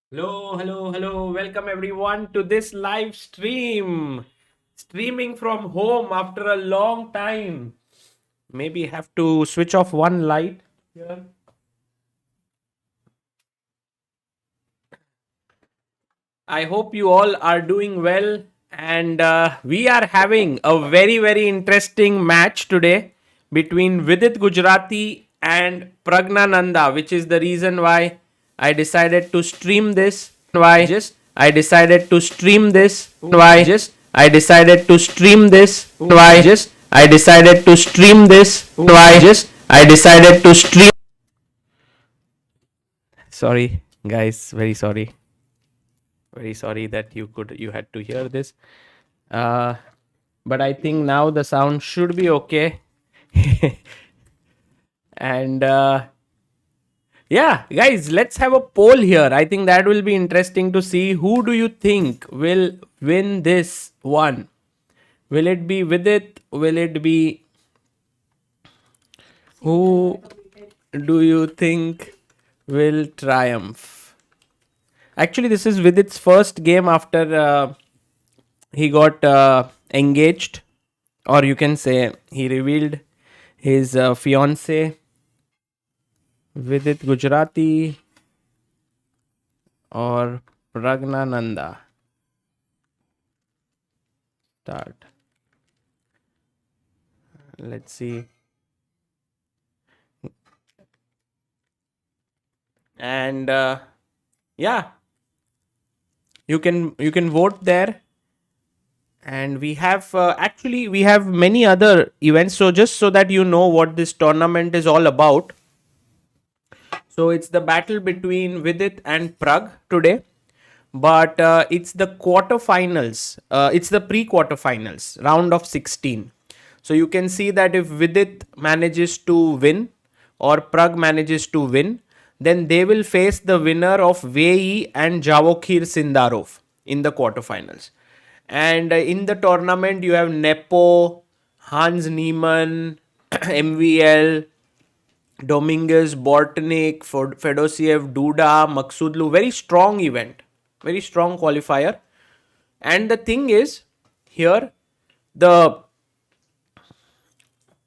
Hello, hello, hello. Welcome everyone to this live stream. Streaming from home after a long time. Maybe have to switch off one light here. I hope you all are doing well, and we are having a very interesting match today between Vidit Gujrathi and Praggnanandhaa, which is the reason why I decided to stream this. I decided to stream this. I decided to stream this. I decided to stream this. I decided to stream. Sorry, guys. Very sorry that you had to hear this. Uh, but I think now the sound should be okay. And yeah, guys, let's have a poll here. I think that will be interesting to see who do you think will win this one. Will it be Vidit? Will it be who do you think will triumph? Actually, this is Vidit's first game after he got engaged, or you can say he revealed his fiance Vidit Gujrathi or Praggnanandhaa. Start. Let's see. And yeah, you can vote there. And we have actually we have many other events. So just so that you know what this tournament is all about. So it's the battle between Vidit and Pragg today, but it's the quarterfinals. It's the pre-quarterfinals, round of 16. So you can see that if Vidit manages to win or Pragg manages to win, then they will face the winner of Wei and Javokhir Sindarov in the quarterfinals. And in the tournament, you have Nepo, Hans Niemann, MVL, Dominguez, Bortnik, Fedosiev, Duda, Maksudlu. Very strong event. Very strong qualifier. And the thing is, here,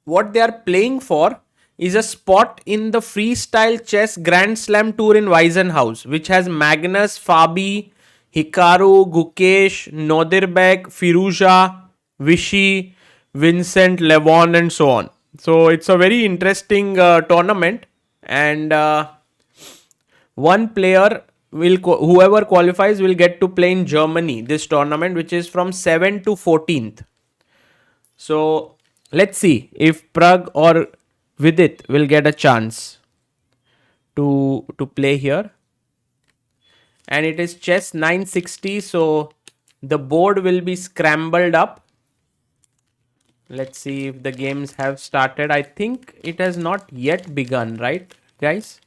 what they are playing for is a spot in the Freestyle Chess Grand Slam Tour in Weissenhaus, which has Magnus, Fabi, Hikaru, Gukesh, Nodirbek, Firuza, Vichy, Vincent, Levon, and so on. So it's a very interesting tournament, and one player will whoever qualifies will get to play in Germany this tournament, which is from 7th to 14th. So let's see if Pragg or Vidit will get a chance to play here. And it is chess 960, so the board will be scrambled up. Let's see if the games have started. I think it has not yet begun, right, guys?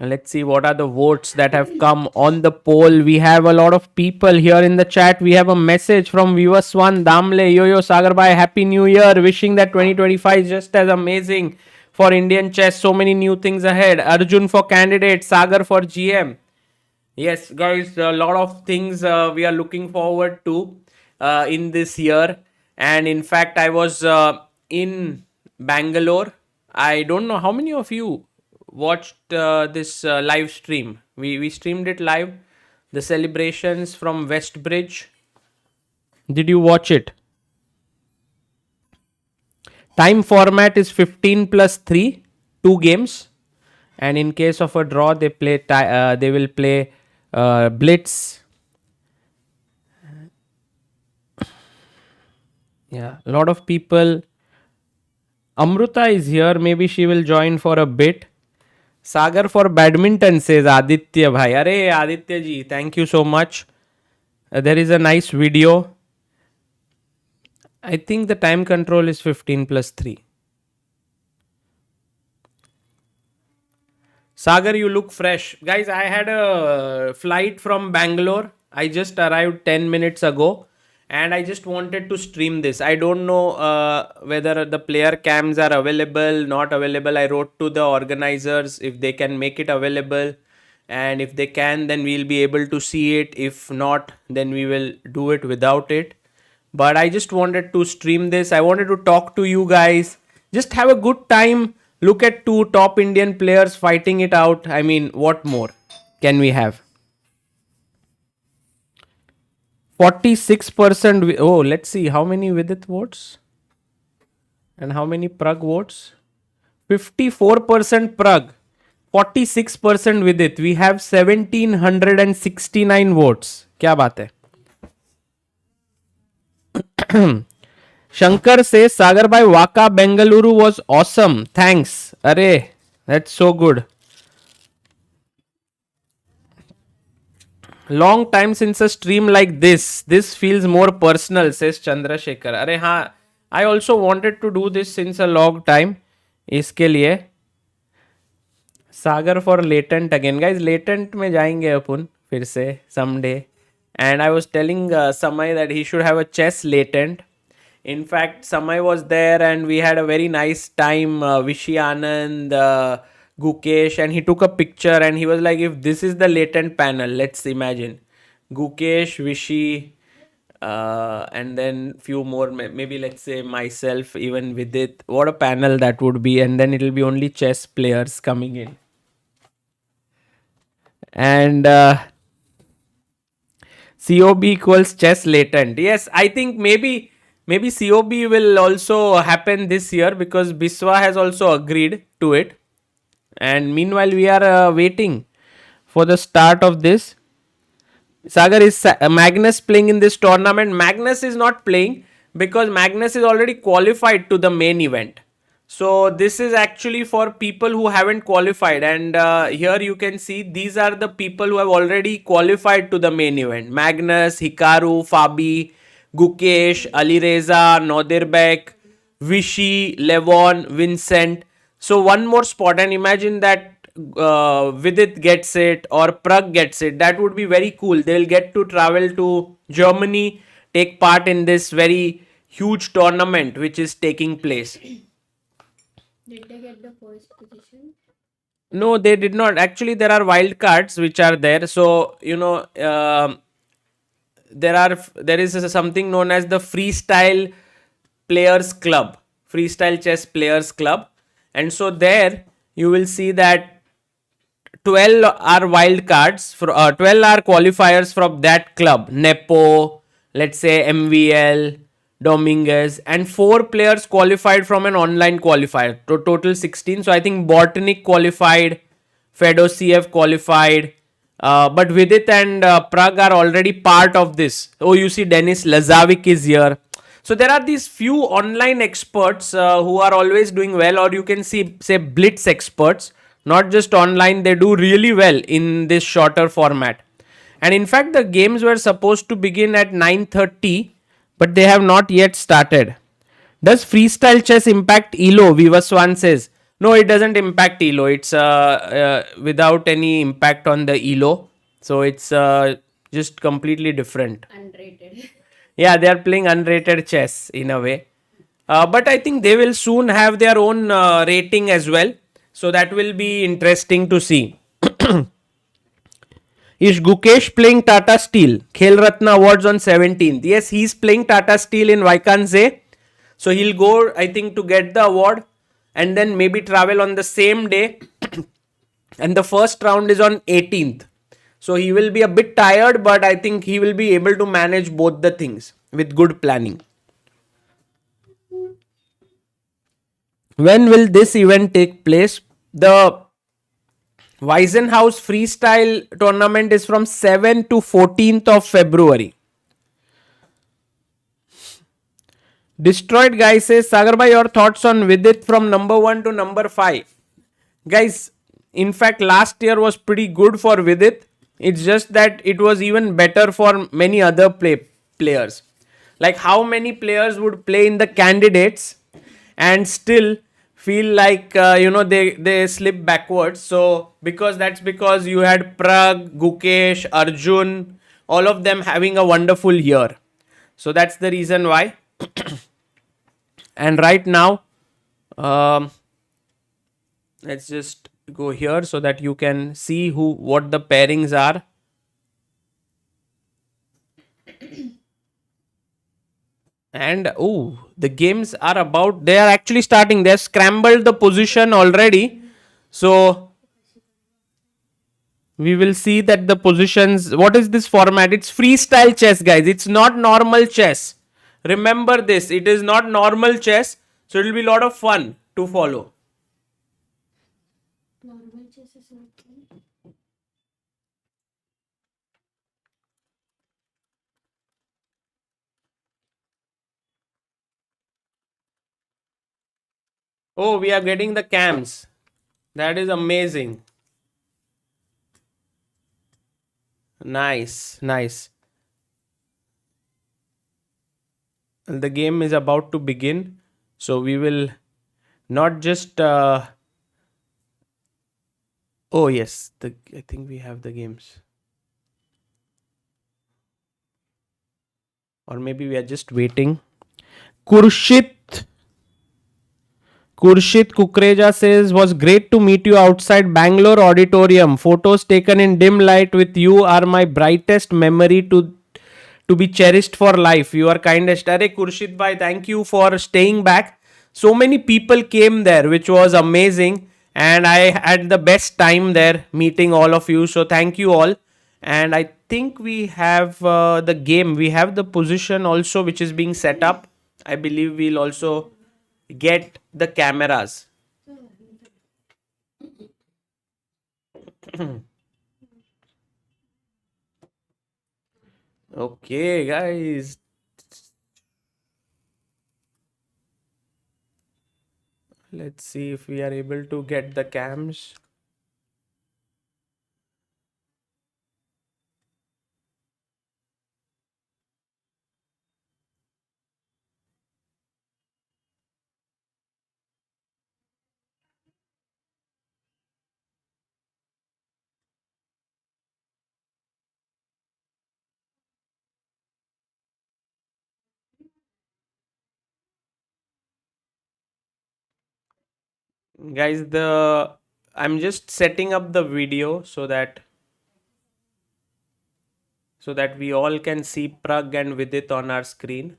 Let's see what are the votes that have come on the poll. We have a lot of people here in the chat. We have a message from Vivaswan Damle. Yo Sagarbai, Happy New Year. Wishing that 2025 is just as amazing for Indian chess. So many new things ahead. Arjun for candidate, Sagar for GM. Yes, guys, a lot of things we are looking forward to in this year. And in fact, I was in Bangalore. I don't know how many of you watched this live stream. We streamed it live. The celebrations from Westbridge. Did you watch it? Time format is 15 plus 3, 2 games. And in case of a draw, they will play blitz. Yeah, a lot of people. Amruta is here. Maybe she will join for a bit. Sagar for badminton, says Aditya bhai. Arey Aditya ji, thank you so much. There is a nice video. I think the time control is 15 plus 3. Sagar, you look fresh. Guys, I had a flight from Bangalore. I just arrived 10 minutes ago. and I just wanted to stream this. I don't know whether the player cams are available, not available. I wrote to the organizers if they can make it available, and if they can, then we'll be able to see it. If not, then we will do it without it. But I just wanted to stream this. I wanted to talk to you guys. Just have a good time. Look at two top Indian players fighting it out. I mean, what more can we have? 46%. Oh, let's see how many Vidit votes and how many Pragg votes. 54% Pragg, 46% Vidit. We have 1769 votes. क्या बात है? Shankar says, Sagar bhai, Waka Bengaluru was awesome. Thanks. Arey, that's so good. Long time since a stream like this. This feels more personal, says Chandrasekhar. Arey हाँ, I also wanted to do this since a long time. इसके लिए Sagar for Latent again guys, Latent में जाएंगे अपन फिर से someday. And I was telling Samay that he should have a chess latent. In fact, Samay was there and we had a very nice time. Vishy Anand, Gukesh, and he took a picture and he was like, if this is the latent panel, let's imagine Gukesh, Vishy, and then few more, maybe let's say myself, even Vidit. What a panel that would be. And then it'll be only chess players coming in. And COB equals chess latent. Yes, I think maybe COB will also happen this year because Biswa has also agreed to it. And meanwhile, we are waiting for the start of this. Sagar, is Magnus playing in this tournament? Magnus is not playing because Magnus is already qualified to the main event. So this is actually for people who haven't qualified, and here you can see these are the people who have already qualified to the main event. Magnus, Hikaru, Fabi, Gukesh, Alireza, Nodirbek, Vishy, Levon, Vincent. So one more spot, and imagine that Vidit gets it or Pragg gets it. That would be very cool. They will get to travel to Germany, take part in this very huge tournament which is taking place. Did they get the first position? No, they did not. Actually, there are wild cards which are there. So, you know, there is something known as the Freestyle Players Club, Freestyle Chess Players Club. And so there you will see that 12 are wild cards, 12 are qualifiers from that club. Nepo, let's say MVL, Dominguez, and 4 players qualified from an online qualifier. Total 16. So I think Botanic qualified, Fedosiev qualified, but Vidit and Pragg are already part of this. Oh, you see Denis Lazavik is here. So there are these few online experts who are always doing well, or you can see, say, blitz experts, not just online. They do really well in this shorter format. And in fact, the games were supposed to begin at 9:30. But they have not yet started. Does freestyle chess impact ELO? Vivaswan says. No, it doesn't impact ELO. It's without any impact on the ELO. So it's just completely different. Unrated. Yeah, they are playing unrated chess in a way. But I think they will soon have their own rating as well. So that will be interesting to see. Is Gukesh playing Tata Steel? Khel Ratna Awards on 17th. Yes, he's playing Tata Steel in Vaikanze. So he'll go, I think, to get the award and then maybe travel on the same day. And the first round is on 18th. So he will be a bit tired, but I think he will be able to manage both the things with good planning. When will this event take place? The Weissenhaus Freestyle tournament is from 7th to 14th of February. Destroyed guy says, Sagar bhai, your thoughts on Vidit from number 1 to number 5. Guys, in fact, last year was pretty good for Vidit. It's just that it was even better for many other players. Like how many players would play in the candidates and still feel like they slip backwards. So that's because you had Pragg, Gukesh, Arjun, all of them having a wonderful year. So that's the reason why. And right now, um, let's just go here so that you can see what the pairings are. And oh, the games are about, they are actually starting. They've scrambled the position already. So we will see that the positions, what is this format? It's freestyle chess, guys. It's not normal chess. Remember this, it is not normal chess. So it will be a lot of fun to follow. Normal chess is not fun. Oh, we are getting the cams. That is amazing. Nice, nice. The game is about to begin. So we will not just oh yes, I think we have the games. Or maybe we are just waiting. Kurshit Kukreja says, was great to meet you outside Bangalore auditorium. Photos taken in dim light with you are my brightest memory to be cherished for life. You are kindest. Are Kurshit bhai, thank you for staying back. So many people came there, which was amazing. And I had the best time there meeting all of you. So thank you all. And I think we have the game. We have the position also, which is being set up. I believe we'll also get the cameras. Okay, guys. Let's see if we are able to get the cams. Guys, I'm just setting up the video so that we all can see Pragg and Vidit on our screen.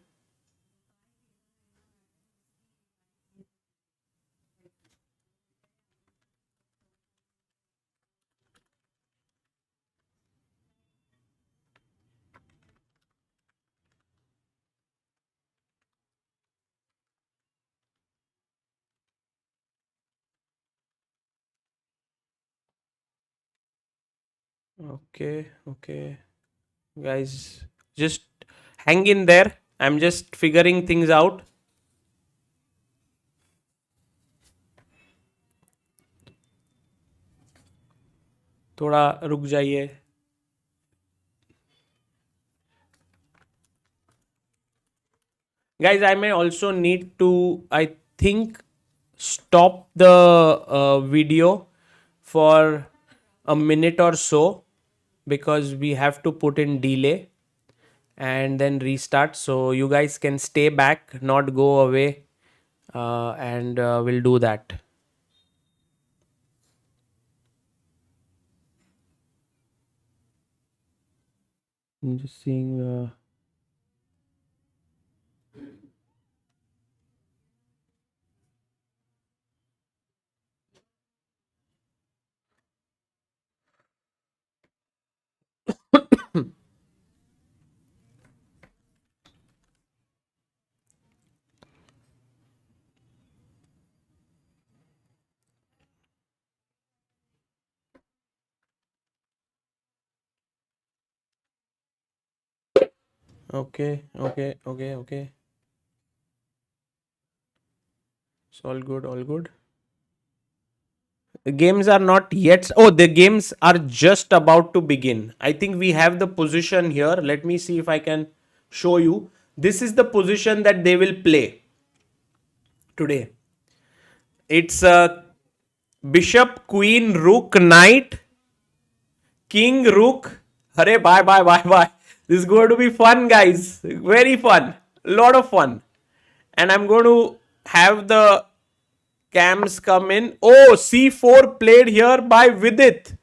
Okay, okay. Guys, just hang in there. I'm just figuring things out. थोड़ा रुक जाइए. Guys, I may also need to, I think, stop the video for a minute or so because we have to put in delay and then restart. So you guys can stay back, not go away, and we'll do that. I'm just seeing. Okay, okay, okay, okay. It's all good, all good. The games are not yet. Oh, the games are just about to begin. I think we have the position here. Let me see if I can show you. This is the position that they will play today. It's bishop, queen, rook, knight, king, rook. Hare, bye, bye, bye, bye. This is going to be fun, guys. Very fun. A lot of fun. And I'm going to have the cams come in. Oh, c4 played here by Vidit.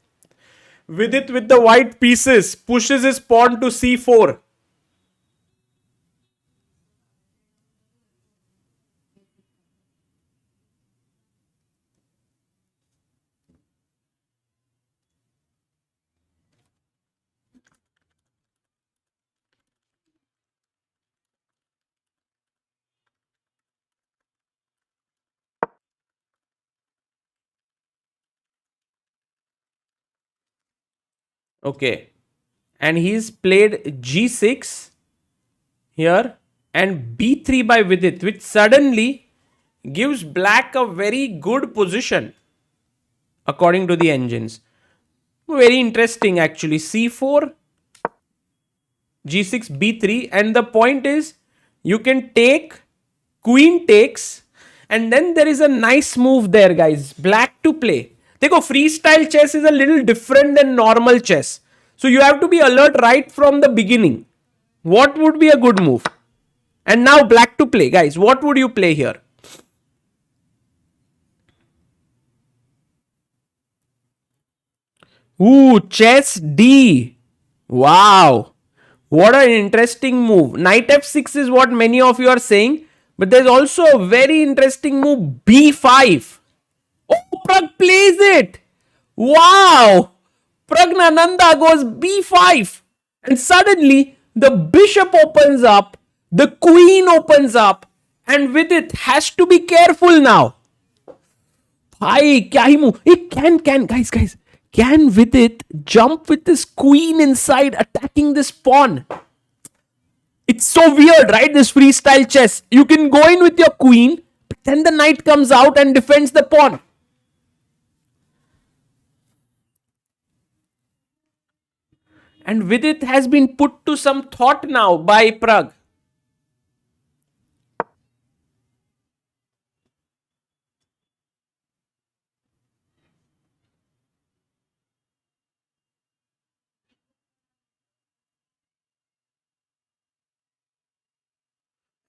Vidit with the white pieces pushes his pawn to c4. Okay. And he's played g6 here and b3 by Vidit, which suddenly gives black a very good position according to the engines. Very interesting actually. c4, g6, b3, and the point is you can take, queen takes, and then there is a nice move there, guys. Black to play. देखो, freestyle chess is a little different than normal chess. So you have to be alert right from the beginning. What would be a good move? And now black to play, guys. What would you play here? Ooh, chess D. Wow. What an interesting move. Knight f6 is what many of you are saying. But there's also a very interesting move, b5. Oh, Pragg plays it. Wow. Praggnanandhaa goes b5. And suddenly the bishop opens up. The queen opens up. And Vidit has to be careful now. भाई क्या ही move? It can guys, can Vidit jump with this queen inside attacking this pawn? It's so weird, right? This freestyle chess. You can go in with your queen, but then the knight comes out and defends the pawn. And Vidit has been put to some thought now by Pragg.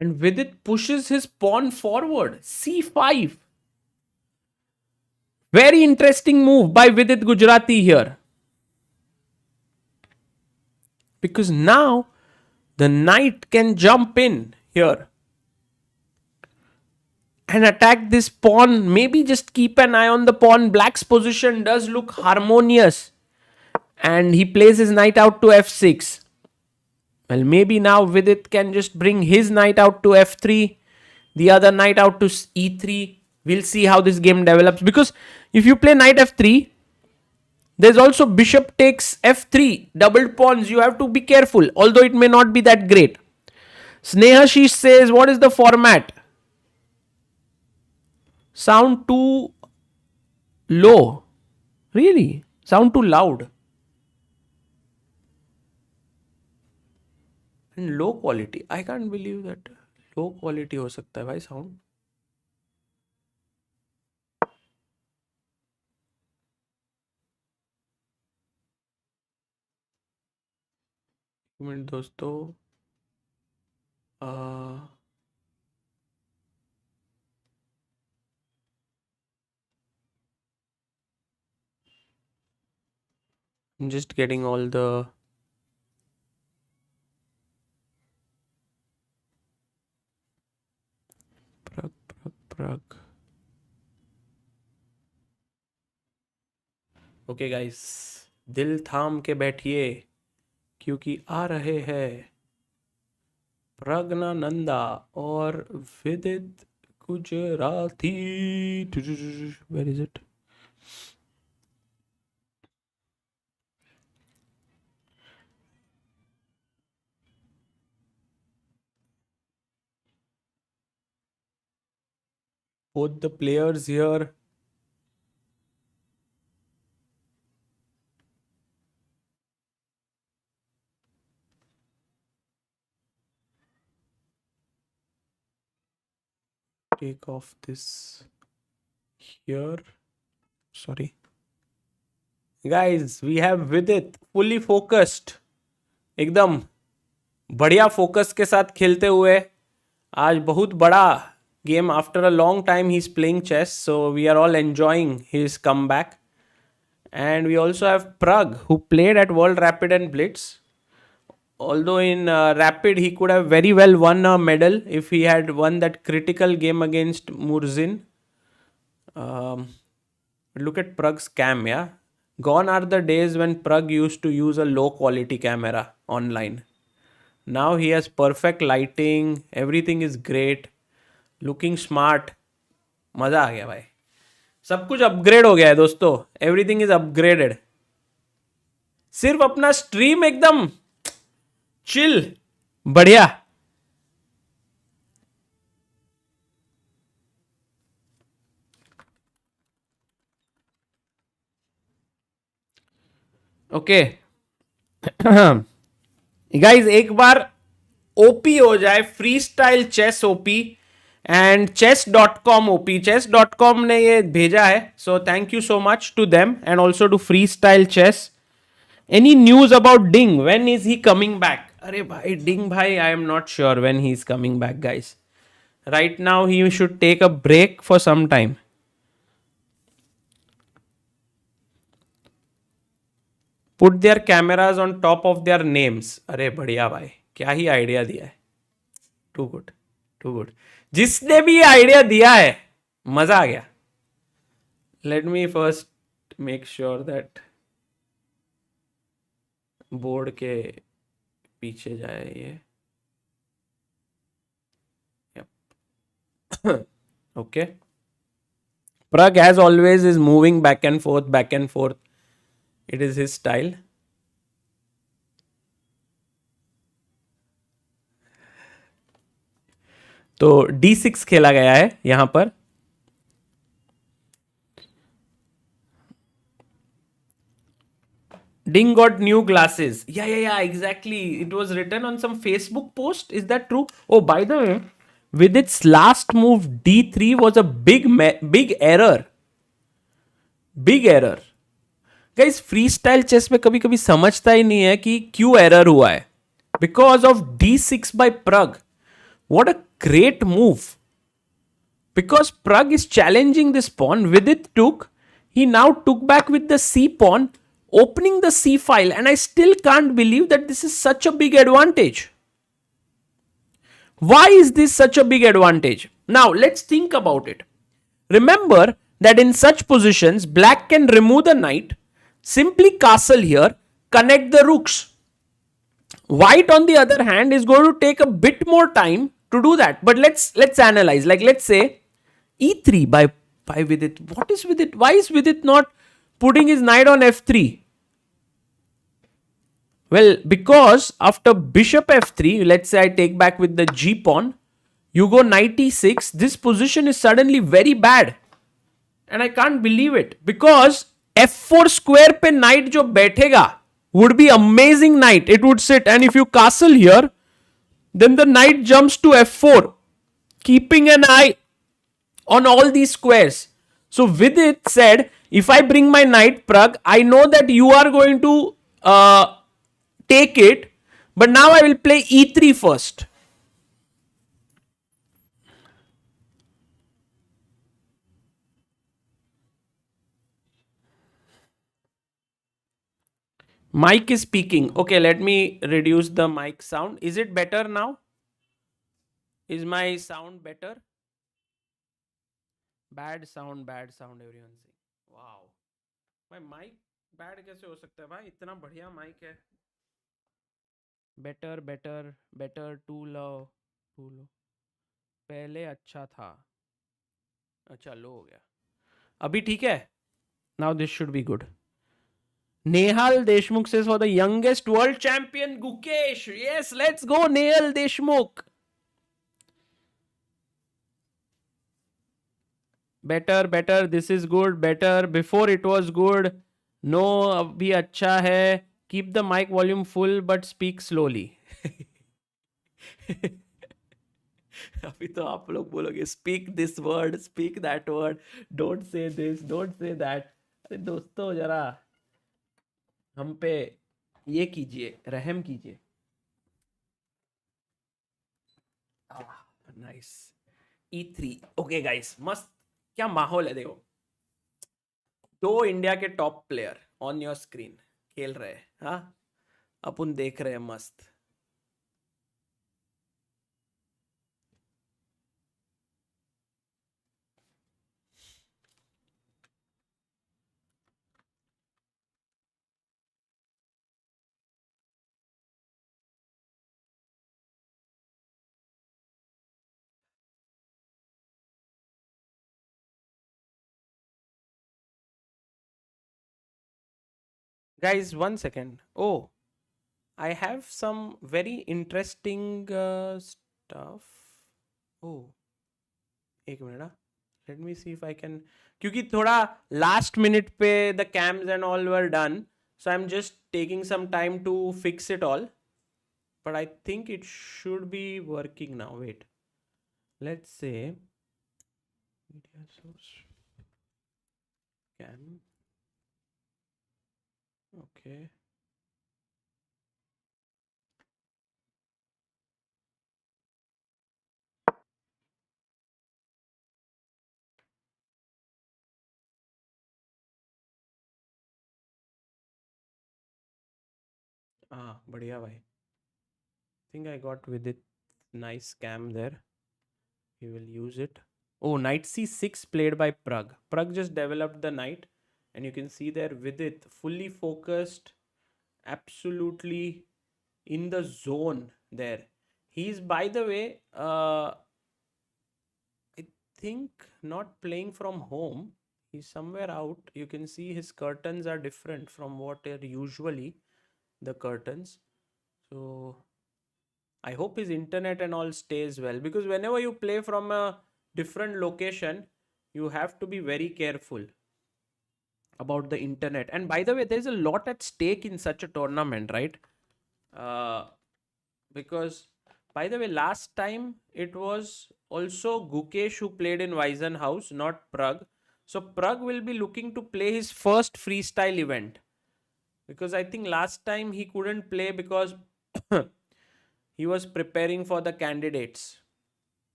And Vidit pushes his pawn forward. c5. Very interesting move by Vidit Gujrathi here. Because now the knight can jump in here and attack this pawn. Maybe just keep an eye on the pawn. Black's position does look harmonious. And he plays his knight out to f6. Well, maybe now Vidit can just bring his knight out to f3, the other knight out to e3. We'll see how this game develops. Because if you play knight f3, there's also bishop takes f3, doubled pawns. You have to be careful, although it may not be that great. Snehashish says, what is the format? Sound too low. Really? Sound too loud. And low quality. I can't believe that low quality हो सकता है भाई sound. एक minute दोस्तों. I'm just getting all the Pragg. Okay guys, दिल थाम के बैठिए क्योंकि आ रहे हैं प्रज्ञानंदा और विदित Gujarati. Where is it? Both the players here. Take off this here. Sorry. Guys, we have Vidit fully focused. एकदम बढ़िया फोकस के साथ खेलते हुए आज बहुत बड़ा game after a long time he is playing chess, so we are all enjoying his come back. And we also have Pragg, who played at World Rapid and Blitz. Although in Rapid he could have very well won a medal if he had won that critical game against Murzin. Um, look at Pragg's cam, yeah. Gone are the days when Pragg used to use a low quality camera online. Now he has perfect lighting, everything is great, looking smart. मजा आ गया भाई. सब कुछ upgrade हो गया है दोस्तों. Everything is upgraded. सिर्फ अपना स्ट्रीम एकदम चिल, बढ़िया. ओके गाइज, एक बार ओपी हो जाए, freestyle chess OP and chess.com OP. chess.com ने ये भेजा है, so thank you so much to them and also to freestyle chess. Any news about Ding? When is he coming back? अरे भाई Ding भाई, I am not sure when he is coming back guys. Right now he should take a break for some time. Put their cameras on top of their names. अरे बढ़िया भाई, क्या ही idea दिया है. Too good, too good. जिसने भी idea दिया है, मजा आ गया. Let me first make sure that board के पीछे जाए ये. Okay. Pragg, as always, is moving back and forth, back and forth. It is his style. तो D6 खेला गया है यहां पर. Ding got new glasses. Yeah, exactly. It was written on some Facebook post. Is that true? Oh, by the way, Vidit's last move D3 was a big error. Big error. Guys, freestyle chess में कभी कभी समझता ही नहीं है कि क्यों error हुआ है. Because of D6 by Pragg. What a great move. Because Pragg is challenging this pawn, Vidit took. He now took back with the C pawn, opening the C file, and I still can't believe that this is such a big advantage. Why is this such a big advantage? Now let's think about it. Remember that in such positions, black can remove the knight, simply castle here, connect the rooks. White, on the other hand, is going to take a bit more time to do that. But let's analyze. Like, let's say E3 by Vidit. What is Vidit? Why is Vidit not putting his knight on F3? Well, because after bishop F3, let's say I take back with the G pawn, you go knight E6, this position is suddenly very bad. And I can't believe it. Because F4 square pe knight jo बैठेगा would be amazing knight. It would sit, and if you castle here, then the knight jumps to F4, keeping an eye on all these squares. So Vidit said, if I bring my knight, Pragg, I know that you are going to take it, but now I will play E3 first. Mic is speaking. Okay, let me reduce the mic sound. Is it better now? Is my sound better? Bad sound, everyone saying. Wow. My mic bad कैसे हो सकता है भाई? इतना बढ़िया mic है. Better, too low. पहले अच्छा था. अच्छा, लो हो गया. अभी ठीक है? Now this should be good. Nehal Deshmukh says, for the youngest world champion, Gukesh. Yes, let's go, Nehal Deshmukh. Better. This is good. Better. Before it was good. No, abhi acha hai. Keep the mic volume full but speak slowly. अभी तो आप लोग बोलोगे speak this word, speak that word, don't say this, don't say that. अरे दोस्तों, जरा हम पे ये कीजिए, रहम कीजिए. Nice E3. ओके गाइस, मस्त क्या माहौल है. देखो, दो इंडिया के top player on your screen खेल रहे हैं. हाँ, अपन देख रहे हैं मस्त. Guys, 1 second. Oh, I have some very interesting stuff. Oh, एक minute. Let me see if I can. क्योंकि थोड़ा last minute पे the cams and all were done, so I'm just taking some time to fix it all. But I think it should be working now. Wait. Let's say media source cam. Okay. बढ़िया भाई. Think I got with it nice cam there. We will use it. Oh, knight c6 played by Pragg. Pragg just developed the knight, and you can see there with it fully focused, absolutely in the zone there. He's, by the way, I think not playing from home. He's somewhere out. You can see his curtains are different from what are usually the curtains. So I hope his internet and all stays well, because whenever you play from a different location, you have to be very careful about the internet. And by the way, there's a lot at stake in such a tournament, right? Because, by the way, last time it was also Gukesh who played in Weissenhaus, not Pragg. So Pragg will be looking to play his first freestyle event, because I think last time he couldn't play because he was preparing for the candidates.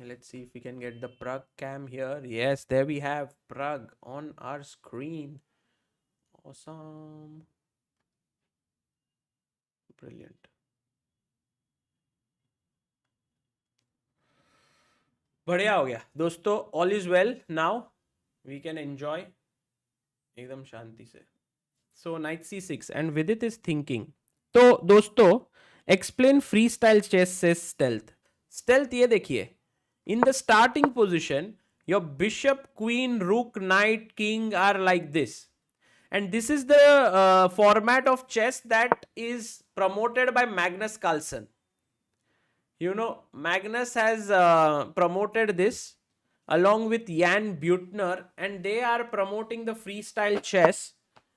Let's see if we can get the Pragg cam here. Yes, there we have Pragg on our screen. Awesome. Brilliant. बढ़िया हो गया दोस्तों. All is well now. We can enjoy एकदम शांति से. So knight c6 and Vidit is thinking. तो दोस्तों, explain freestyle chess says stealth. Stealth ये देखिए. In the starting position, your bishop, queen, rook, knight, king are like this. And this is the format of chess that is promoted by Magnus Carlsen. You know, Magnus has promoted this along with Jan Buettner, and they are promoting the freestyle chess.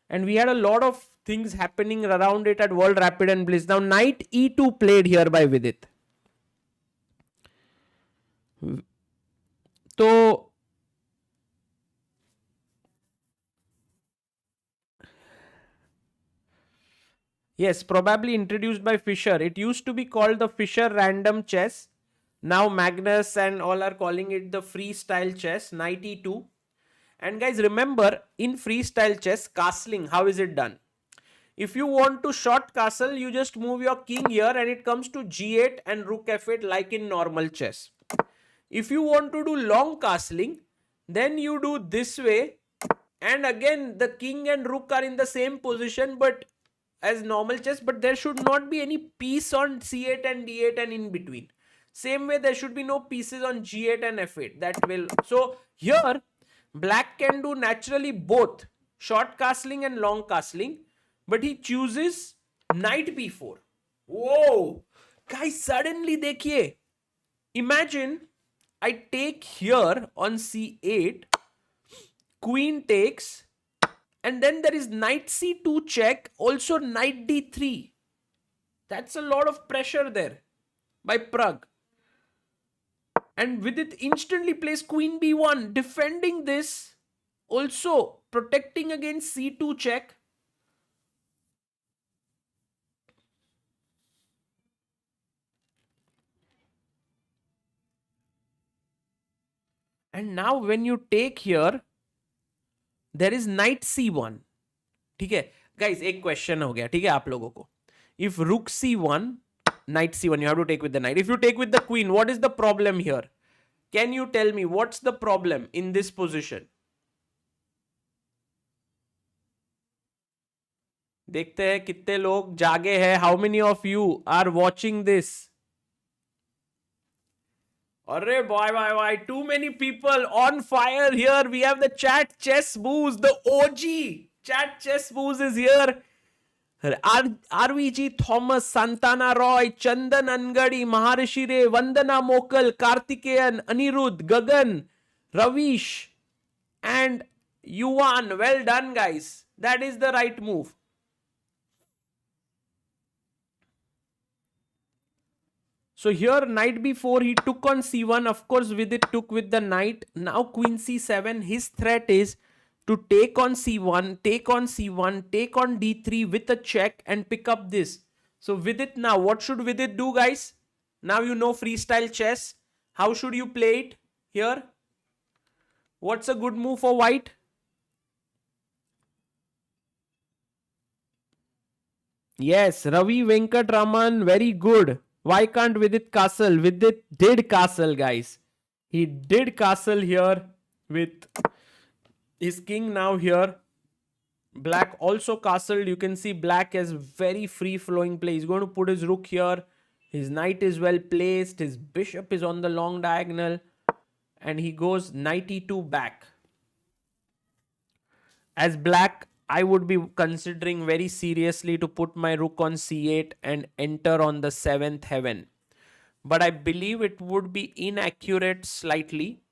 And we had a lot of things happening around it at World Rapid and Blitz. Now, knight e2 played here by Vidit. So, yes, probably introduced by Fischer. It used to be called the Fischer Random Chess. Now Magnus and all are calling it the freestyle chess, knight e2. And guys, remember, in freestyle chess, castling, how is it done? If you want to short castle, you just move your king here and it comes to g8 and rook f8 like in normal chess. If you want to do long castling, then you do this way, and again the king and rook are in the same position but as normal chess, but there should not be any piece on c8 and d8 and in between. Same way, there should be no pieces on g8 and f8. That will, so here black can do naturally both short castling and long castling, but he chooses knight b4. Whoa guys, suddenly देखिए, imagine I take here on c8, queen takes, and then there is knight c2 check, also knight d3. That's a lot of pressure there by Pragg. And with it instantly plays queen b1, defending this, also protecting against c2 check. And now when you take here, there is knight c1. ठीक है guys, एक question हो गया, ठीक है आप लोगों को. If rook c1, knight c1, you have to take with the knight. If you take with the queen, what is the problem here? Can you tell me what's the problem in this position? देखते हैं कितने लोग जागे हैं. How many of you are watching this? Arre boy, too many people on fire here. We have the chat chess booze, the OG chat chess booze is here. RVG Thomas, Santana Roy, Chandan Angadi, Maharishi Ray, Vandana Mokal, Kartikeyan, Anirudh, Gagan, Ravish, and Yuan. Well done, guys. That is the right move. So here knight b4, he took on c1. Of course, Vidit took with the knight. Now queen c7. His threat is to take on c1, take on c1, take on d3 with a check and pick up this. So Vidit now, what should Vidit do, guys? Now you know freestyle chess. How should you play it here? What's a good move for white? Yes, Ravi Venkatraman, very good. Why can't Vidit castle? Vidit did castle, guys. He did castle here with his king now here. Black also castled. You can see black has very free flowing play. He's going to put his rook here. His knight is well placed. His bishop is on the long diagonal. And he goes knight e2 back. As black, I would be considering very seriously to put my rook on c8 and enter on the 7th heaven. But I believe it would be inaccurate slightly.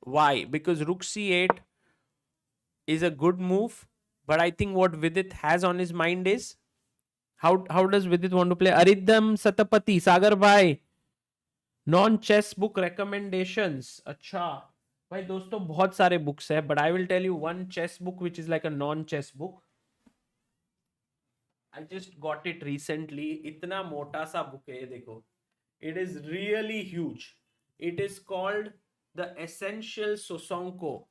Why? Because rook c8 is a good move. But I think what Vidit has on his mind is, how does Vidit want to play? Aridham Satapati, Sagar Bhai, non-chess book recommendations. अच्छा भाई दोस्तों बहुत सारे books है, but I will tell you one chess book which is like a non-chess book. I just got it recently. इतना मोटा सा book है ये देखो. It is really huge. It is called The Essential Sosonko.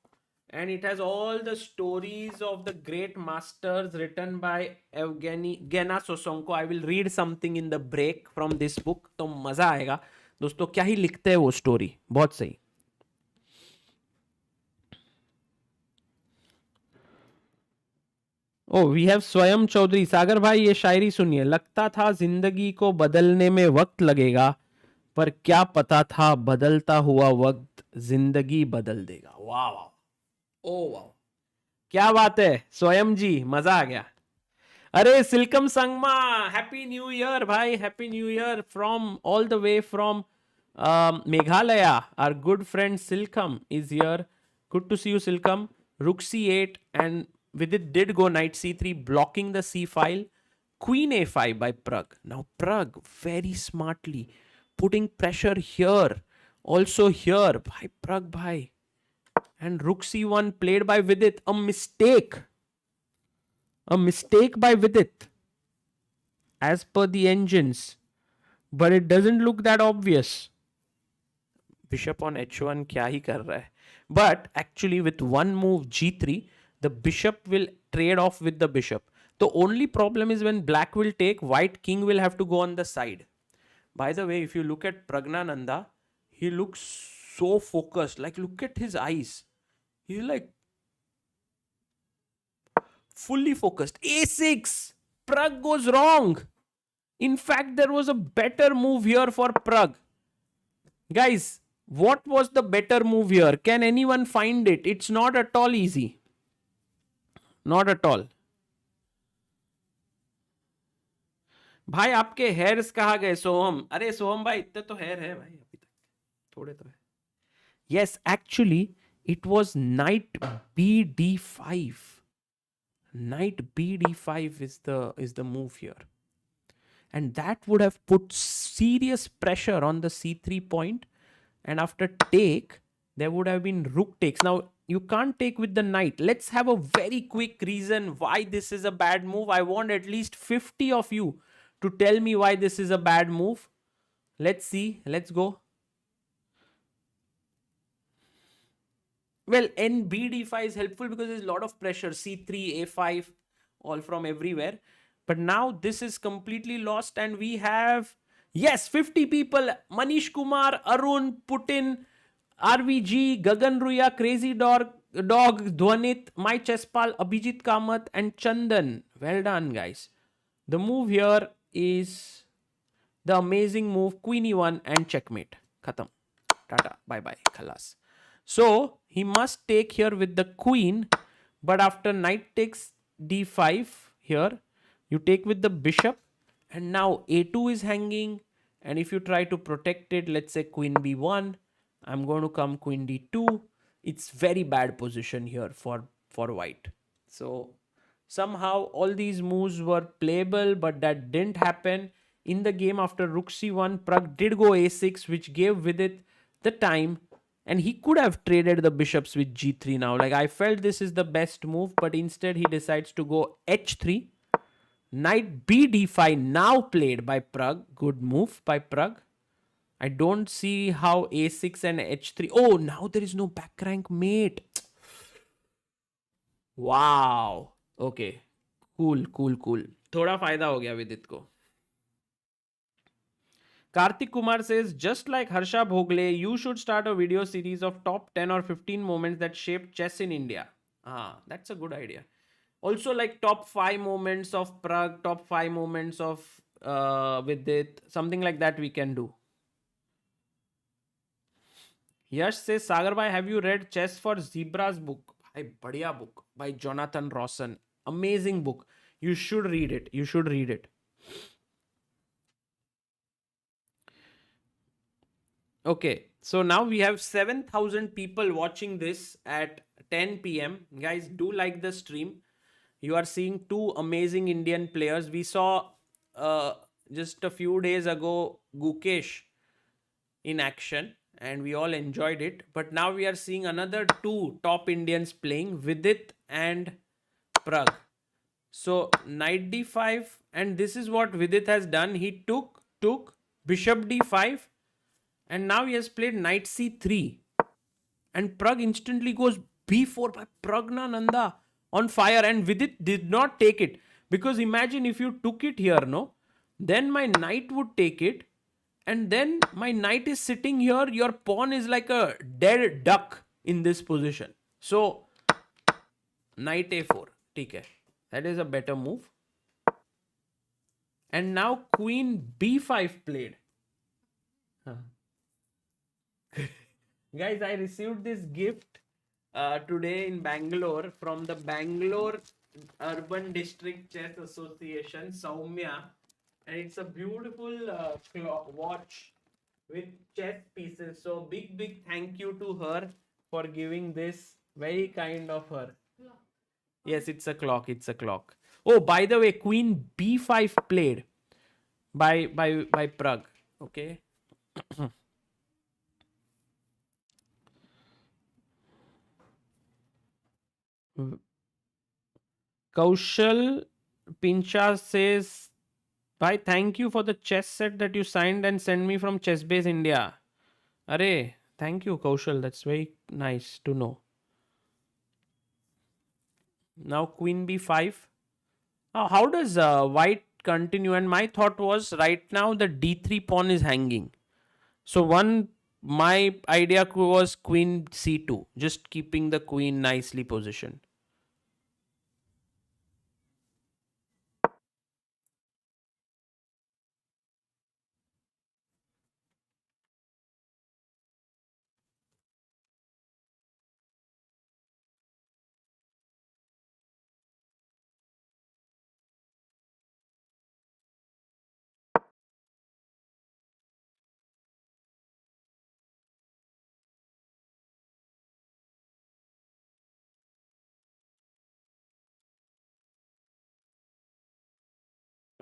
And it has all the stories of the great masters written by Gena Sosonko. I will read something in the break from this book. तो मजा आएगा. दोस्तों क्या ही लिखते हैं वो story. बहुत सही. ओ वी हैव स्वयं चौधरी. सागर भाई ये शायरी सुनिए. लगता था जिंदगी को बदलने में वक्त लगेगा, पर क्या पता था बदलता हुआ वक्त जिंदगी बदल देगा. वाह वाह, ओ वाह, क्या बात है स्वयं जी, मजा आ गया. अरे Silkam Sangma, happy new year भाई, happy new year from all the way from Meghalaya. Our good friend Silkam is here. Good to see you Silkam. Rook c8 and Vidit did go knight c3, blocking the c file. Queen a5 by Pragg. Now Pragg very smartly putting pressure here, also here by Pragg bhai. And rook c1 played by Vidit. A mistake by Vidit as per the engines, but it doesn't look that obvious. Bishop on h1 क्या ही कर रहा है. But actually with one move g3, the bishop will trade off with the bishop. The only problem is when black will take, white king will have to go on the side. By the way, if you look at Praggnanandhaa, he looks so focused. Like look at his eyes. He's like fully focused. a6. Pragg goes wrong. In fact, there was a better move here for Pragg. Guys, what was the better move here? Can anyone find it? It's not at all easy. Not at all. भाई आपके hairs कहाँ गए सोहम? अरे सोहम भाई इतने तो hair है भाई अभी तक, थोड़े तो है. Yes, actually it was knight bd5. Knight bd5 is the move here. And that would have put serious pressure on the c3 point. And after take, there would have been rook takes. Now, you can't take with the knight. Let's have a very quick reason why this is a bad move. I want at least 50 of you to tell me why this is a bad move. Let's see. Let's go. Well, NBD5 is helpful because there's a lot of pressure. C3, A5, all from everywhere. But now this is completely lost, and we have, yes, 50 people. Manish Kumar, Arun, Putin, RVG, Gagan Ruya, Crazy Dog, Dhwanit, My Chespal, Abhijit Kamath, and Chandan. Well done, guys. The move here is the amazing move Queen E1 and checkmate. Khatam. Tata. Bye bye. Khalas. So he must take here with the queen, but after knight takes d5 here, you take with the bishop, and now a2 is hanging. And if you try to protect it, let's say queen b1, I'm going to come queen d2. It's very bad position here for white. So somehow all these moves were playable, but that didn't happen. In the game after rook c1, Pragg did go a6, which gave Vidit the time, and he could have traded the bishops with g3 now. Like, I felt this is the best move, but instead he decides to go h3. Knight b d5 now played by Pragg. Good move by Pragg. I don't see how a6 and h3. Oh, now there is no back rank mate. Wow. Okay. Cool. थोड़ा फायदा हो गया विदित को. Karthik Kumar says, just like Harsha Bhogle, you should start a video series of top 10 or 15 moments that shaped chess in India. That's a good idea. Also, like top 5 moments of Pragg, top 5 moments of Vidit, something like that we can do. Yash says, Sagar bhai, have you read Chess for Zebras book? Bhai, badhiya book by Jonathan Rawson. Amazing book. You should read it. Okay, so now we have 7,000 people watching this at 10 p.m. Guys, do like the stream. You are seeing two amazing Indian players. We saw just a few days ago Gukesh in action, and we all enjoyed it. But now we are seeing another two top Indians playing, Vidit and Pragg. So knight d5, and this is what Vidit has done. He took bishop d5, and now he has played knight c3. And Pragg instantly goes b4 by Praggnanandhaa on fire. And Vidit did not take it. Because imagine if you took it here, no? Then my knight would take it. And then my knight is sitting here. Your pawn is like a dead duck in this position. So, knight a4. Okay. That is a better move. And now queen b5 played. Guys, I received this gift today in Bangalore from the Bangalore Urban District Chess Association, Saumya. And it's a beautiful watch with chess pieces. So big thank you to her for giving this. Very kind of her. Yes, it's a clock. Oh, by the way, queen b5 played by Pragg. Okay. Kaushal Pincha says, bhai, thank you for the chess set that you signed and sent me from ChessBase India. Arey, thank you, Kaushal. That's very nice to know. Now queen b5. How does white continue? And my thought was, right now the d3 pawn is hanging. So my idea was queen c2, just keeping the queen nicely positioned.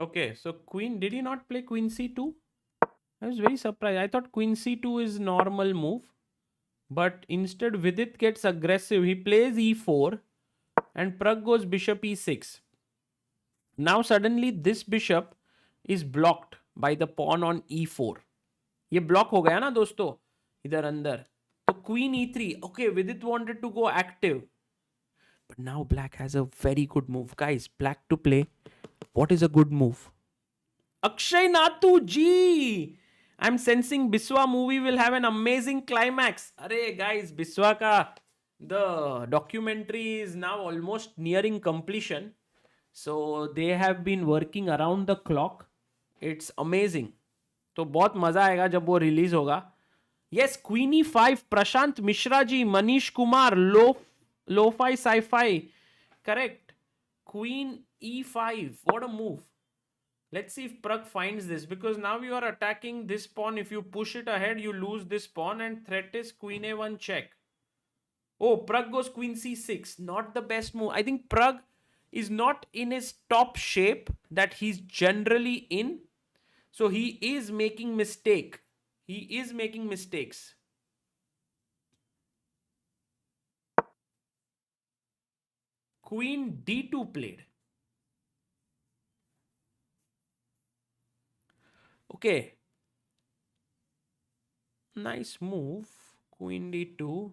Okay, so queen, did he not play queen c2? I was very surprised. I thought queen c2 is normal move. But instead Vidit gets aggressive. He plays e4 and Pragg goes bishop e6. Now suddenly this bishop is blocked by the pawn on e4. ये block हो गया ना दोस्तों इधर अंदर. तो queen e3. Okay, Vidit wanted to go active. But now black has a very good move. Guys, black to play. What is a good move? Akshay Nathu G. I'm sensing Biswa movie will have an amazing climax. Arey guys, Biswa ka the documentary is now almost nearing completion. So they have been working around the clock. It's amazing. तो बहुत मजा आएगा जब वो release होगा. Yes, Queenie 5, Prashant Mishra ji, Manish Kumar, Lo-Fi Sci-Fi. Correct. Queen E5. What a move. Let's see if Pragg finds this, because now you are attacking this pawn. If you push it ahead, you lose this pawn, and threat is Queen A1 check. Oh, Pragg goes Queen C6. Not the best move. I think Pragg is not in his top shape that he's generally in. So he is making mistake. He is making mistakes. Queen D2 played. Okay. Nice move. Queen D2.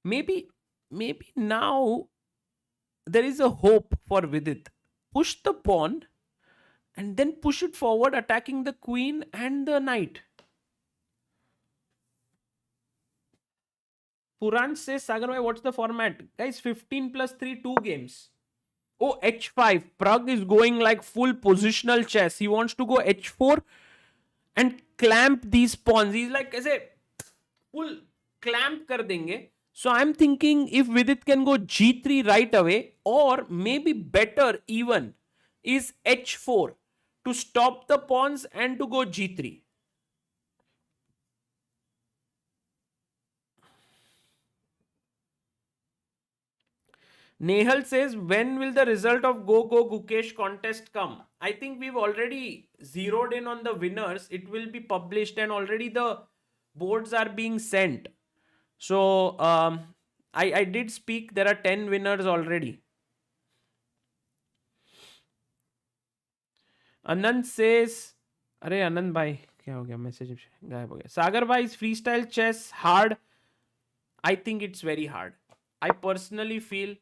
Maybe now there is a hope for Vidit. Push the pawn and then push it forward, attacking the queen and the knight. Puran says, Sagar bhai, what's the format? Guys, 15 plus 3, 2 games. Oh, H5. Pragg is going like full positional chess. He wants to go H4 and clamp these pawns. He's like, ऐसे full clamp कर देंगे. So I'm thinking if Vidit can go G3 right away, or maybe better even is H4 to stop the pawns and to go G3. Nehal says, when will the result of Go Gukesh contest come? I think we've already zeroed in on the winners. It will be published and already the boards are being sent. So I did speak. There are 10 winners already. Anand says, अरे आनंद भाई क्या हो गया, message गायब हो गया. सागर भाई, is freestyle chess hard? I think it's very hard. I personally feel.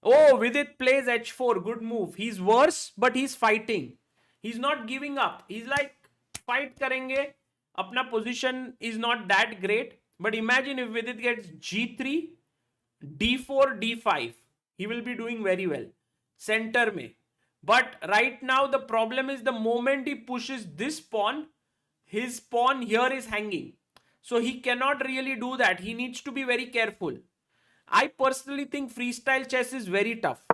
Oh, Vidit plays H4. Good move. He's worse, but he's fighting. He's not giving up. He's like, fight karenge. Apna position is not that great. But imagine if Vidit gets G3, D4, D5. He will be doing very well. Center mein. But right now the problem is the moment he pushes this pawn, his pawn here is hanging. So he cannot really do that. He needs to be very careful. I personally think freestyle chess is very tough.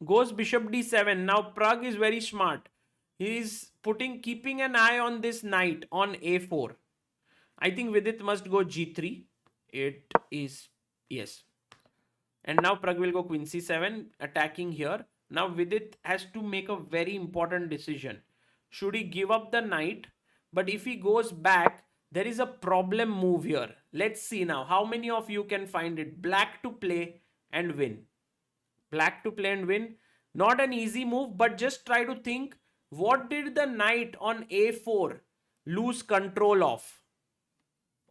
Goes bishop d7. Now Pragg is very smart. He is keeping an eye on this knight on a4. I think Vidit must go g3. It is, yes. And now Pragg will go queen c7, attacking here. Now Vidit has to make a very important decision. Should he give up the knight? But if he goes back, there is a problem move here. Let's see now. How many of you can find it? Black to play and win. Black to play and win. Not an easy move, but just try to think, what did the knight on a4 lose control of?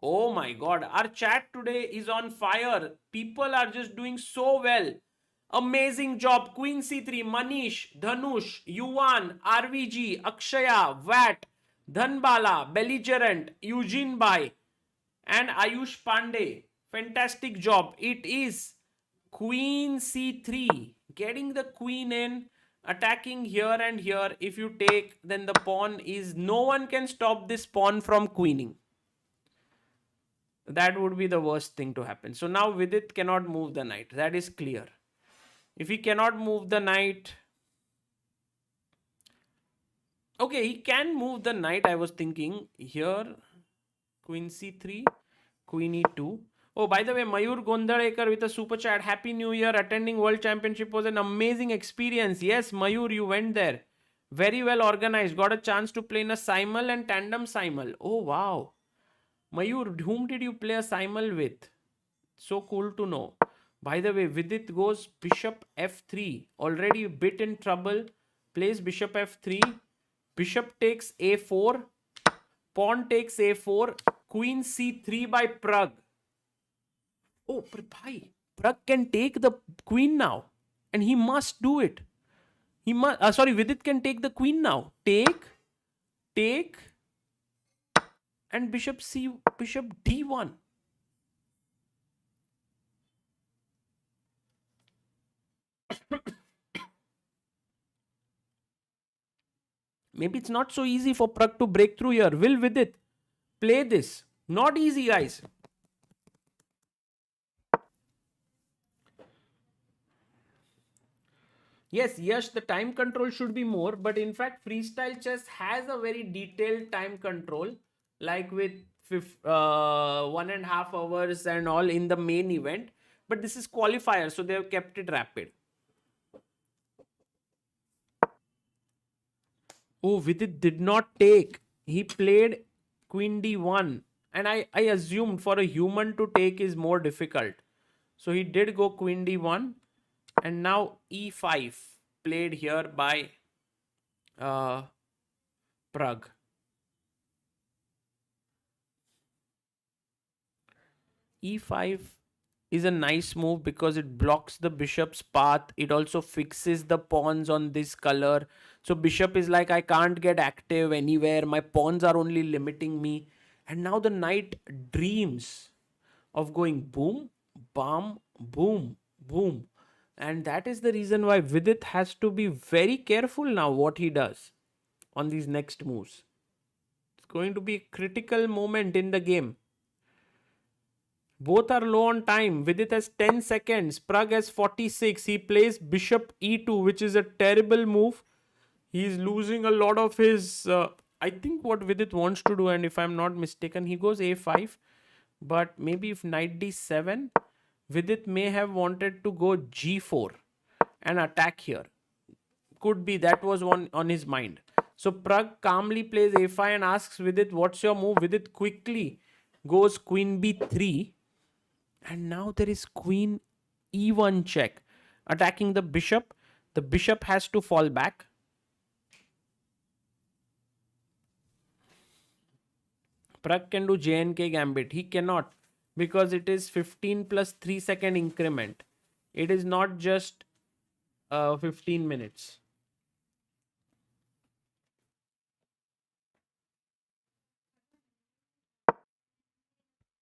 Oh my God. Our chat today is on fire. People are just doing so well. Amazing job. Queen c3, Manish, Dhanush, Yuvan, RVG, Akshaya, Vat, Dhanbala, Belligerent, Eugene Bai, and Ayush Pandey. Fantastic job. It is Queen c3. Getting the queen in, attacking here and here. If you take, then the pawn is... No one can stop this pawn from queening. That would be the worst thing to happen. So now Vidit cannot move the knight. That is clear. If he cannot move the knight... Okay, he can move the knight. I was thinking here. Queen c3, Queen e2. Oh, by the way, Mayur Gondalekar with a super chat. Happy New Year. Attending World Championship was an amazing experience. Yes, Mayur, you went there. Very well organized. Got a chance to play in a simul and tandem simul. Oh, wow. Mayur, whom did you play a simul with? So cool to know. By the way, Vidit goes bishop f3. Already a bit in trouble. Plays bishop f3. Bishop takes a4. Pawn takes a4. Queen c3 by Pragg. Oh, bhai, Pragg can take the queen now, and he must do it. He must. Sorry, Vidit can take the queen now. Take, and bishop d1. Maybe it's not so easy for Pragg to break through here. Will Vidit play this? Not easy, guys. Yes, yes, the time control should be more, but in fact, freestyle chess has a very detailed time control, like with 1.5 hours and all in the main event. But this is qualifier, so they have kept it rapid. Oh, Vidit did not take. He played Queen D1. And I assumed for a human to take is more difficult. So he did go Queen D1. And now E5 played here by Pragg. E5 is a nice move because it blocks the bishop's path. It also fixes the pawns on this color. So bishop is like, I can't get active anywhere. My pawns are only limiting me. And now the knight dreams of going boom, bam, boom, boom. And that is the reason why Vidit has to be very careful now what he does on these next moves. It's going to be a critical moment in the game. Both are low on time. Vidit has 10 seconds. Pragg has 46. He plays bishop e2, which is a terrible move. He's losing a lot of his... I think what Vidit wants to do, and if I'm not mistaken, he goes a5. But maybe if knight d7, Vidit may have wanted to go g4 and attack here. Could be that was one on his mind. So Pragg calmly plays a5 and asks Vidit, what's your move? Vidit quickly goes queen b3. And now there is queen e1 check, attacking the bishop. The bishop has to fall back. Pragg can do JNK gambit. He cannot, because it is 15 plus 3 second increment. It is not just 15 minutes.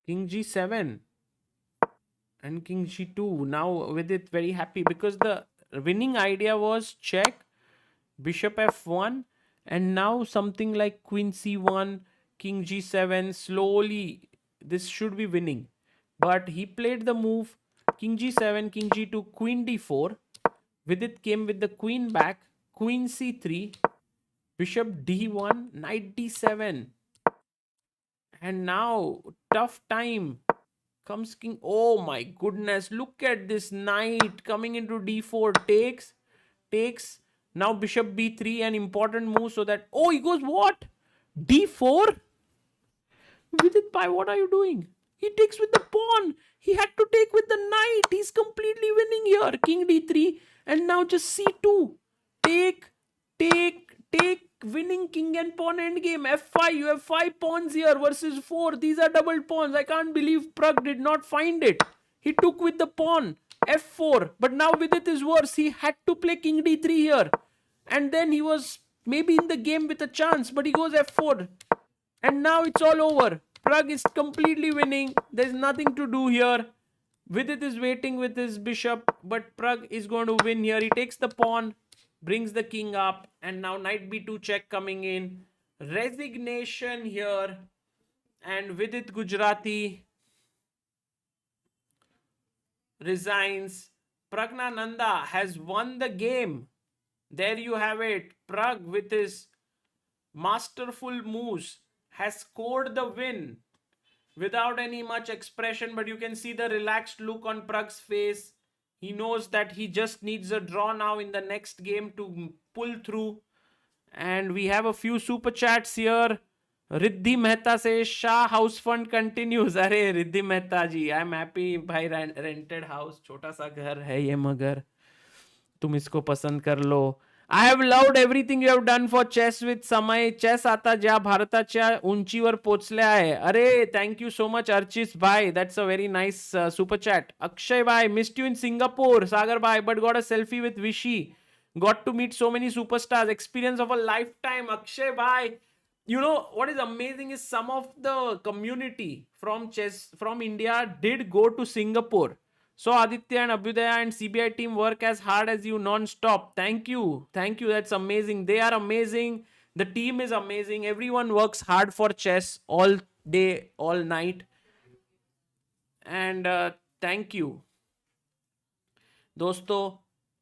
King g7 and king g2. Now with it very happy because the winning idea was check, bishop f1, and now something like queen c1, king g7. Slowly this should be winning, but he played the move king g7, king g2, queen d4. Vidit came with the queen back, queen c3, bishop d1, knight d7. And now tough time comes king. Oh my goodness, look at this knight coming into d4. Takes. Now bishop b3, an important move, so that... Oh, he goes what? d4? Vidit Pai, what are you doing? He takes with the pawn. He had to take with the knight. He's completely winning here. King d3, and now just c2. Take. Winning king and pawn endgame. f5. You have 5 pawns here versus 4. These are double pawns. I can't believe Pragg did not find it. He took with the pawn. f4. But now Vidit is worse. He had to play king d3 here. And then he was maybe in the game with a chance. But he goes f4. And now it's all over. Pragg is completely winning. There's nothing to do here. Vidit is waiting with his bishop. But Pragg is going to win here. He takes the pawn, brings the king up, and now knight b2 check coming in. Resignation here, and Vidit Gujrathi resigns. Praggnanandhaa has won the game. There you have it. Pragg, with his masterful moves, has scored the win without any much expression, but you can see the relaxed look on Pragg's face. He knows that he just needs a draw now in the next game to pull through. And we have a few super chats here. Riddhi Mehta says, Shah house fund continues. Arey Riddhi Mehta ji, I'm happy. Bhai rented house, छोटा सा घर है ये मगर तुम इसको पसंद कर लो. I have loved everything you have done for chess with Samay. Chess आता ज्या भारताच्या उंचीवर पोचल्या आहे. अरे, thank you so much, Archis bhai. That's a very nice super chat. Akshay bhai, missed you in Singapore. Sagar bhai, but got a selfie with Vishy. Got to meet so many superstars. Experience of a lifetime. Akshay bhai. You know what is amazing is some of the community from chess from India did go to Singapore. So Aditya and Abhyudaya and CBI team work as hard as you non-stop. Thank you. Thank you. That's amazing. They are amazing. The team is amazing. Everyone works hard for chess all day, all night. And thank you. दोस्तों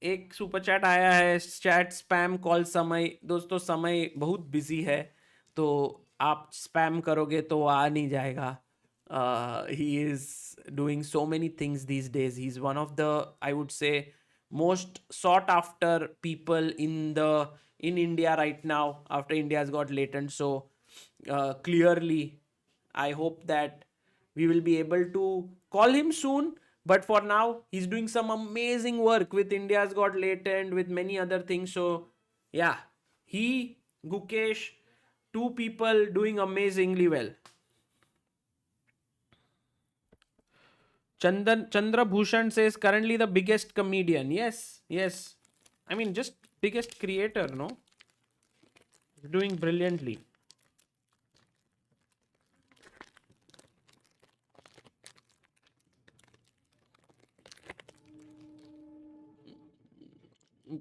एक super chat आया है, chat spam call समय. दोस्तों समय बहुत busy है, तो आप स्पैम करोगे तो वो आ नहीं जाएगा. He is doing so many things these days. He's one of the, I would say, most sought after people in India right now, after India has got latent. So clearly I hope that we will be able to call him soon. But for now, he's doing some amazing work with India's Got Latent, with many other things. So, yeah, he, Gukesh, two people doing amazingly well. Chandra Bhushan says currently the biggest comedian. Yes, yes. I mean, just biggest creator, no? Doing brilliantly.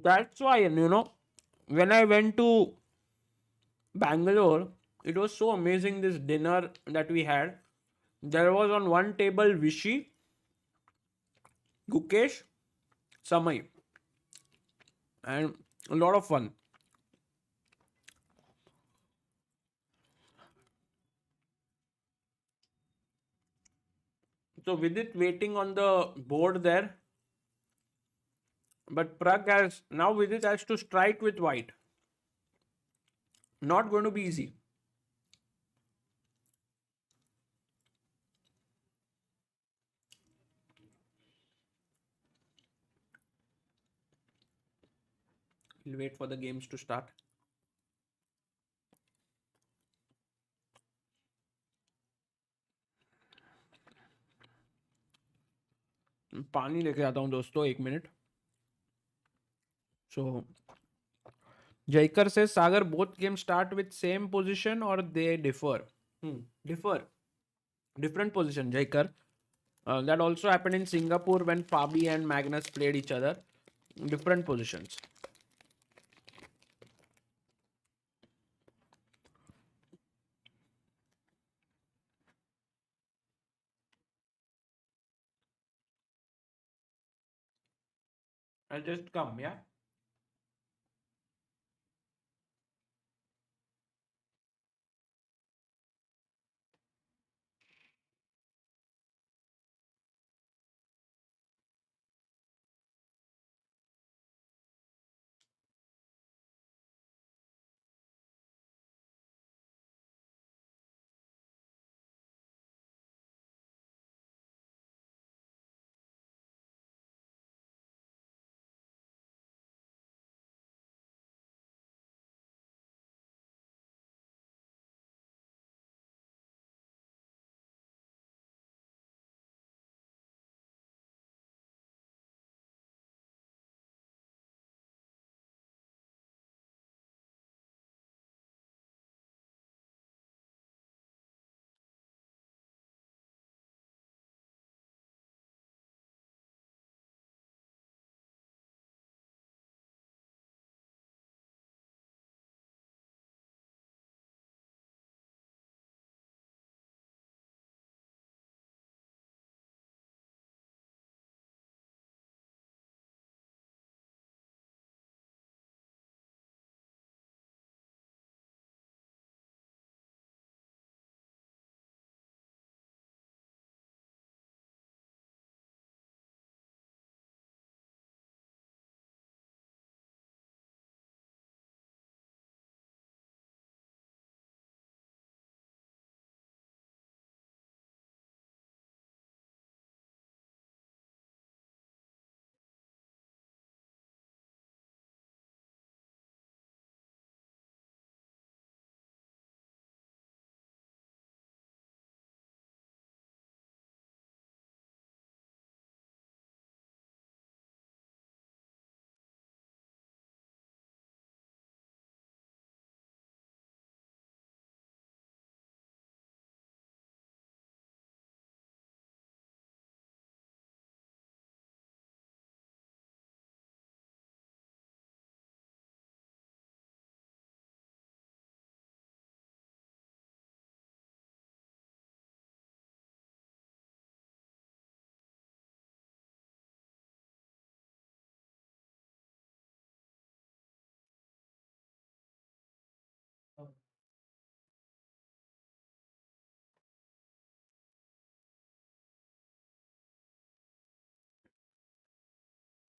That's why, when I went to Bangalore, it was so amazing, this dinner that we had. There was on one table Vishy, Gukesh, Samay, and a lot of fun. So Vidit waiting on the board there, but Pragg has now Vidit has to strike with white. Not going to be easy. We'll wait for the games to start. पानी लेके आता हूँ दोस्तों, 1 minute. So Jaikar says, Sagar, both games start with same position or they differ? Differ. Different position, Jaikar. That also happened in Singapore when Fabi and Magnus played each other. Different positions. I'll just come, yeah?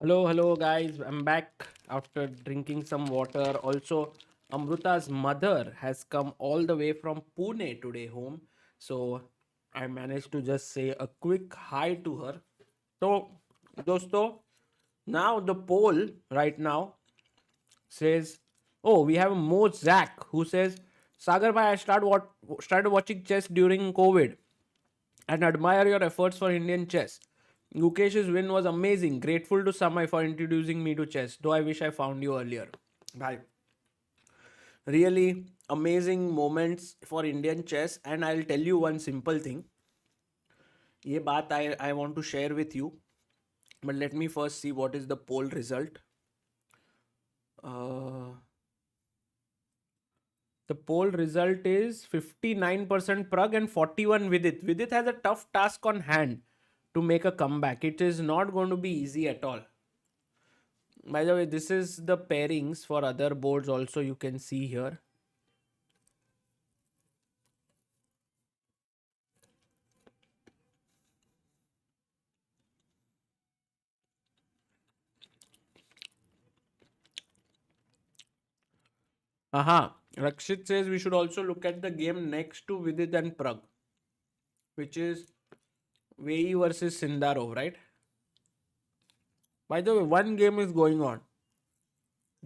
Hello, guys. I'm back after drinking some water. Also, Amruta's mother has come all the way from Pune today home. So, I managed to just say a quick hi to her. So, dosto, now the poll right now says, oh, we have Mo Zach who says, Sagar bhai, I started watching chess during COVID and admire your efforts for Indian chess. Gukesh's win was amazing. Grateful to Samay for introducing me to chess, though I wish I found you earlier. Bye. Really amazing moments for Indian chess, and I'll tell you one simple thing. ये बात I want to share with you, but let me first see what is the poll result. Uh, the poll result is 59% Pragg and 41 Vidit. Vidit has a tough task on hand to make a comeback. It is not going to be easy at all. By the way, this is the pairings for other boards also you can see here. Aha. Rakshit says we should also look at the game next to Vidit and Pragg, which is Vei versus Sindarov, right? By the way, one game is going on.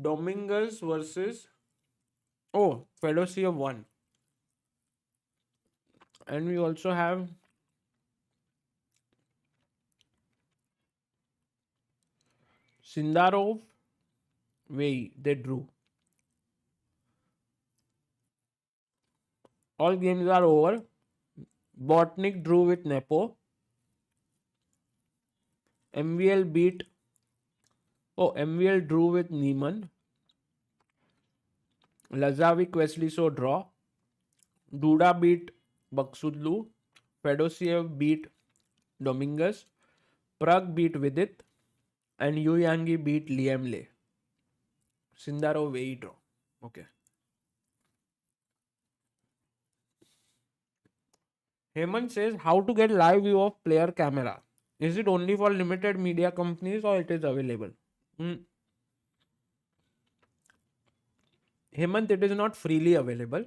Dominguez versus Fedosiev 1. And we also have Sindarov Vei. They drew. All games are over. Botnik drew with Nepo. MVL beat. MVL drew with Neiman. Lazavic Wesley so draw. Duda beat Baksudlu. Fedosiev beat Dominguez. Pragg beat Vidit. And Yu Yangi beat Liam Le. Sindaro Wei draw. Okay. Hemant says how to get live view of player camera. Is it only for limited media companies or it is available? Hemant, it is not freely available.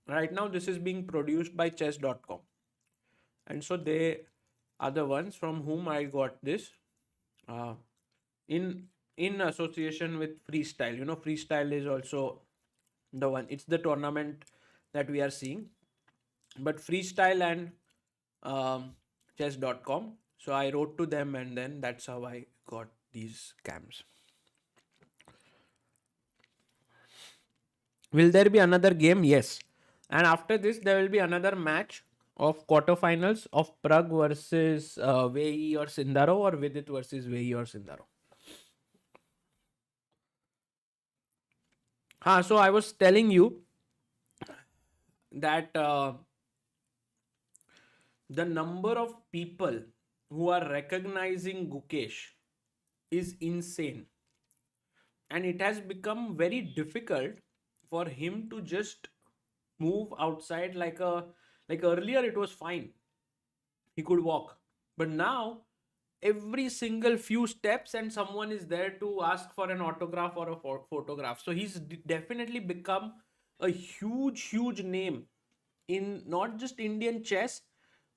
Right now, this is being produced by chess.com. And so they are the ones from whom I got this uh, in association with Freestyle. You know, Freestyle is also the one. It's the tournament that we are seeing. But Freestyle and chess.com. So I wrote to them and then that's how I got these cams. Will there be another game? Yes. And after this, there will be another match of quarterfinals of Pragg versus Vei or Sindaro or Vidit versus Vei or Sindaro. So I was telling you that the number of people who are recognizing Gukesh is insane. And it has become very difficult for him to just move outside like earlier it was fine. He could walk. But now every single few steps and someone is there to ask for an autograph or a photograph. So he's definitely become a huge name in not just Indian chess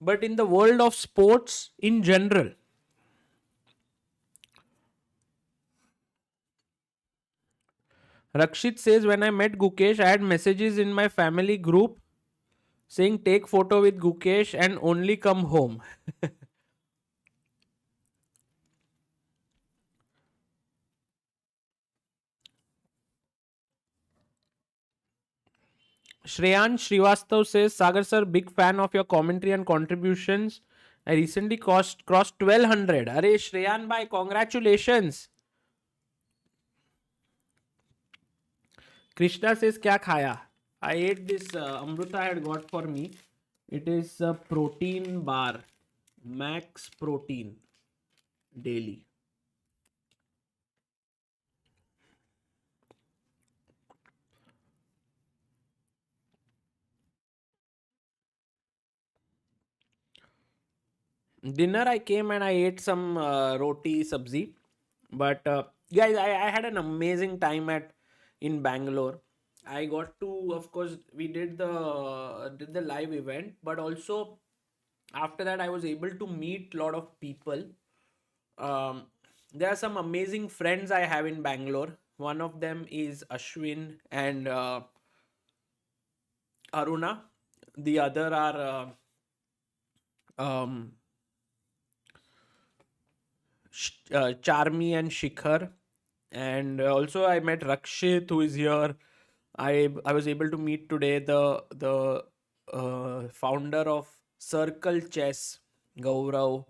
but in the world of sports in general. Rakshit says when I met Gukesh I had messages in my family group saying take photo with Gukesh and only come home. Shreyan Srivastav says, Sagar sir, big fan of your commentary and contributions. I recently crossed 1200. Are Shreyan bhai, congratulations. Krishna says, kya khaya? I ate this Amruta had got for me. It is a protein bar. Max protein. Daily. Dinner, I came and I ate some roti sabzi. But guys, I had an amazing time at in Bangalore. I got to, of course, we did the live event, but also after that, I was able to meet a lot of people. Um, there are some amazing friends I have in Bangalore. One of them is Ashwin and Aruna. The other are um, Charmi and Shikhar, and also I met Rakshit, who is here. I was able to meet today the founder of Circle Chess, Gaurav.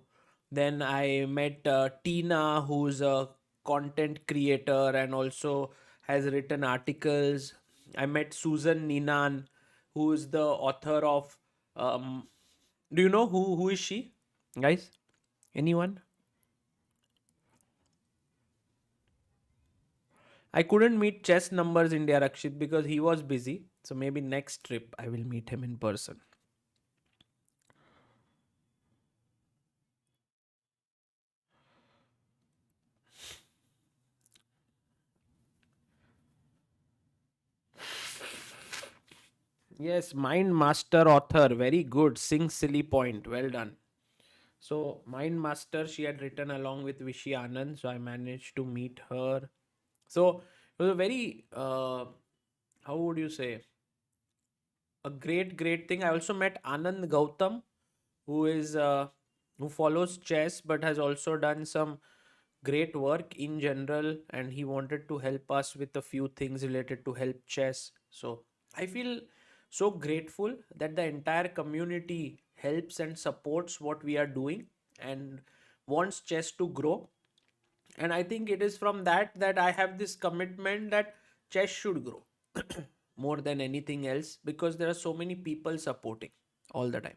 Then I met Tina, who's a content creator and also has written articles. I met Susan Ninan, who is the author of. Um, do you know who is she, guys? Anyone? I couldn't meet chess numbers India Rakshit because he was busy. So maybe next trip I will meet him in person. Yes, Mind Master author, very good. Sing Silly Point, well done. So Mind Master, she had written along with Vishi Anand, so I managed to meet her. So it was a very, how would you say, a great thing. I also met Anand Gautam, who is who follows chess but has also done some great work in general, and he wanted to help us with a few things related to help chess. So I feel so grateful that the entire community helps and supports what we are doing and wants chess to grow. And I think it is from that I have this commitment that chess should grow more than anything else, because there are so many people supporting all the time.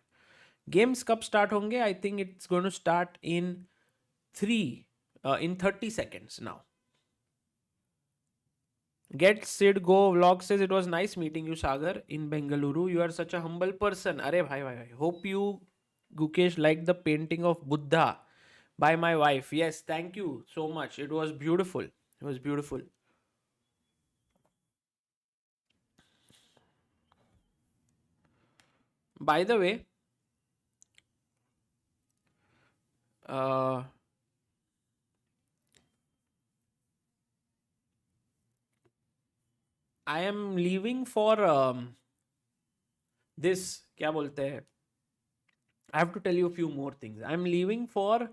Games कब start होंगे? I think it's going to start in 30 seconds now. Get Sid Go vlog says it was nice meeting you, Sagar, in Bengaluru. You are such a humble person. Arey bhai bhai bhai. Hope you, Gukesh, like the painting of Buddha by my wife. Yes, thank you so much. It was beautiful. It was beautiful. By the way, uh, I am leaving for this. क्या बोलते हैं? I have to tell you a few more things. I'm leaving for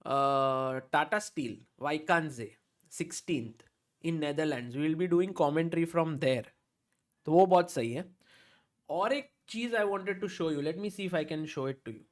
Tata Steel, Vaikanze, 16th in Netherlands. We will be doing commentary from there. तो वो बहुत सही है. और एक चीज I wanted to show you. Let me see if I can show it to you.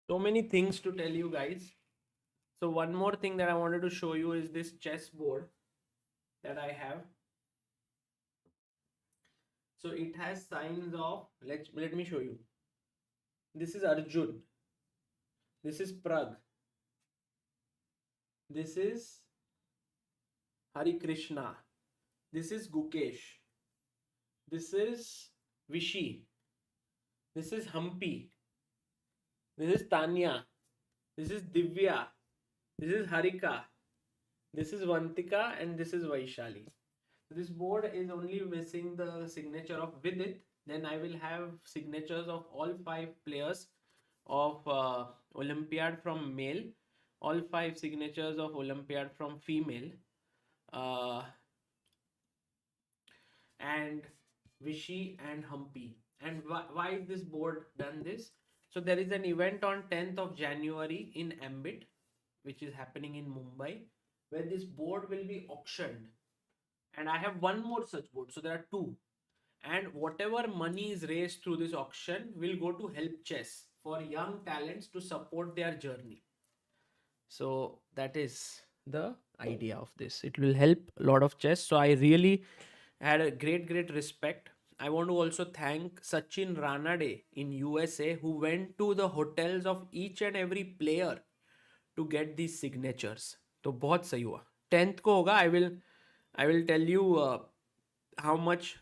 So many things to tell you guys. So one more thing that I wanted to show you is this chess board that I have. So it has signs of, let me show you. This is Arjun. This is Pragg. This is Hari Krishna. This is Gukesh. This is Vishi. This is Humpy. This is Tanya. This is Divya. This is Harika. This is Vantika, and this is Vaishali. This board is only missing the signature of Vidit. Then I will have signatures of all 5 players of Olympiad from male, all 5 signatures of Olympiad from female, uh, and Vishy and Humpy. And why is this board done this? So there is an event on 10th of January in Ambit, which is happening in Mumbai, where this board will be auctioned. And I have one more such board. So there are 2. and whatever money is raised through this auction will go to help chess for young talents to support their journey. So that is the idea of this. It will help a lot of chess. So I really had a great respect. I want to also thank Sachin Ranade in USA who went to the hotels of each and every player to get these signatures. तो बहुत सही हुआ. 10th को होगा. I will tell you how much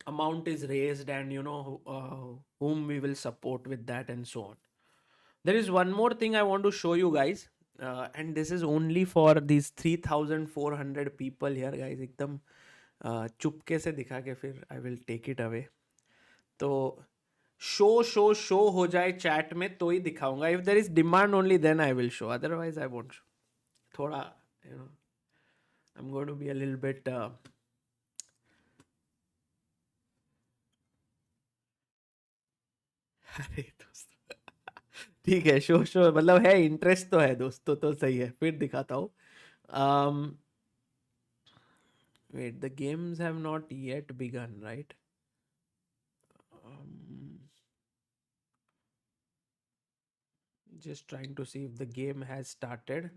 amount is raised and whom we will support with that and so on. There is one more thing I want to show you guys, and this is only for these 3,400 people here, guys. एकदम चुपके से दिखा के फिर I will take it away. तो show हो जाए chat में तो ही दिखाऊंगा. If there is demand only then I will show. Otherwise I won't show. थोड़ा I'm going to be a little bit अरे दोस्त ठीक है. शो मतलब है, इंटरेस्ट तो है दोस्तों, तो सही है. फिर दिखाता हूँ. Wait, the games have not yet begun, right? Just trying to see if the game has started.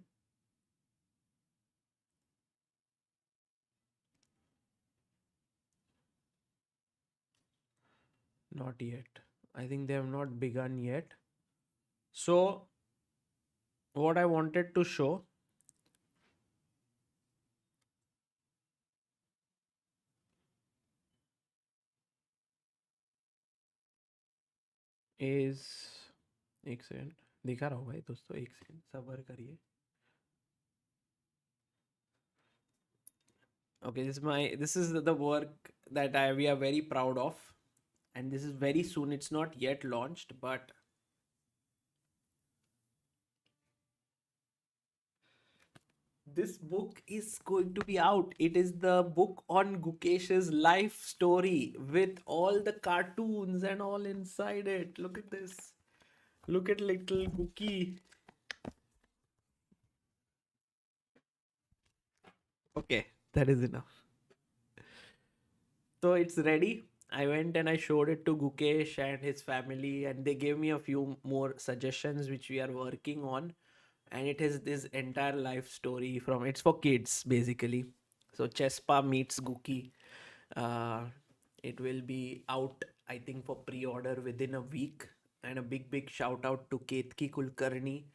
Not yet. I think they have not begun yet. So, what I wanted to show is एक second दिखा रहा हूँ भाई दोस्तों, एक second सब्र करिए. Okay, this is the work that we are very proud of, and this is very soon. It's not yet launched, but this book is going to be out. It is the book on Gukesh's life story with all the cartoons and all inside it. Look at this. Look at little Gookie. Okay, that is enough. So it's ready. I went and I showed it to Gukesh and his family, and they gave me a few more suggestions which we are working on. And it is this entire life story it's for kids basically. So Chespa meets Gookie. It will be out, I think, for pre-order within a week. And a big shout out to Ketki Kulkarni,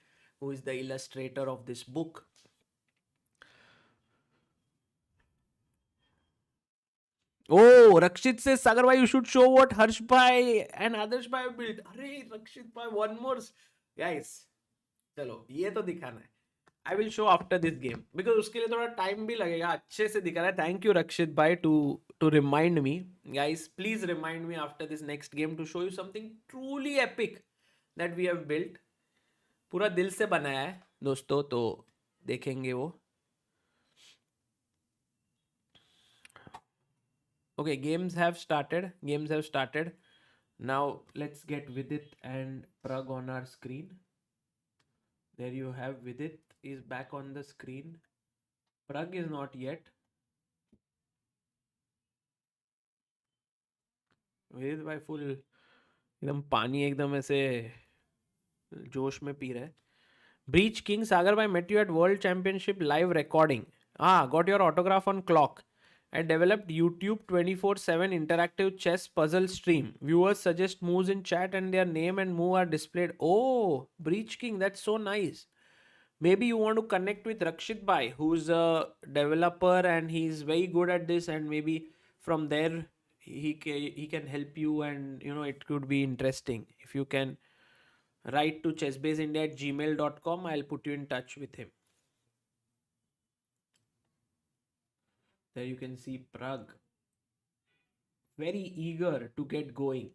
who is the illustrator of this book. Oh, Rakshit says, Sagar bhai, you should show what Harsh bhai and Adarsh bhai built. Arey, Rakshit bhai, one more. Guys, चलो ये तो दिखाना है. I will show after this game because उसके लिए थोड़ा time भी लगेगा. अच्छे से दिखाना है. Thank you Rakshit bhai to remind me. Guys, please remind me after this next game to show you something truly epic that we have built. पूरा दिल से बनाया है दोस्तों, तो देखेंगे वो. Okay, games have started. Now let's get Vidit and Pragg on our screen. There you have Vidit is back on the screen. Pragg is not yet. Vidit भाई full एकदम पानी एकदम ऐसे जोश में पी रहे. Breach King Sagar bhai, met you at World Championship live recording. Got your autograph on clock. I developed YouTube 24/7 interactive chess puzzle stream. Viewers suggest moves in chat and their name and move are displayed. Oh, Breach King, that's so nice. Maybe you want to connect with Rakshit bhai, who's a developer and he's very good at this, and maybe from there he can help you, and it could be interesting. If you can write to chessbaseindia@gmail.com, I'll put you in touch with him. There you can see Pragg. Very eager to get going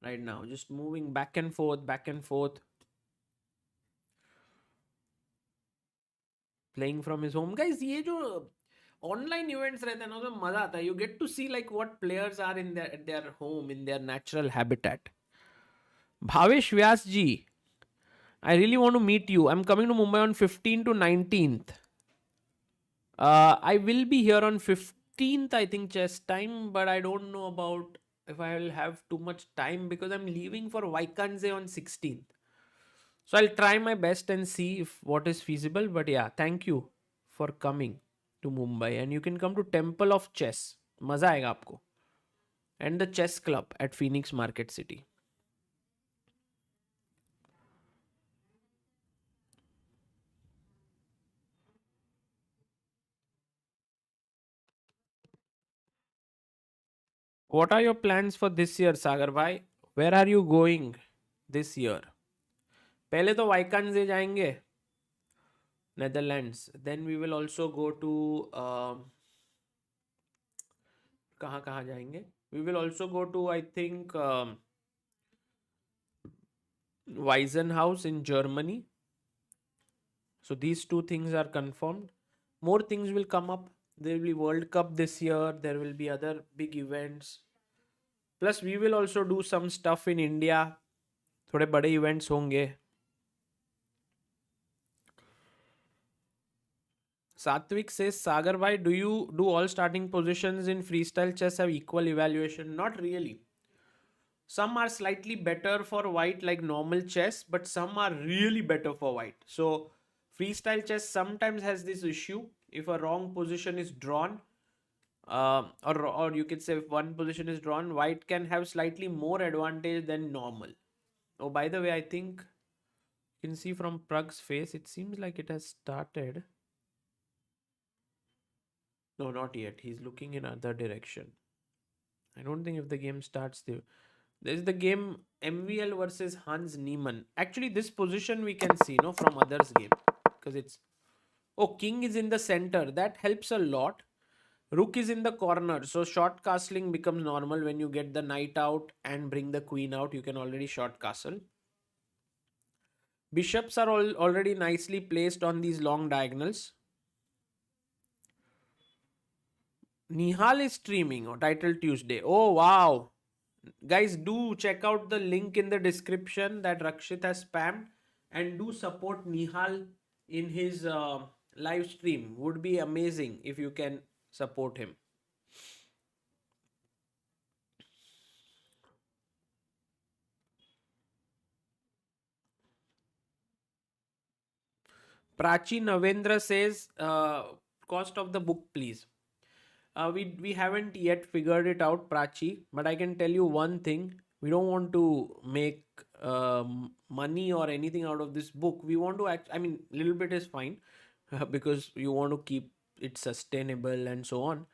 right now. Just moving back and forth. Playing from his home. Guys, ये जो online events रहते हैं ना, उसमें मजा आता है. You get to see like what players are in their home, in their natural habitat. Bhavesh Vyas ji, I really want to meet you. I'm coming to Mumbai on 15th to 19th. I will be here on 16th, I think, chess time, but I don't know about if I will have too much time because I'm leaving for Vaikanze on 16th. So I'll try my best and see if what is feasible. But yeah, thank you for coming to Mumbai, and you can come to Temple of Chess. मजा आएगा आपको. And the chess club at Phoenix Market City. What are your plans for this year, Sagar bhai? Where are you going this year? पहले तो वाइकान्जे जाएंगे, Netherlands. Then we will also go to कहाँ कहाँ जाएंगे? We will also go to, I think, Weissenhaus in Germany. So these two things are confirmed. More things will come up. There will be World Cup this year. There will be other big events. Plus we will also do some stuff in India. थोड़े बड़े events होंगे. Satvik says, Sagar bhai, do you do all starting positions in freestyle chess have equal evaluation? Not really. Some are slightly better for white like normal chess, but some are really better for white. So freestyle chess sometimes has this issue. If a wrong position is drawn, or you could say if one position is drawn, white can have slightly more advantage than normal. Oh, by the way, I think you can see from Pragg's face, it seems like it has started. No, not yet. He's looking in other direction. I don't think if the game starts there. There's the game MVL versus Hans Niemann. Actually, this position we can see, no, from others' game. Because it's... Oh, king is in the center. That helps a lot. Rook is in the corner. So short castling becomes normal when you get the knight out and bring the queen out. You can already short castle. Bishops are already nicely placed on these long diagonals. Nihal is streaming on Title Tuesday. Oh, wow. Guys, do check out the link in the description that Rakshit has spammed, and do support Nihal in his live stream. Would be amazing if you can support him. Prachi Navendra says, cost of the book, please. We haven't yet figured it out, Prachi, but I can tell you one thing. We don't want to make money or anything out of this book. We want to act, I mean, little bit is fine because you want to keep it sustainable and so on.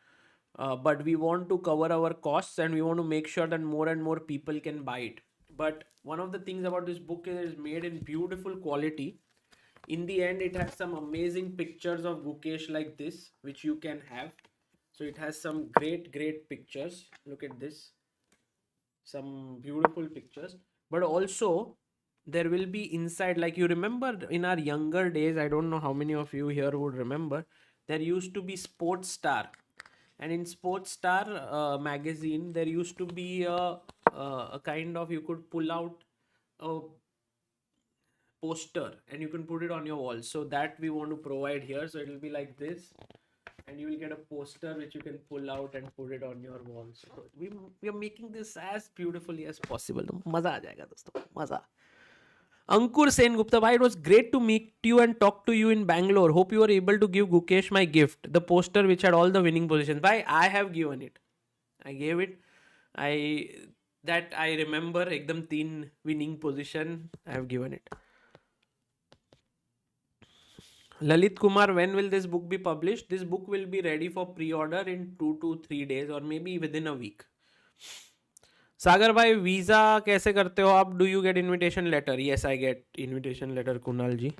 But we want to cover our costs, and we want to make sure that more and more people can buy it. But one of the things about this book is it's made in beautiful quality. In the end, it has some amazing pictures of Gukesh like this, which you can have. So it has some great pictures. Look at this. Some beautiful pictures. But also, there will be inside, like you remember in our younger days, I don't know how many of you here would remember, there used to be Sports Star. And in Sports Star magazine, there used to be a kind of, you could pull out a poster and you can put it on your wall. So that we want to provide here. So it will be like this, and you will get a poster which you can pull out and put it on your wall. So we are making this as beautifully as possible. मजा आ जाएगा दोस्तों, मजा. Ankur Sen Gupta, bhai, it was great to meet you and talk to you in Bangalore. Hope you were able to give Gukesh my gift, the poster which had all the winning positions. Bhai, I have given it. I gave it. I remember ekdam 3 winning position. I have given it. Lalit Kumar, when will this book be published? This book will be ready for pre-order in 2 to 3 days or maybe within a week. सागर भाई visa कैसे करते हो आप? Do you get invitation letter? Yes I get invitation letter Kunal ji.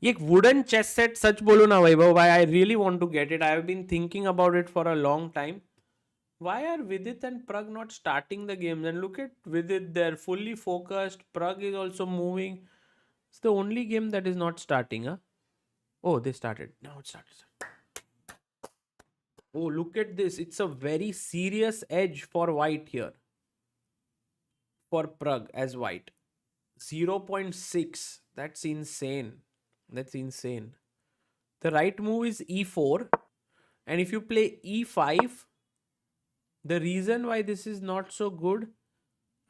ये एक wooden chess set, सच बोलो ना वैभव भाई, I really want to get it. I have been thinking about it for a long time. Why are Vidit and Pragg not starting the games? And look at Vidit, they're fully focused. Pragg is also moving. It's the only game that is not starting, huh? Oh, they started. Now it started. Oh, look at this. It's a very serious edge for white here. For Pragg as white. 0.6. That's insane. That's insane. The right move is e4. And if you play e5, the reason why this is not so good,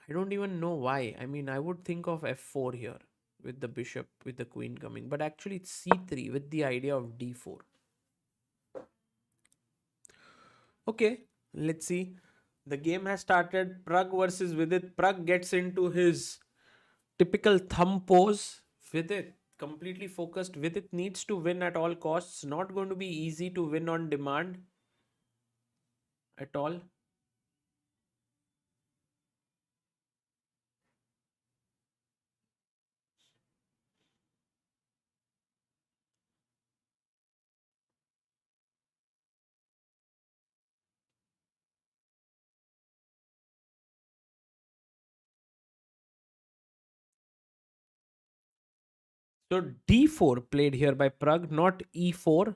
I don't even know why. I mean, I would think of f4 here with the bishop, with the queen coming. But actually, it's c3 with the idea of d4. Okay, let's see. The game has started. Pragg versus Vidit. Pragg gets into his typical thumb pose. Vidit completely focused. Vidit needs to win at all costs. Not going to be easy to win on demand at all. So d4 played here by Pragg, not e4.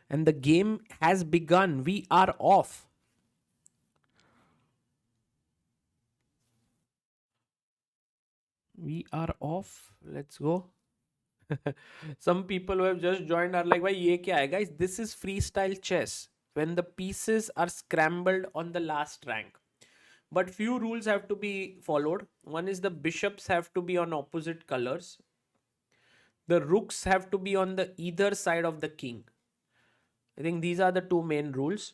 And the game has begun. We are off. We are off. Let's go. Some people who have just joined are like, "Why ye kya hai?" Guys, this is freestyle chess when the pieces are scrambled on the last rank. But few rules have to be followed. One is the bishops have to be on opposite colors. The rooks have to be on the either side of the king. I think these are the two main rules.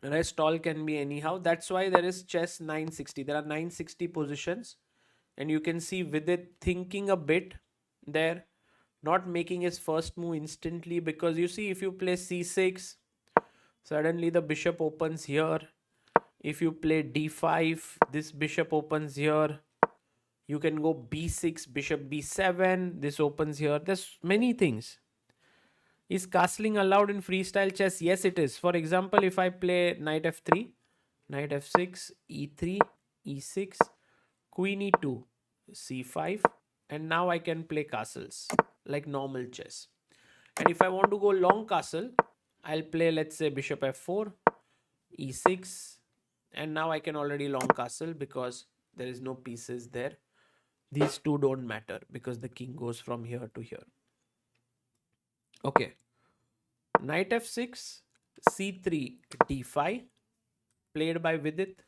Rest all can be anyhow. That's why there is chess 960. There are 960 positions. And you can see with it thinking a bit there, not making his first move instantly, because you see, if you play c6, suddenly the bishop opens here. If you play d5, this bishop opens here. You can go b6, bishop b7, this opens here. There's many things. Is castling allowed in freestyle chess? Yes, it is. For example, if I play knight f3, knight f6, e3, e6, queen e2, c5, and now I can play castles like normal chess. And if I want to go long castle, I'll play, let's say, bishop f4, e6, and now I can already long castle because there is no pieces there. These two don't matter because the king goes from here to here. Okay. Knight f6, c3, d5, played by Vidit.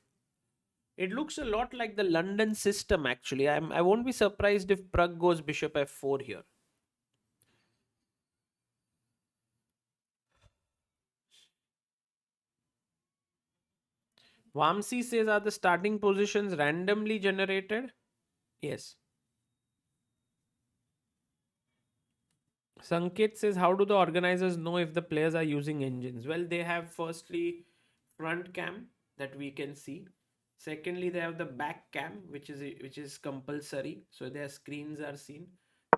It looks a lot like the London system actually. I won't be surprised if Pragg goes bishop f4 here. Vamsi says, are the starting positions randomly generated? Yes. Sanket says, how do the organizers know if the players are using engines? Well, they have firstly front cam that we can see. Secondly, they have the back cam, which is compulsory, so their screens are seen.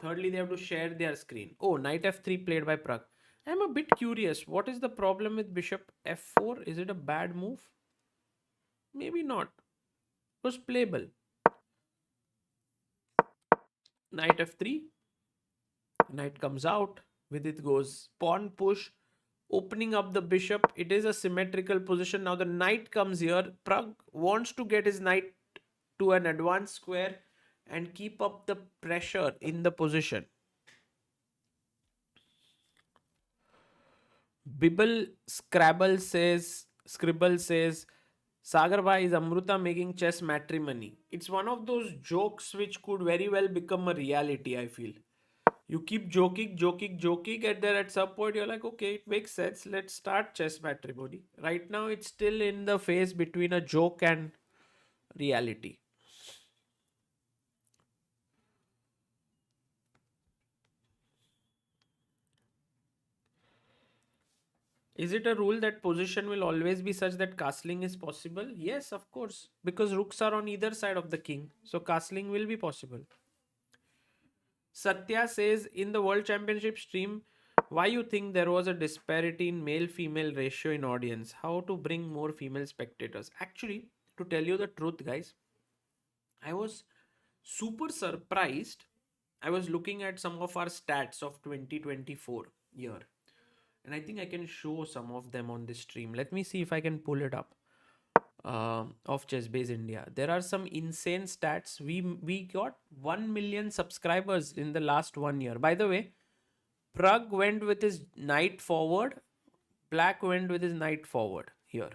Thirdly, they have to share their screen. Oh, knight f3 played by Pragg. I'm a bit curious. What is the problem with bishop f4? Is it a bad move? Maybe not. It was playable. Knight f3. Knight comes out. With it goes pawn push, opening up the bishop. It is a symmetrical position. Now the knight comes here. Pragg wants to get his knight to an advanced square and keep up the pressure in the position. Bibble Scribble says, Sagarbai is Amruta making chess matrimony. It's one of those jokes which could very well become a reality, I feel. You keep joking, and then at some point you're like, okay, it makes sense. Let's start chess matrimony. Right now, it's still in the phase between a joke and reality. Is it a rule that position will always be such that castling is possible? Yes, of course, because rooks are on either side of the king, so castling will be possible. Satya says, in the World Championship stream, why you think there was a disparity in male-female ratio in audience? How to bring more female spectators? Actually, to tell you the truth, guys, I was super surprised. I was looking at some of our stats of 2024 year, and I think I can show some of them on this stream. Let me see if I can pull it up. Of ChessBase India, there are some insane stats. We got 1 million subscribers in the last 1 year. By the way, Pragg went with his knight forward. Black went with his knight forward here.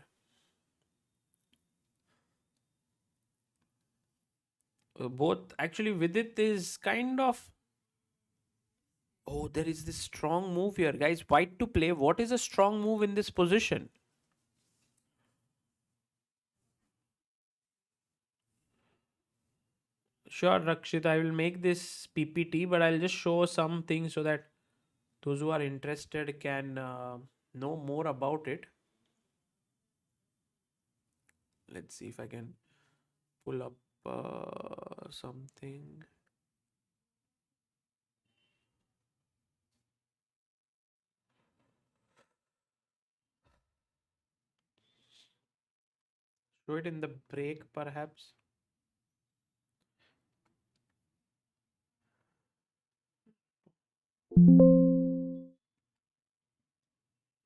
Both actually, Vidit is kind of. Oh, there is this strong move here, guys. White to play. What is a strong move in this position? Sure, Rakshit, I will make this PPT, but I'll just show some things so that those who are interested can know more about it. Let's see if I can pull up something. Show it in the break, perhaps.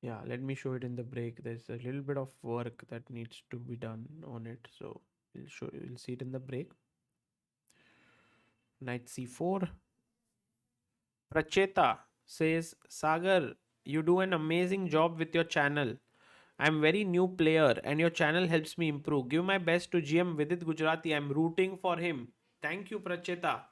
Yeah, let me show it in the break. There's a little bit of work that needs to be done on it, so we'll see it in the break. Knight c4. Pracheta says, Sagar, you do an amazing job with your channel. I'm very new player and your channel helps me improve. Give my best to GM Vidit Gujrathi. I'm rooting for him. Thank you, Pracheta.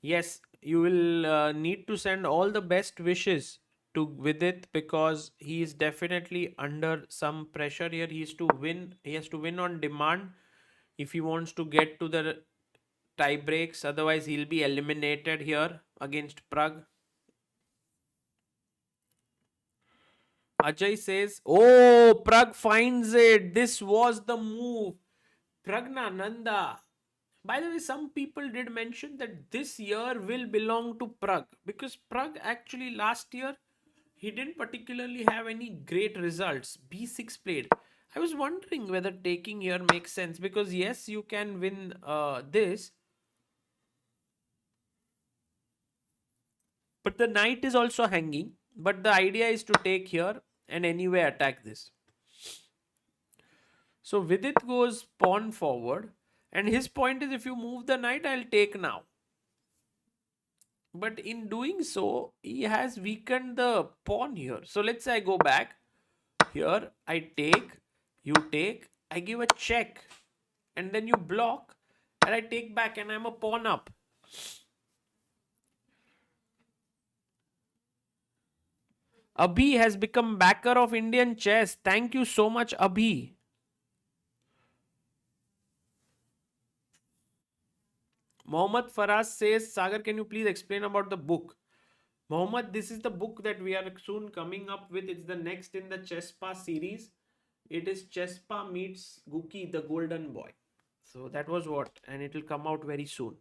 Yes, you will need to send all the best wishes to Vidit because he is definitely under some pressure here. He has to win. He has to win on demand if he wants to get to the tie breaks. Otherwise, he'll be eliminated here against Pragg. Ajay says, "Oh, Pragg finds it. This was the move." Praggnanandhaa. By the way, some people did mention that this year will belong to Pragg because Pragg actually last year he didn't particularly have any great results. B6 played. I was wondering whether taking here makes sense because yes, you can win this, but the knight is also hanging. But the idea is to take here and anyway attack this. So Vidit goes pawn forward, and his point is if you move the knight, I'll take now. But in doing so, he has weakened the pawn here. So let's say I go back. Here, I take, you take, I give a check, and then you block, and I take back, and I'm a pawn up. Abhi has become backer of Indian chess. Thank you so much, Abhi. Mohammad Faraz says, Sagar, can you please explain about the book? Mohammad, this is the book that we are soon coming up with. It's the next in the Chesspa series. It is Chesspa meets Guki, the golden boy. So that was what, and it will come out very soon.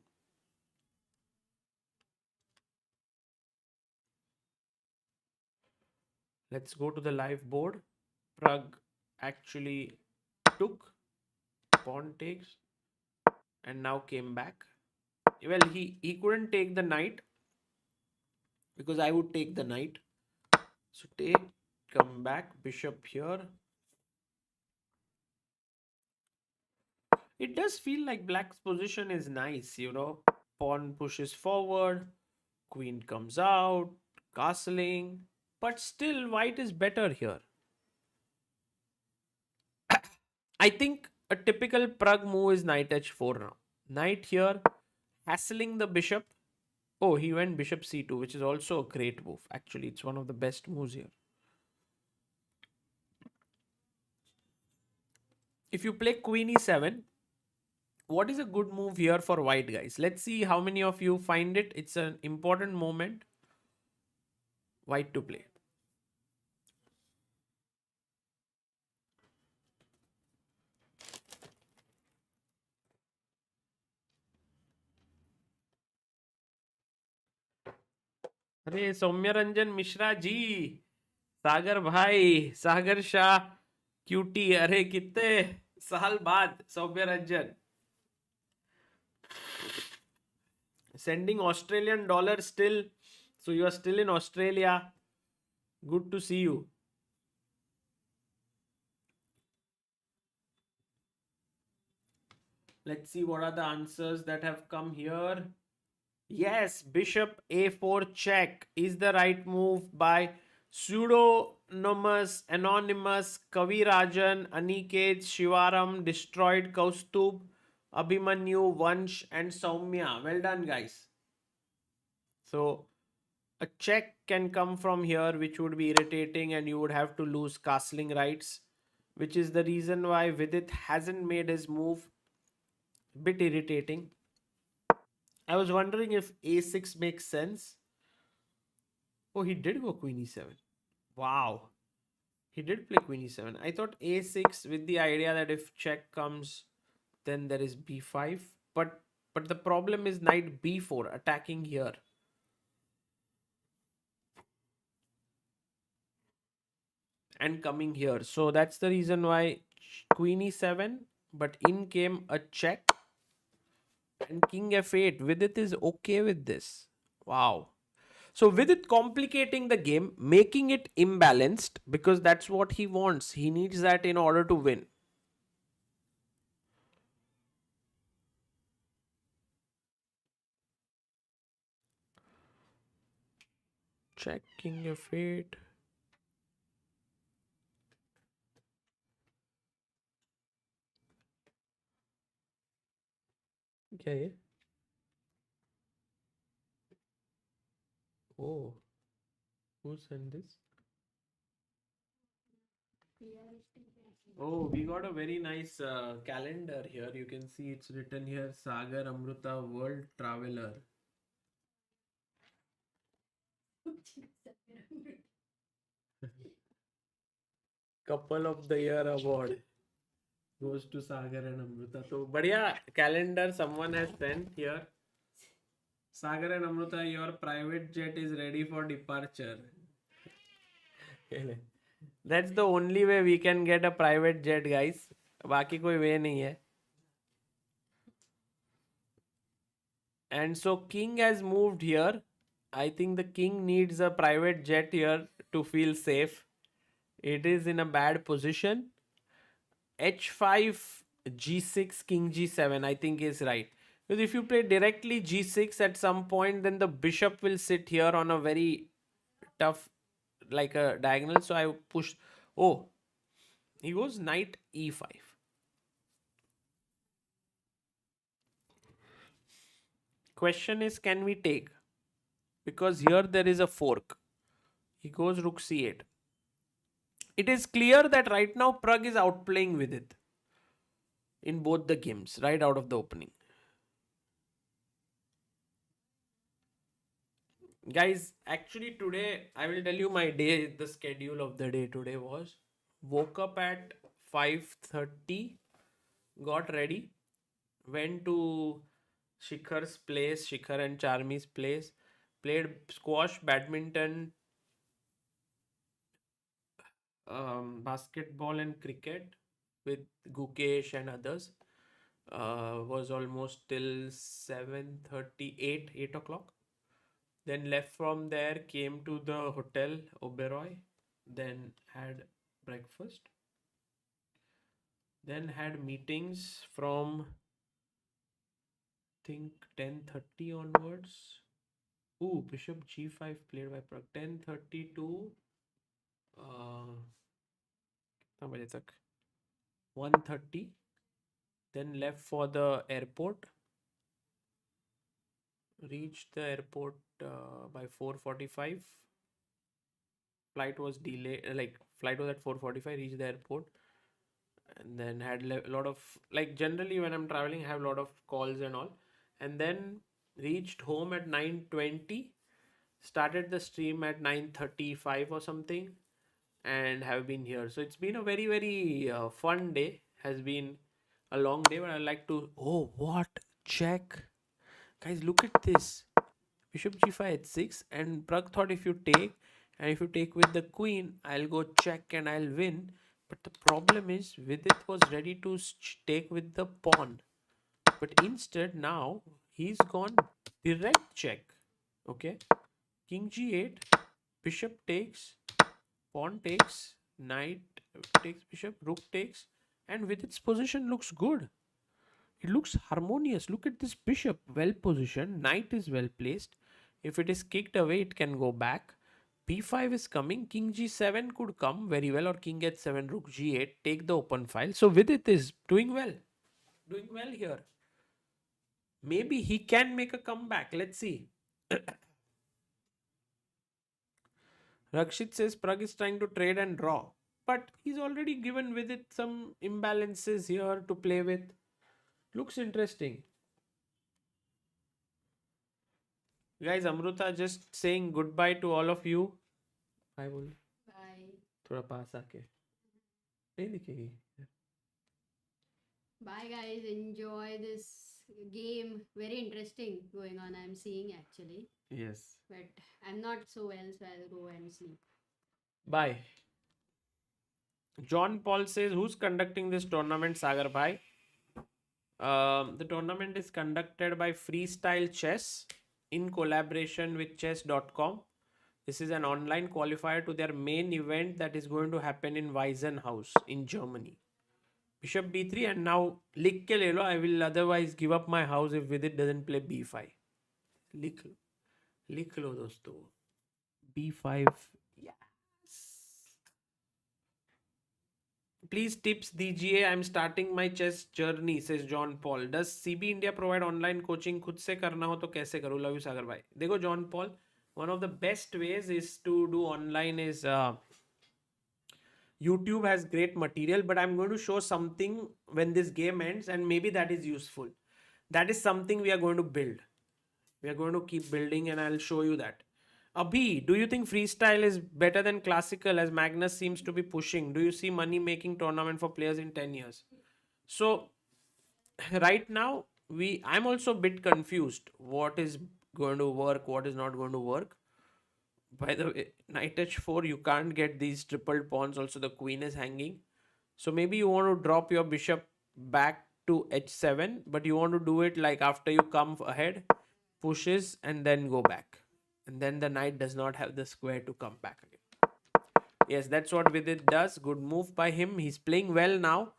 Let's go to the live board. Pragg actually took, pawn takes, and now came back. Well, he couldn't take the knight because I would take the knight. So take, come back, bishop here. It does feel like black's position is nice, you know. Pawn pushes forward, queen comes out, castling, but still white is better here. I think a typical Pragg move is knight h4 now. Knight here, hassling the bishop. Oh, he went bishop c2, which is also a great move. Actually, it's one of the best moves here. If you play queen e7, what is a good move here for white, guys? Let's see how many of you find it. It's an important moment. White to play. अरे सौम्य रंजन मिश्रा जी, सागर भाई, सागर Shah, cutie, अरे कितने साल बाद सौम्य Ranjan. Sending Australian dollar still. So you are still in Australia. Good to see you. Let's see what are the answers that have come here. Yes, bishop a4 check is the right move by anonymous Kavirajan, Aniket, Shivaram, Destroyed Kaustub, Abhimanyu, Vansh, and Soumya. Well done, guys. So a check can come from here, which would be irritating, and you would have to lose castling rights, which is the reason why Vidit hasn't made his move. Bit irritating. I was wondering if a6 makes sense. Oh, he did go queen e7. Wow. He did play queen e7. I thought a6 with the idea that if check comes, then there is b5. But the problem is knight b4 attacking here. And coming here. So that's the reason why queen e7, but in came a check and king f8. Vidit is okay with this. Wow. So Vidit complicating the game, making it imbalanced because that's what he wants. He needs that in order to win. Check king f8. क्या ये? Oh, who sent this? Oh, we got a very nice calendar here. You can see it's written here Sagar Amruta World Traveler. Couple of the Year award goes to Sagar and Amruta. So, बढ़िया calendar someone has sent here. Sagar and Amruta, your private jet is ready for departure. That's the only way we can get a private jet, guys. बाकी कोई वे नहीं है. And so king has moved here. I think the king needs a private jet here to feel safe. It is in a bad position. h5, g6, king g7, I think is right. Because if you play directly g6 at some point, then the bishop will sit here on a very tough, like a diagonal. So I push. Oh, he goes knight e5. Question is, can we take? Because here there is a fork. He goes rook c8. It is clear that right now Pragg is outplaying Vidit in both the games, right out of the opening. Guys, actually today, I will tell you my day, the schedule of the day today was, woke up at 5:30, got ready, went to Shikhar's place, Shikhar and Charmi's place, played squash, badminton, basketball and cricket with Gukesh and others. Was almost till 7:38, 8 o'clock. Then left from there, came to the hotel Oberoi, then had breakfast, then had meetings from I think 10:30 onwards. Ooh, Bishop G5 played by Pragg. 10:30 to कितना बजे तक? 1:30. Then left for the airport. Reached the airport by 4:45. Flight was delayed. Flight was at 4:45. Reached the airport, and then had a lot of, like, generally when I'm traveling, I have a lot of calls and all, and then reached home at 9:20. Started the stream at 9:35 or something, and have been here. So it's been a very very fun day. Has been a long day, but I like to. Oh, what check, guys! Look at this. Bishop g5 h6, and Pragg thought if you take, and if you take with the queen, I'll go check and I'll win. But the problem is, Vidit was ready to take with the pawn, but instead now he's gone direct check. Okay, king g8, bishop takes, pawn takes, knight takes bishop, rook takes, and Vidit's position looks good. It looks harmonious. Look at this bishop, well positioned. Knight is well placed. If it is kicked away, it can go back. b5 is coming. King g7 could come very well, or king h7, rook g8. Take the open file. So Vidit is doing well. Doing well here. Maybe he can make a comeback. Let's see. Rakshit says Pragg is trying to trade and draw. But he's already given Vidit some imbalances here to play with. Looks interesting. Guys, Amruta just saying goodbye to all of you. Bye बोल. Bye. थोड़ा पास आके. नहीं दिखेगी. Bye, guys. Enjoy this game. Very interesting going on. I'm seeing actually, Yes. but I'm not so well, so I'll go and sleep. Bye. John Paul says, who's conducting this tournament, Sagar Bhai? The tournament is conducted by Freestyle Chess in collaboration with chess.com. This is an online qualifier to their main event that is going to happen in Weissenhaus in Germany. Bishop b3, and now लिख के ले लो. I will otherwise give up my house if Vidit doesn't play b5. लिख लो दोस्तों. b5. Yes. Please tips दीजिए. I'm starting my chess journey, says John Paul. Does CB India provide online coaching? खुद से करना हो तो कैसे करूँ? Love you, सागर भाई. देखो John Paul, one of the best ways is to do online is YouTube has great material, but I'm going to show something when this game ends, and maybe that is useful. That is something we are going to build. We are going to keep building, and I'll show you that. Abhi, do you think freestyle is better than classical, as Magnus seems to be pushing? Do you see money making tournament for players in 10 years? So right now, I'm also a bit confused. What is going to work? What is not going to work? By the way, knight h4, you can't get these tripled pawns. Also, the queen is hanging. So maybe you want to drop your bishop back to h7, but you want to do it like after you come ahead, pushes, and then go back. And then the knight does not have the square to come back again. Yes, that's what Vidit does. Good move by him. He's playing well now.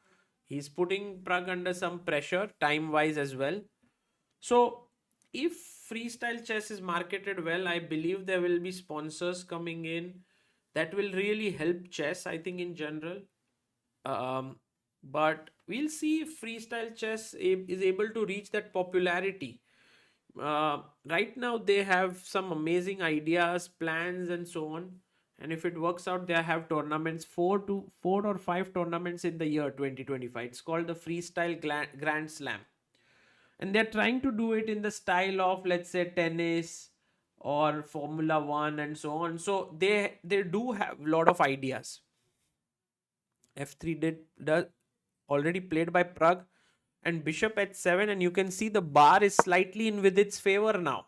He's putting Pragg under some pressure, time-wise as well. So, if freestyle chess is marketed well, I believe there will be sponsors coming in that will really help chess, I think, in general. But we'll see if freestyle chess is able to reach that popularity. Right now, they have some amazing ideas, plans, and so on. And if it works out, they have tournaments, four or five tournaments in the year 2025. It's called the Freestyle Grand Slam. And they're trying to do it in the style of, let's say, tennis or Formula One and so on. So they do have a lot of ideas. f3 does already played by Pragg, and bishop h7, and you can see the bar is slightly in Vidit's favor now.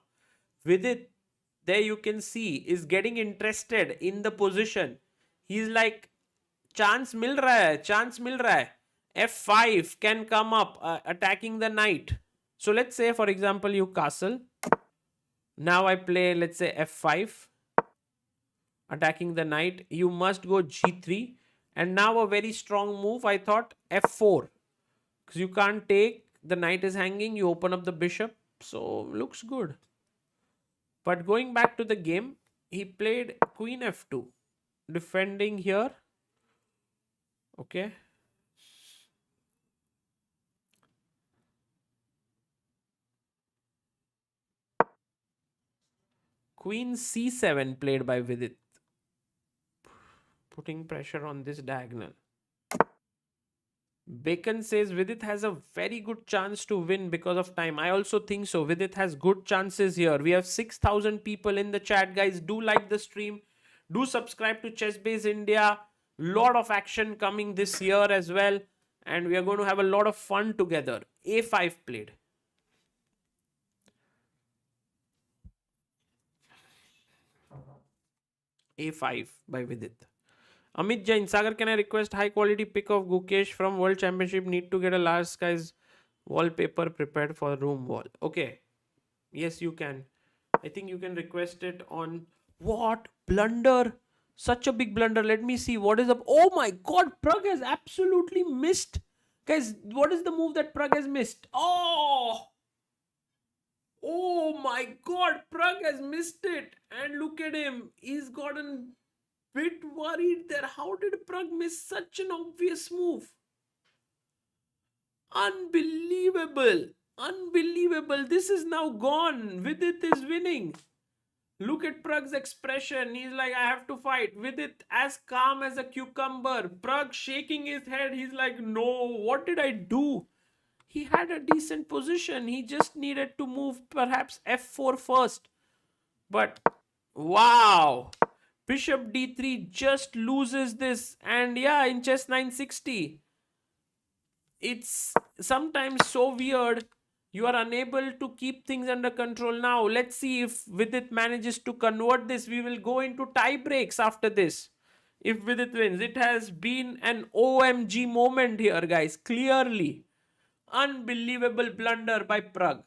Vidit, there you can see, is getting interested in the position. He's like, chance mil raha hai, chance mil raha hai. f5 can come up, attacking the knight. So let's say, for example, you castle. Now I play, let's say, f5, attacking the knight. You must go g3. And now a very strong move, I thought, f4. Because you can't take, the knight is hanging, you open up the bishop. So, looks good. But going back to the game, he played queen f2. Defending here. Okay. Queen c7 played by Vidit. Putting pressure on this diagonal. Bacon says Vidit has a very good chance to win because of time. I also think so. Vidit has good chances here. We have 6,000 people in the chat, guys. Do like the stream. Do subscribe to ChessBase India. Lot of action coming this year as well. And we are going to have a lot of fun together. A5 played. A5 by Vidit. Amit Jain, Sagar, can I request high quality pic of Gukesh from World Championship? Need to get a large size wallpaper prepared for room wall. Okay. Yes, you can. I think you can request it on... What? Blunder? Such a big blunder. Let me see. What is up? Oh my god. Pragg has absolutely missed Guys, what is the move that Pragg has missed? Oh my god, Pragg has missed it. And look at him. He's gotten bit worried there. How did Pragg miss such an obvious move? Unbelievable. Unbelievable. This is now gone. Vidit is winning. Look at Pragg's expression. He's like, I have to fight. Vidit as calm as a cucumber. Pragg shaking his head. He's like, no, what did I do? He had a decent position. He just needed to move perhaps f4 first. But wow. Bishop d3 just loses this. And yeah, in chess 960, it's sometimes so weird. You are unable to keep things under control. Now let's see if Vidit manages to convert this. We will go into tie breaks after this. If Vidit wins, it has been an OMG moment here, guys. Clearly, unbelievable blunder by Pragg.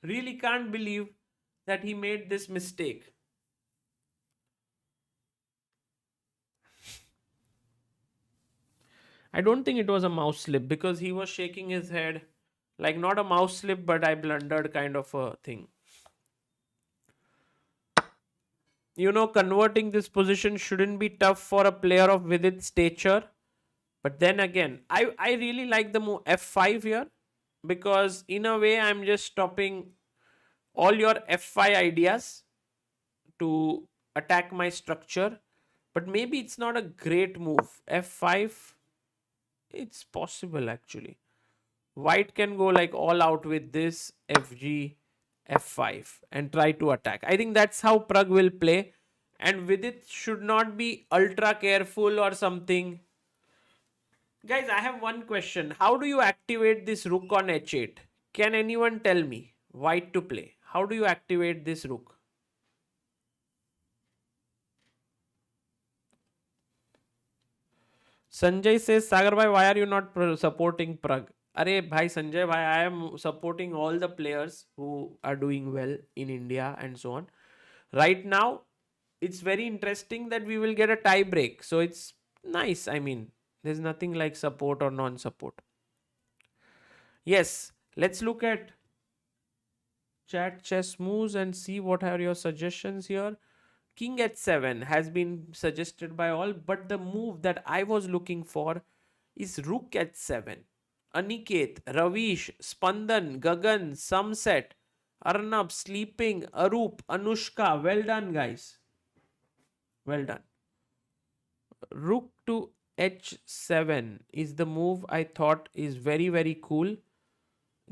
Really can't believe that he made this mistake. I don't think it was a mouse slip because he was shaking his head like not a mouse slip, but I blundered kind of a thing. You know, converting this position shouldn't be tough for a player of Vidit's stature. But then again, I really like the move f5 here because in a way I'm just stopping all your f5 ideas to attack my structure. But maybe it's not a great move. f5, it's possible actually. White can go like all out with this fg f5 and try to attack. I think that's how Pragg will play, and with it should not be ultra careful or something. Guys, I have one question. How do you activate this rook on h8? Can anyone tell me? White to play. How do you activate this rook? Sanjay says, Sagar bhai, why are you not supporting Pragg? Arey bhai Sanjay bhai, I am supporting all the players who are doing well in India and so on. Right now, it's very interesting that we will get a tie break. So it's nice. I mean, there's nothing like support or non-support. Yes, let's look at chat chess moves and see what are your suggestions here. King h7 has been suggested by all, but the move that I was looking for is rook h7. Aniket, Ravish, Spandan, Gagan, Samset, Arnab, Sleeping, Arup, Anushka. Well done, guys. Well done. Rook to h7 is the move I thought is very, very cool.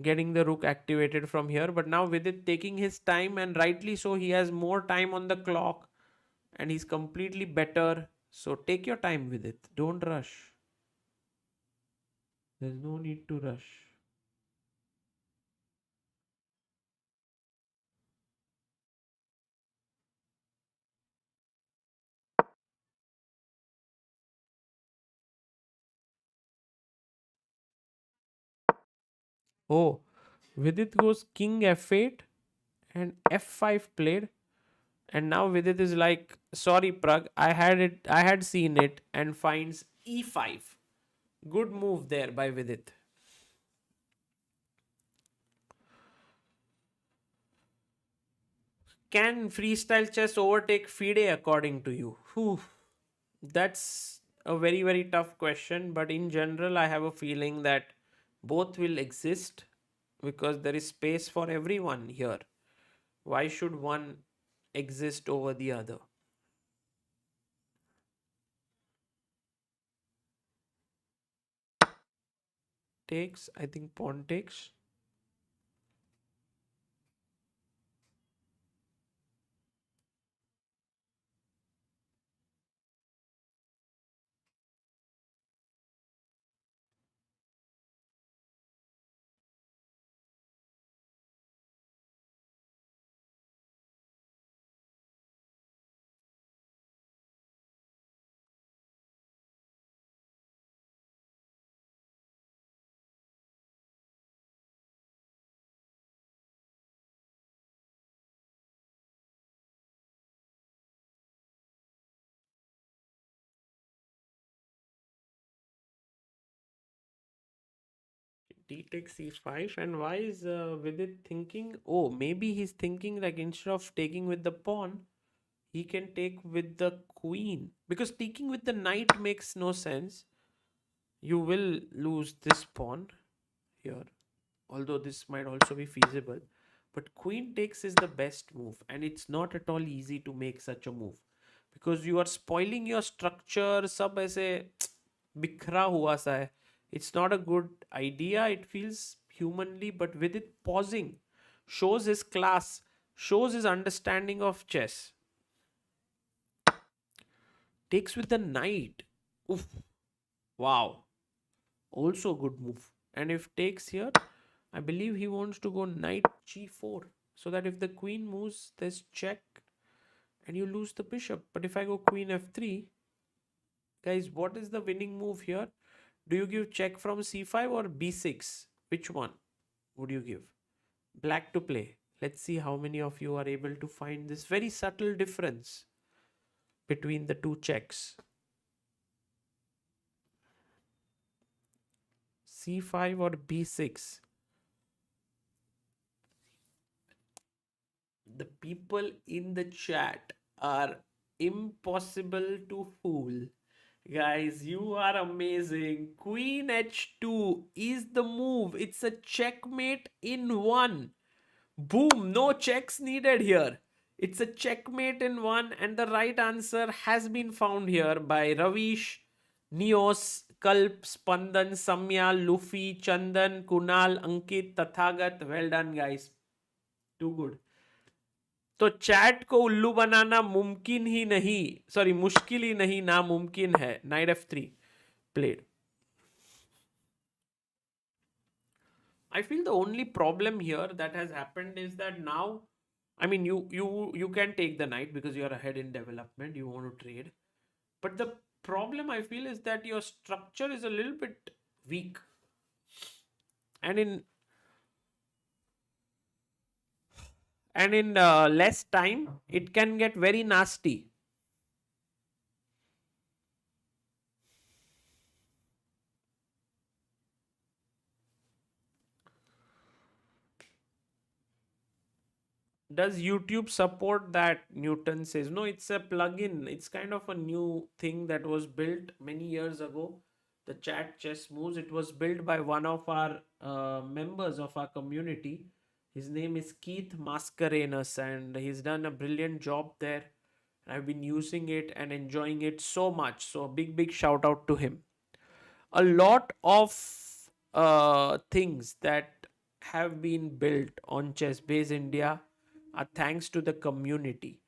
Getting the rook activated from here. But now with it taking his time, and rightly so, he has more time on the clock and he's completely better. So take your time with it. Don't rush. There's no need to rush. Oh, Vidit goes king f8 and f5 played. And now Vidit is like, sorry, Pragg, I had seen it, and finds e5. Good move there by Vidit. Can freestyle chess overtake FIDE according to you? Whew. That's a very, very tough question, but in general, I have a feeling that both will exist because there is space for everyone here. Why should one exist over the other? Takes, I think pawn takes. D takes C5. And why is Vidit thinking? Oh, maybe he's thinking like instead of taking with the pawn, he can take with the queen. Because taking with the knight makes no sense. You will lose this pawn here. Although this might also be feasible. But queen takes is the best move. And it's not at all easy to make such a move. Because you are spoiling your structure. सब ऐसे बिखरा हुआ सा है. It's not a good idea. It feels humanly, but with it pausing shows his class, shows his understanding of chess. Takes with the knight. Oof. Wow. Also good move. And if takes here, I believe he wants to go knight g4. So that if the queen moves, there's check and you lose the bishop. But if I go queen f3, guys, what is the winning move here? Do you give check from c5 or b6? Which one would you give? Black to play. Let's see how many of you are able to find this very subtle difference between the two checks. C5 or B6. The people in the chat are impossible to fool. Guys, you are amazing. Queen h2 is the move. It's a checkmate in one. Boom, no checks needed here. It's a checkmate in one, and the right answer has been found here by Ravish, Neos, Kalp, Spandan, Samya, Luffy, Chandan, Kunal, Ankit, Tathagat. Well done, guys. Too good. तो chat को उल्लू बनाना मुमकिन ही नहीं, sorry मुश्किल ही नहीं, नामुमकिन है. Night f3 played. I feel the only problem here that has happened is that now, I mean, you can take the knight because you are ahead in development. You want to trade, but the problem I feel is that your structure is a little bit weak, and in less time it can get very nasty. Does YouTube support that? Newton says no, it's a plugin. It's kind of a new thing that was built many years ago. The chat chess moves. It was built by one of our members of our community. His name is Keith Mascarenhas, and he's done a brilliant job there. I've been using it and enjoying it so much. So a big shout out to him. A lot of things that have been built on ChessBase India are thanks to the community.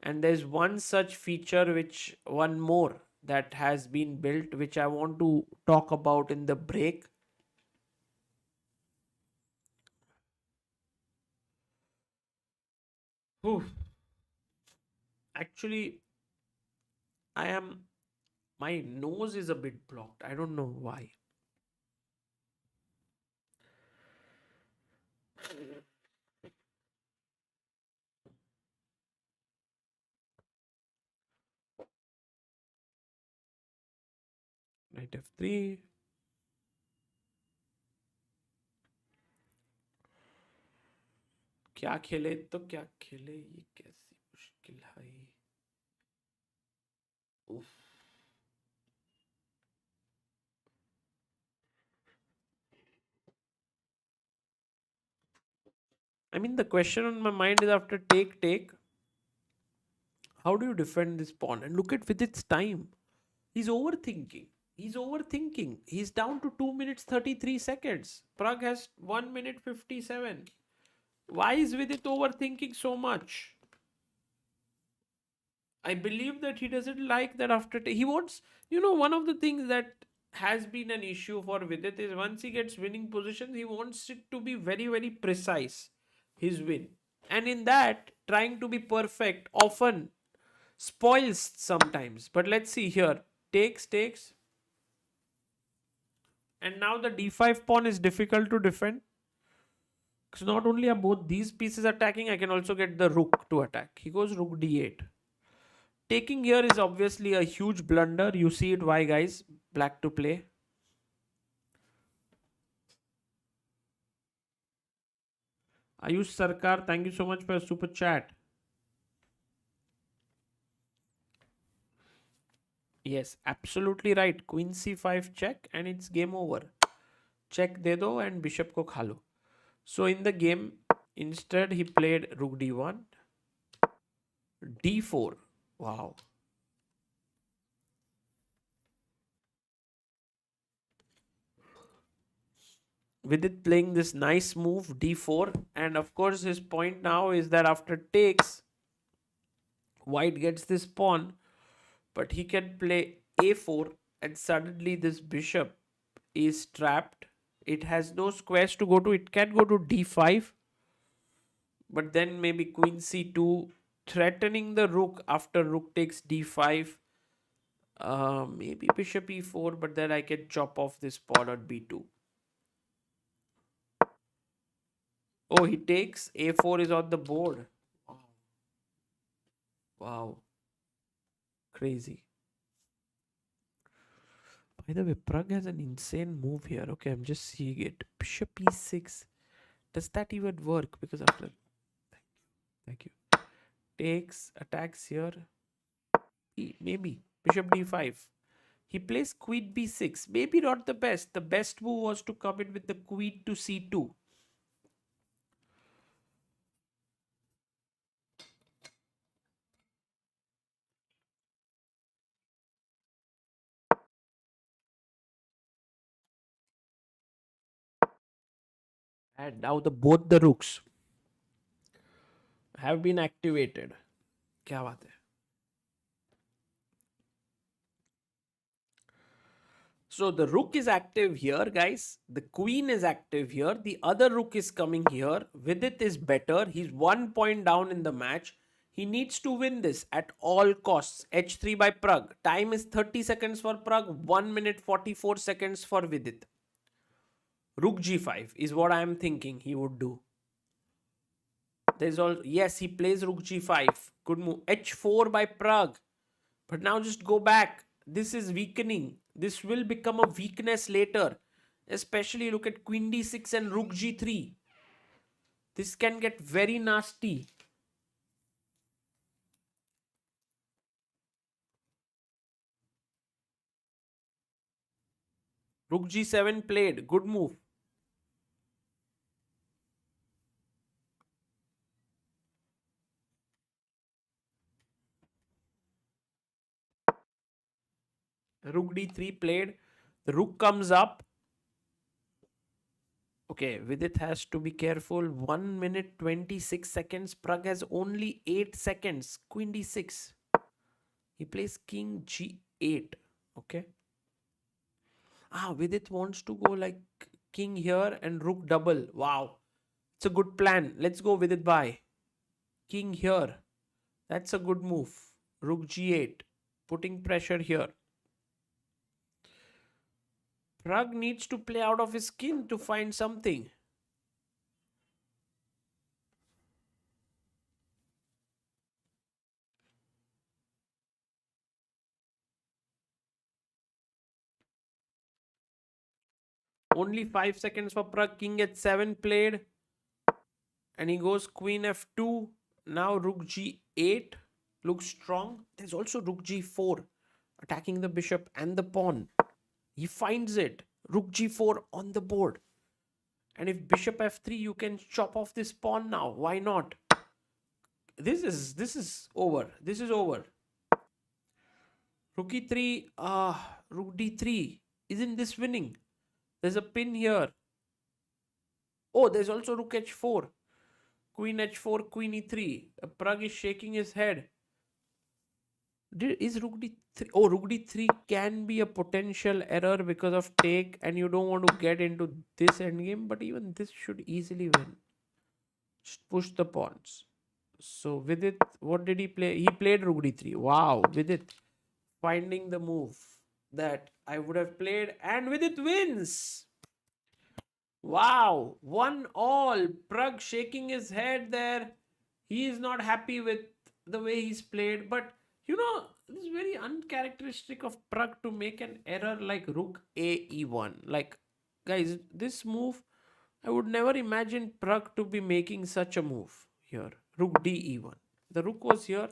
And there's one such feature, one more that has been built, which I want to talk about in the break. Whew. Actually, my nose is a bit blocked. I don't know why. Knight f3. क्या खेले तो क्या खेले, ये कैसी मुश्किल है. Oof. I mean, the question on my mind is after take, how do you defend this pawn? And look at with its time. He's overthinking. He's down to 2 minutes 33 seconds. Pragg has 1 minute 57. Why is Vidit overthinking so much? I believe that he doesn't like that after he wants, one of the things that has been an issue for Vidit is once he gets winning positions, he wants it to be very precise, his win. And in that, trying to be perfect often spoils sometimes. But let's see here. Takes. And now the d5 pawn is difficult to defend. Because not only are both these pieces attacking, I can also get the rook to attack. He goes rook d8. Taking here is obviously a huge blunder. You see it why, guys. Black to play. Ayush Sarkar, thank you so much for your super chat. Yes, absolutely right. Queen c5 check and it's game over. Check de do and bishop ko khalo. So in the game, instead he played rook d1, d4. Wow. With it playing this nice move d4, and of course his point now is that after takes, white gets this pawn, but he can play a4 and suddenly this bishop is trapped. It has no squares to go to. It can go to d5, but then maybe queen c2, threatening the rook after rook takes d5. Maybe bishop e4, but then I can chop off this pawn on b2. Oh, he takes a4 is on the board. Wow, crazy. By the way, Pragg has an insane move here. Okay, I'm just seeing it. Bishop e6. Does that even work? Because after. Thank you. Takes, attacks here. Maybe. Bishop d5. He plays queen b6. Maybe not the best. The best move was to come in with the queen to c2. And now both the rooks have been activated. क्या बात है? So the rook is active here, guys. The queen is active here. The other rook is coming here. Vidit is better. He's 1 point down in the match. He needs to win this at all costs. h3 by Pragg. Time is 30 seconds for Pragg. 1 minute 44 seconds for Vidit. Rook g5 is what I am thinking he would do. There's all yes, he plays rook g5. Good move. h4 by Pragg. But now just go back. This is weakening. This will become a weakness later. Especially look at queen d6 and rook g3. This can get very nasty. Rook g7 played. Good move. Rook d3 played. The rook comes up. Okay, Vidit has to be careful. 1 minute 26 seconds. Pragg has only 8 seconds. Queen d6. He plays king g8. Okay. Vidit wants to go like king here and rook double. Wow. It's a good plan. Let's go with it by. King here. That's a good move. Rook g8. Putting pressure here. Pragg needs to play out of his skin to find something. Only 5 seconds for Pragg. King h7 played. And he goes queen f2. Now rook g8. Looks strong. There's also rook g4. Attacking the bishop and the pawn. He finds it. Rook g4 on the board. And if bishop f3, you can chop off this pawn now. Why not? This is over. This is over. Rook e3. Rook d3. Isn't this winning? There's a pin here. Oh, there's also rook h4. Queen h4, queen e3. Pragg is shaking his head. Is rook d3? Oh, rook d3 can be a potential error because of take, and you don't want to get into this endgame. But even this should easily win. Just push the pawns. So Vidit, what did he play? He played rook d3. Wow, Vidit finding the move that I would have played, and Vidit wins. Wow, 1-all. Pragg shaking his head there. He is not happy with the way he's played, but this is very uncharacteristic of Pragg to make an error like rook a e1. Like, guys, this move I would never imagine Pragg to be making such a move here. Rook d e1. The rook was here.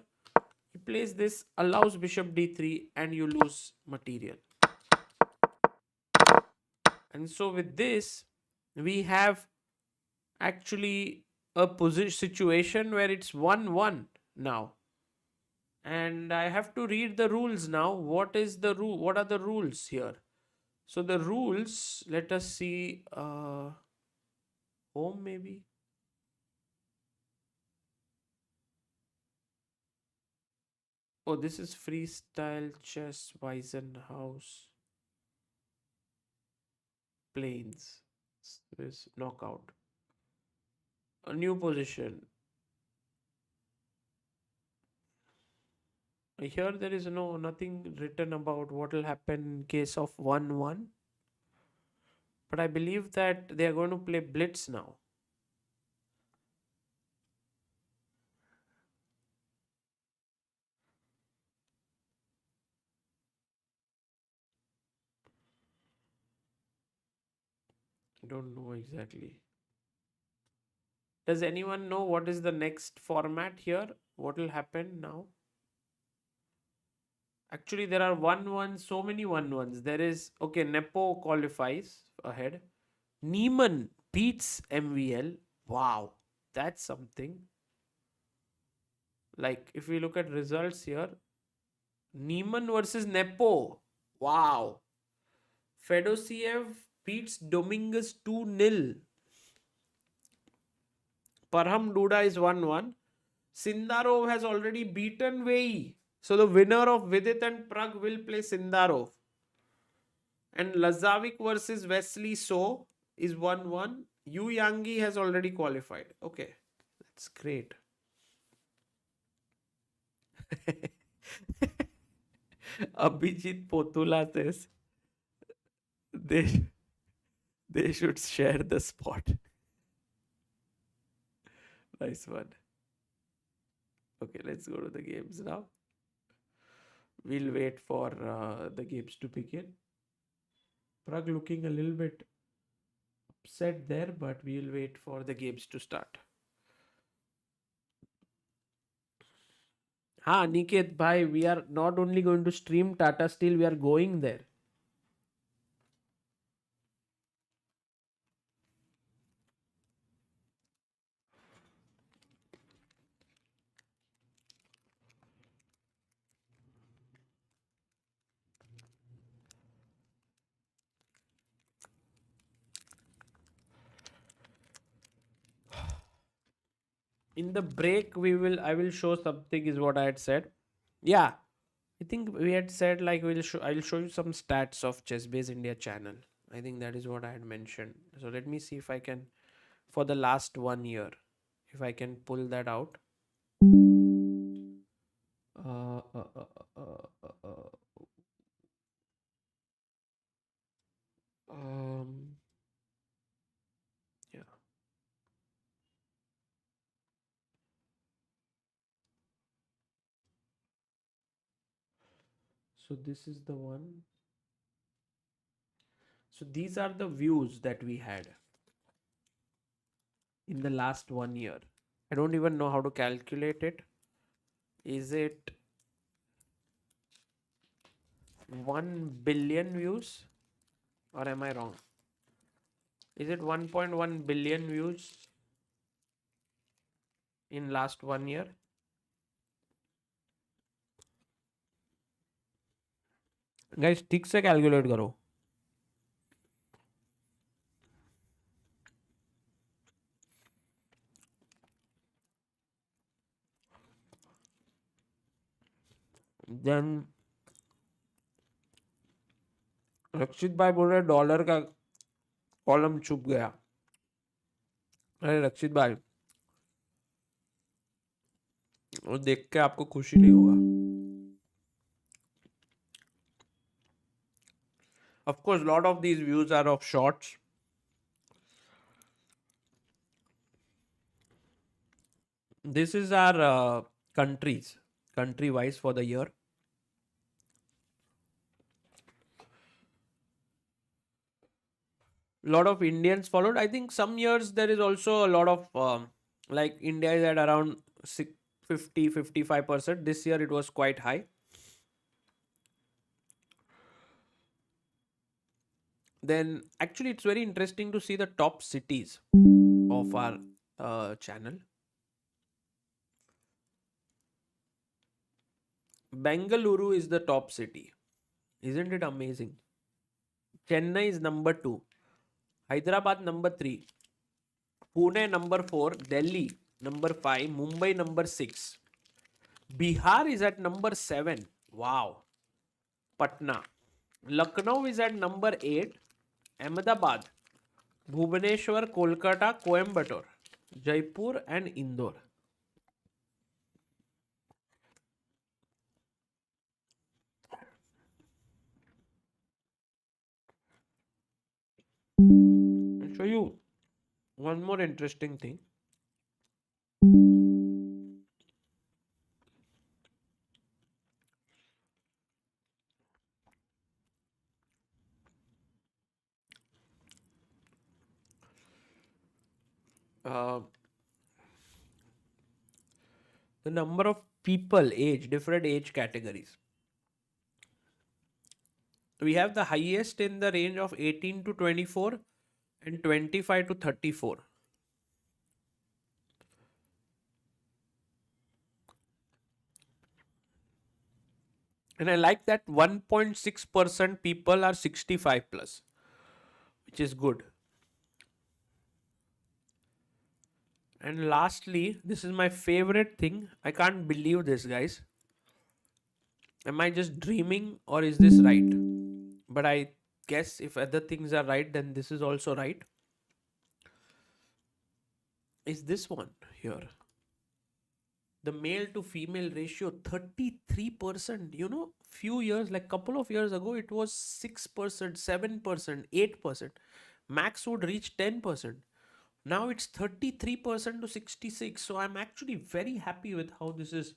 He plays this, allows bishop d3, and you lose material. And so with this, we have actually a position situation where it's 1-1 now. And I have to read the rules now. What is the rule? What are the rules here? So the rules, let us see. Home maybe. Oh, this is freestyle chess Weissenhaus planes. This knockout. A new position. Here there is nothing written about what will happen in case of 1-1. But I believe that they are going to play blitz now. I don't know exactly. Does anyone know what is the next format here? What will happen now? Actually, there are 1-1, so many 1-1s. There is, okay, Nepo qualifies ahead. Neiman beats MVL. Wow, that's something. Like, if we look at results here, Neiman versus Nepo. Wow. Fedosiev beats Dominguez 2-0. Parham Duda is 1-1. Sindarov has already beaten Wei. So the winner of Vidit and Pragg will play Sindarov. And Lazavik versus Wesley So is 1-1. Yu Yangi has already qualified. Okay, that's great. Abhijit Potula says they, they should share the spot. Nice one. Okay, let's go to the games now. We'll wait for the games to begin. Pragg looking a little bit upset there, but we'll wait for the games to start. Ha, Niket bhai, we are not only going to stream Tata Steel, we are going there. In the break, I will show something is what I had said. Yeah, I think we had said like I'll show you some stats of ChessBase India channel. I think that is what I had mentioned. So let me see if I can, for the last 1 year, if I can pull that out. Uh, uh, uh, uh, uh, uh, um, yeah. So this is the one. So these are the views that we had in the last 1 year. I don't even know how to calculate it. Is it 1 billion views or am I wrong? Is it 1.1 billion views in last 1 year? Guys, ठीक से calculate करो. Then रक्षित भाई बोल रहे dollar का column छुप गया. अरे रक्षित भाई, वो देख के आपको खुशी नहीं होगा. Of course, lot of these views are of shorts. This is our country wise for the year. lot of Indians followed. I think some years there is also a lot of like India is at around 50-55%. This year it was quite high. Then actually it's very interesting to see the top cities of our channel. Bengaluru is the top city. Isn't it amazing? Chennai is number 2. Hyderabad number 3. Pune number 4. Delhi number 5. Mumbai number 6. Bihar is at number 7. Wow. Patna. Lucknow is at number 8. Ahmedabad. Bhubaneswar, Kolkata, Coimbatore, Jaipur and Indore. I'll show you one more interesting thing. Uh, the number of people, different age categories. We have the highest in the range of 18 to 24 and 25 to 34. And I like that 1.6% people are 65 plus, which is good. And lastly, this is my favorite thing. I can't believe this, guys. Am I just dreaming or is this right? But I guess if other things are right, then this is also right. Is this one here? The male to female ratio 33%. You know, few years, like couple of years ago, it was 6%, 7%, 8%. Max would reach 10%. Now it's 33% to 66. So I'm actually very happy with how this is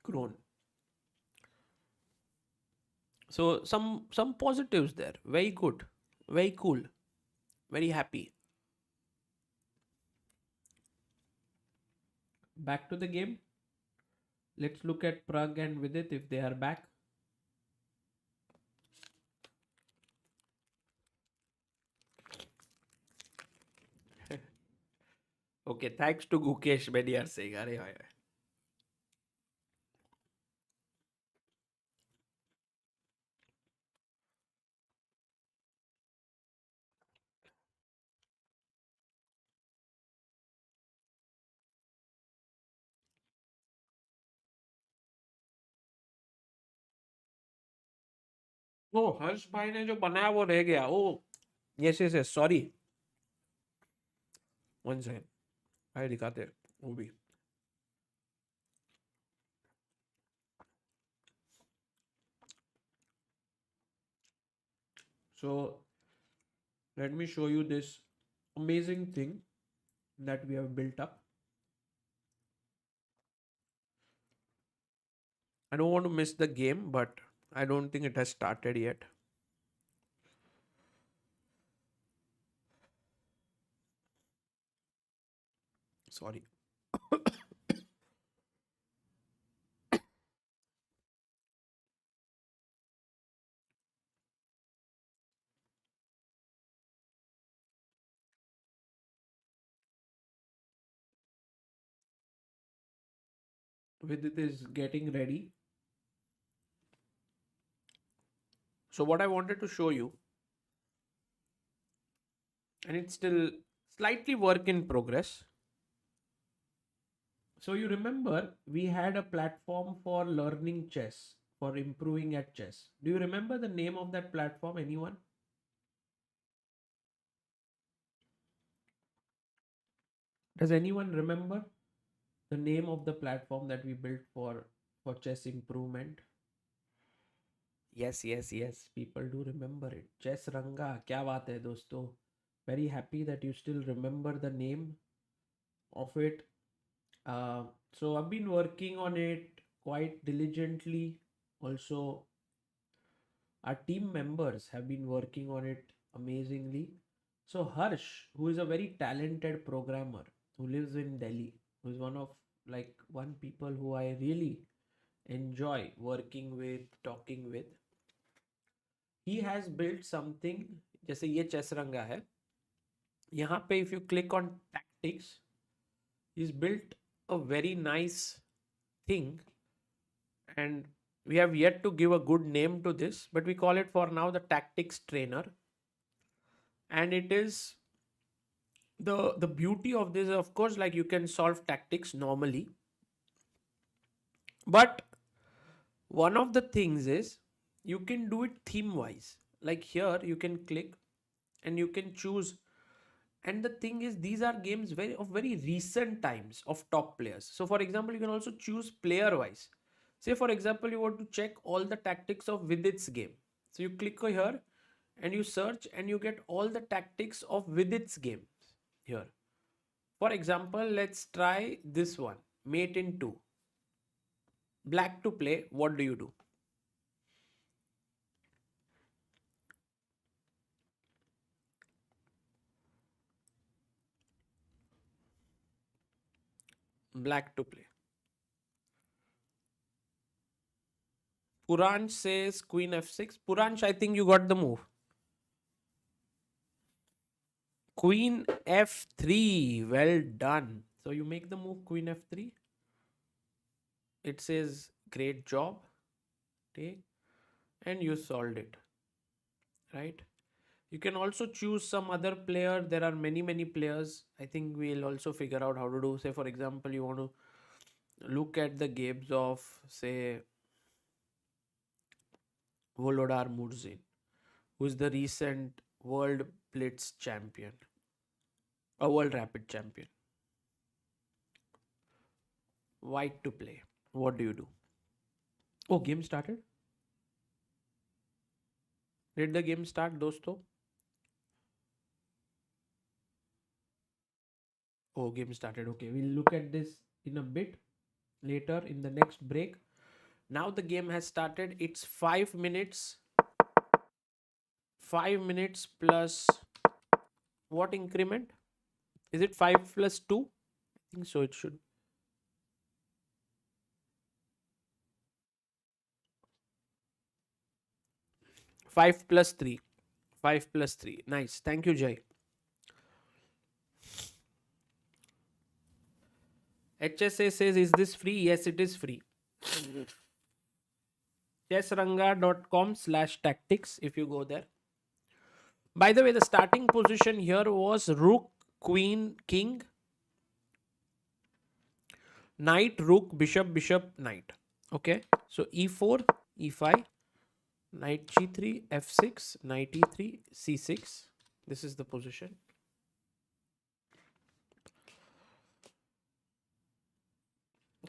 grown. So some positives there. Very good. Very cool. Very happy. Back to the game. Let's look at Pragg and Vidit if they are back. Okay, thanks to Gukesh, many are saying. Arey, bhai. ओ हर्ष भाई ने जो बनाया वो रह गया ओ yes yes yes sorry one second भाई दिखाते वो भी so let me show you this amazing thing that we have built up. I don't want to miss the game, but I don't think it has started yet. Sorry. Vidit is getting ready. So what I wanted to show you, and it's still slightly work in progress. So you remember we had a platform for learning chess, for improving at chess. Do you remember the name of that platform? Anyone? Does anyone remember the name of the platform that we built for chess improvement? Yes, yes, yes. People do remember it. Chess Ranga. क्या बात है दोस्तों? Very happy that you still remember the name of it. So I've been working on it quite diligently. Also, our team members have been working on it amazingly. So Harsh, who is a very talented programmer who lives in Delhi, who is one of like one people who I really enjoy working with, talking with. He has built something जैसे ये chess रंगा है यहाँ पे if you click on tactics he's built a very nice thing and we have yet to give a good name to this but we call it for now the tactics trainer and it is the beauty of this of course like you can solve tactics normally but one of the things is you can do it theme wise like here you can click and you can choose and the thing is these are games very recent times of top players so for example you can also choose player wise say for example you want to check all the tactics of Vidit's game so you click here and you search and you get all the tactics of Vidit's game here for example let's try this one mate in 2 black to play what do you do black to play Puranch says queen f6 Puranch I think you got the move queen f3 well done so you make the move queen f3 it says great job take and you solved it right you can also choose some other player there are many players I think we'll also figure out how to do say for example you want to look at the games of say Volodar Murzin who is the recent world blitz champion a world rapid champion white to play what do you do oh game started did the game start dosto oh game started okay we'll look at this in a bit later in the next break now the game has started it's 5 minutes 5 minutes plus what increment is it 5 plus 2 I think so it should 5 plus 3 5 plus 3 nice thank you Jay HSA says is this free yes it is free chessranga.com/tactics if you go there by the way the starting position here was rook queen king knight rook bishop bishop knight okay so e4 e5 knight g3 f6 knight e3 c6 this is the position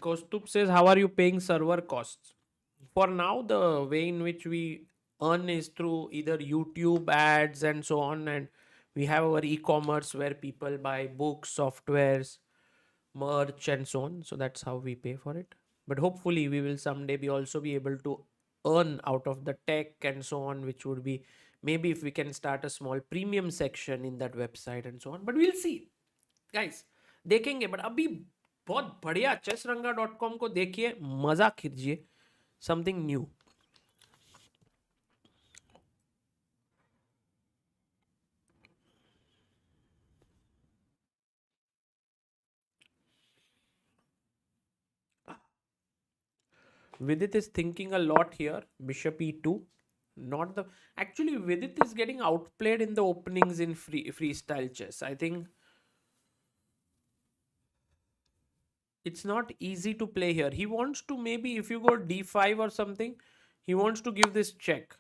Kostub says how are you paying server costs for now the way in which we earn is through either YouTube ads and so on and we have our e-commerce where people buy books softwares merch and so on so that's how we pay for it but hopefully we will someday be also be able to earn out of the tech and so on which would be maybe if we can start a small premium section in that website and so on but we'll see guys देखेंगे but अभी बहुत बढ़िया chessranga.com को देखिए मजा कीजिए something new Vidit is thinking a lot here. Bishop e2. Not the actually Vidit is getting outplayed in the openings in freestyle chess. I think it's not easy to play here. He wants to maybe if you go d5 or something, he wants to give this check,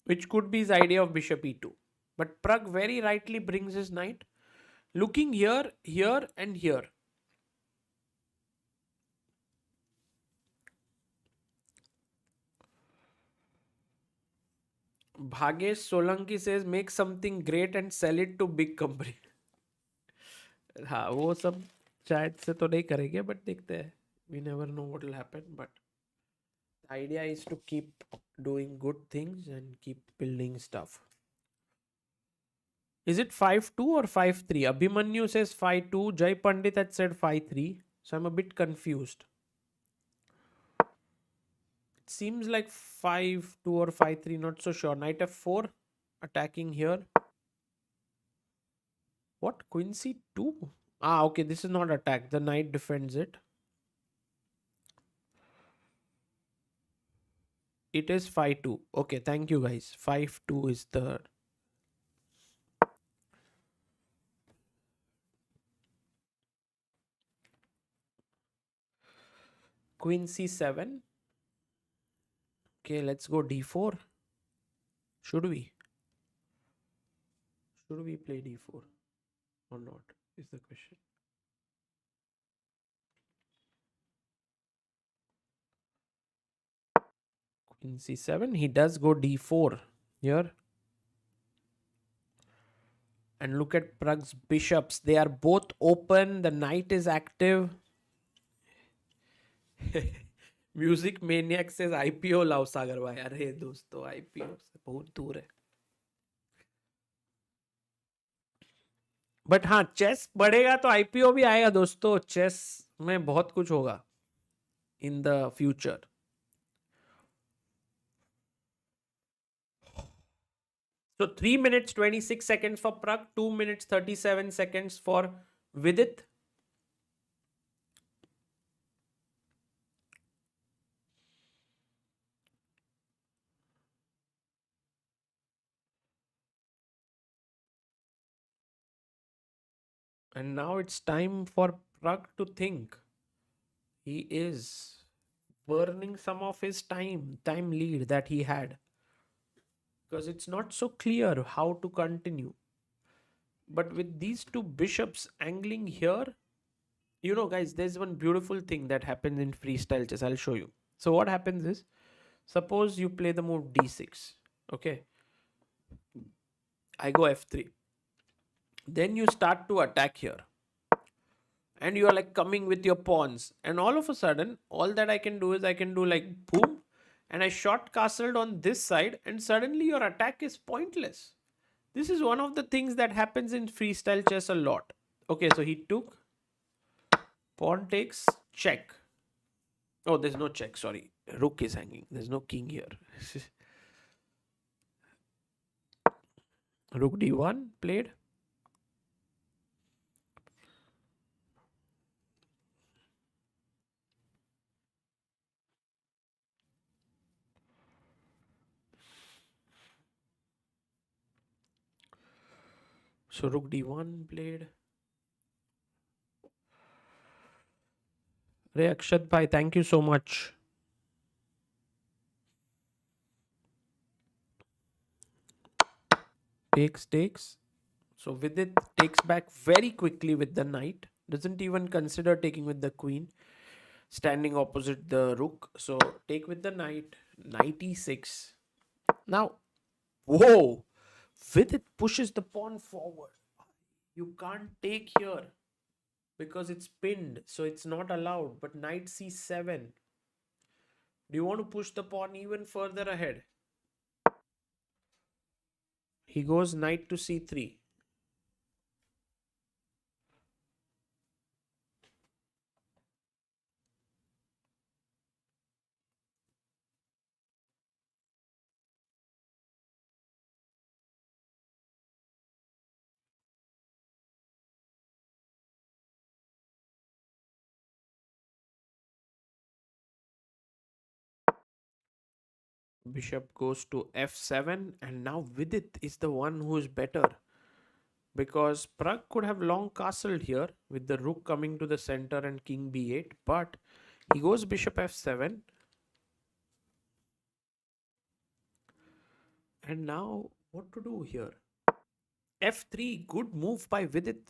which could be his idea of bishop e2. But Pragg very rightly brings his knight. Looking here, here, and here. Bhagesh Solanki says make something great and sell it to big company. हाँ वो सब शायद से तो नहीं करेंगे but देखते हैं we never know what will happen but the idea is to keep doing good things and keep building stuff Is it 5-2 or 5-3? Abhimanyu says 5-2. Jai Pandit had said 5-3. So I'm a bit confused. It seems like 5-2 or 5-3. Not so sure. Knight f4. Attacking here. What? Queen c2? Ah, okay. This is not attack. The knight defends it. It is 5-2. Okay, thank you guys. 5-2 is the... Queen c7. Okay, let's go d4. Should we? Should we play d4 or not? Is the question. Queen c7. He does go d4 here. And look at Pragg's bishops. They are both open. The knight is active. Music Maniac says IPO लाओ सागर भाई. अरे दोस्तों IPO से बहुत दूर है. But हाँ, chess बढ़ेगा तो IPO भी आएगा दोस्तों. चेस में बहुत कुछ होगा in the future. So 3 minutes 26 seconds for Pragg, 2 minutes 37 seconds for Vidit. And now it's time for Pragg to think. He is burning some of his time lead that he had. Because it's not so clear how to continue. But with these two bishops angling here, you know, guys, there's one beautiful thing that happens in freestyle chess. I'll show you. So what happens is, suppose you play the move d6. Okay. I go f3. Then you start to attack here. And you are like coming with your pawns. And all of a sudden, all that I can do is I can do like boom. And I short castled on this side. And suddenly your attack is pointless. This is one of the things that happens in freestyle chess a lot. Okay, so he took. Pawn takes, check. Oh, there's no check, sorry. Rook is hanging. There's no king here. Rook d1 played. So rook d1 played. Ray Akshat Bhai, thank you so much. Takes. So Vidit takes back very quickly with the knight. Doesn't even consider taking with the queen. Standing opposite the rook. So take with the knight. Knight e6. Now, whoa! Vidit pushes the pawn forward. You can't take here because it's pinned, so it's not allowed. But knight c7. Do you want to push the pawn even further ahead? He goes knight to c3. Bishop goes to f7, and now Vidit is the one who is better. Because Pragg could have long castled here with the rook coming to the center and king b8, but he goes bishop f7. And now what to do here? f3, good move by Vidit.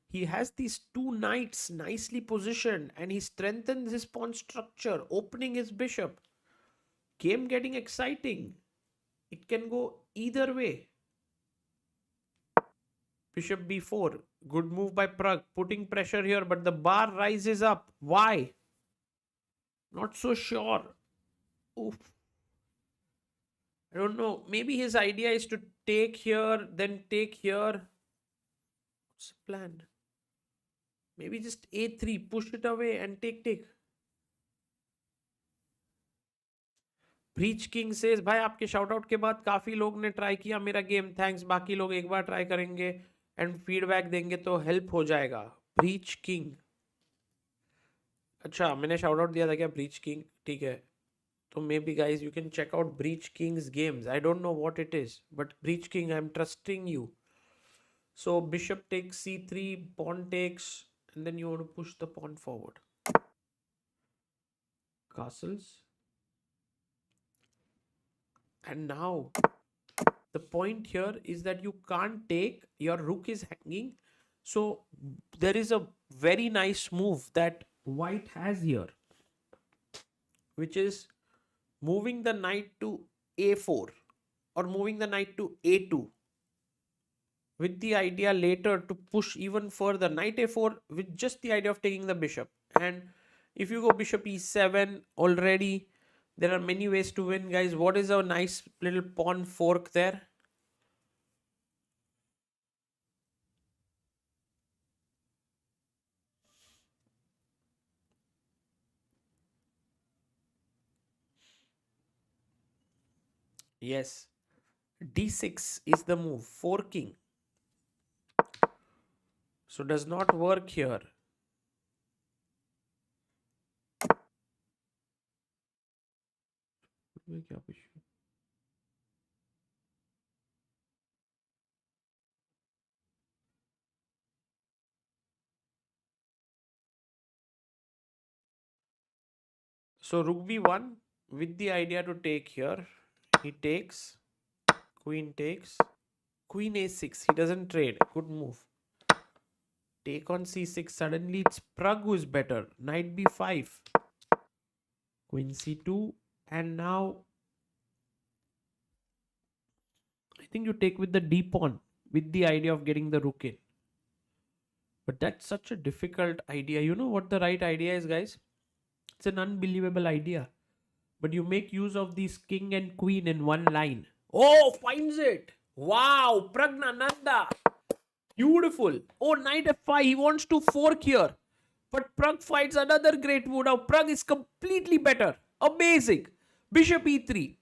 He has these two knights nicely positioned and he strengthens his pawn structure, opening his bishop. Game getting exciting. It can go either way. Bishop b4. Good move by Pragg. Putting pressure here, but the bar rises up. Why? Not so sure. Oof. I don't know. Maybe his idea is to take here, then take here. What's the plan? Maybe just a3, push it away and take. Breach king says भाई आपके shout out के बाद काफी लोग ने try किया मेरा game, thanks, बाकी लोग एक बार ट्राई करेंगे एंड फीडबैक देंगे तो हेल्प हो जाएगा. ब्रीच किंग, अच्छा मैंने शाउट आउट दिया था क्या ब्रीच किंग? ठीक है, तो maybe guys you can check out breach kings games. I don't know what it is, but breach king I am trusting you. So bishop takes c3, pawn takes, and then you want to push the pawn forward. Castles. And now the point here is that you can't take, your rook is hanging. So there is a very nice move that white has here, which is moving the knight to a4 or moving the knight to a2, with the idea later to push even further knight a4 with just the idea of taking the bishop. And if you go bishop e7 already, there are many ways to win, guys. What is a nice little pawn fork there? Yes, d6 is the move, forking. So does not work here. So rook b1 with the idea to take here. He takes, queen takes, queen a6. He doesn't trade. Good move. Take on c6. Suddenly it's Pragg who is better. Knight b5. Queen c2. And now I think you take with the d pawn with the idea of getting the rook in. But that's such a difficult idea. You know what the right idea is, guys? It's an unbelievable idea. But you make use of these king and queen in one line. Oh, finds it. Wow, Praggnanandhaa. Beautiful. Oh, knight f5. He wants to fork here. But Pragg fights another great move. Now Pragg is completely better. Amazing. Bishop e3.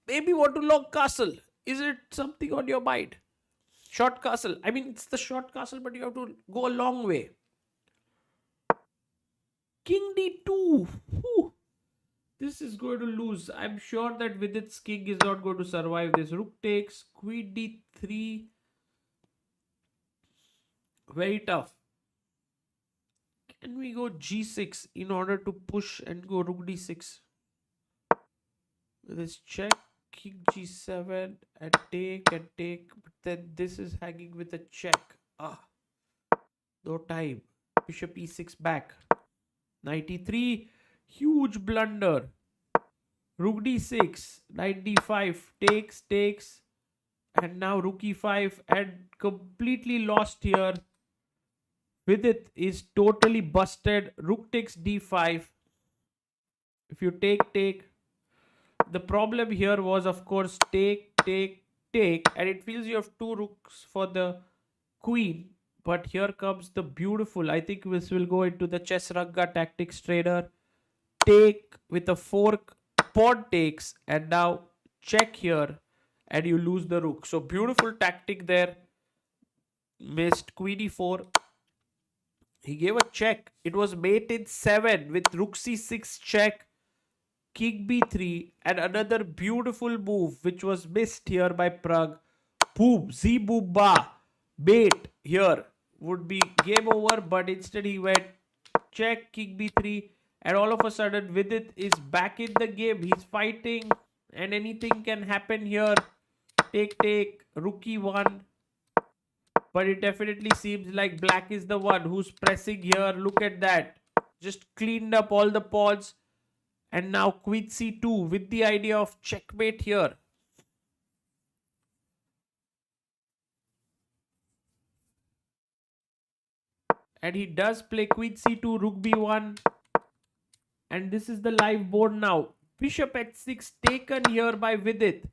Maybe want to log castle. Is it something on your mind? Short castle. I mean, it's the short castle, but you have to go a long way. King d2. Whew. This is going to lose. I'm sure that Vidit's king is not going to survive this. Rook takes, queen d3. Very tough. Can we go g6 in order to push and go rook d6? With this check, king g7 and take, but then this is hanging with a check. No time. Bishop e6 back. Knight e3, huge blunder. Rook d6, knight d5, takes, and now rook e5 and completely lost here. Vidit is totally busted. Rook takes d5. If you take. The problem here was, of course, take, and it feels you have two rooks for the queen. But here comes the beautiful, I think this will go into the chess ragga tactics trader. Take with a fork, pawn takes, and now check here, and you lose the rook. So beautiful tactic there. Missed queen e4. He gave a check. It was mate in 7 with rook c6 check, king b3, and another beautiful move which was missed here by Pragg. Boom, z boom ba. Mate here would be game over, but instead he went check, king b3, and all of a sudden Vidit is back in the game. He's fighting and anything can happen here. Take, rook e1. But it definitely seems like black is the one who's pressing here. Look at that. Just cleaned up all the pawns. And now queen c2 with the idea of checkmate here. And he does play queen c2, rook b1. And this is the live board now. Bishop h6 taken here by Vidit.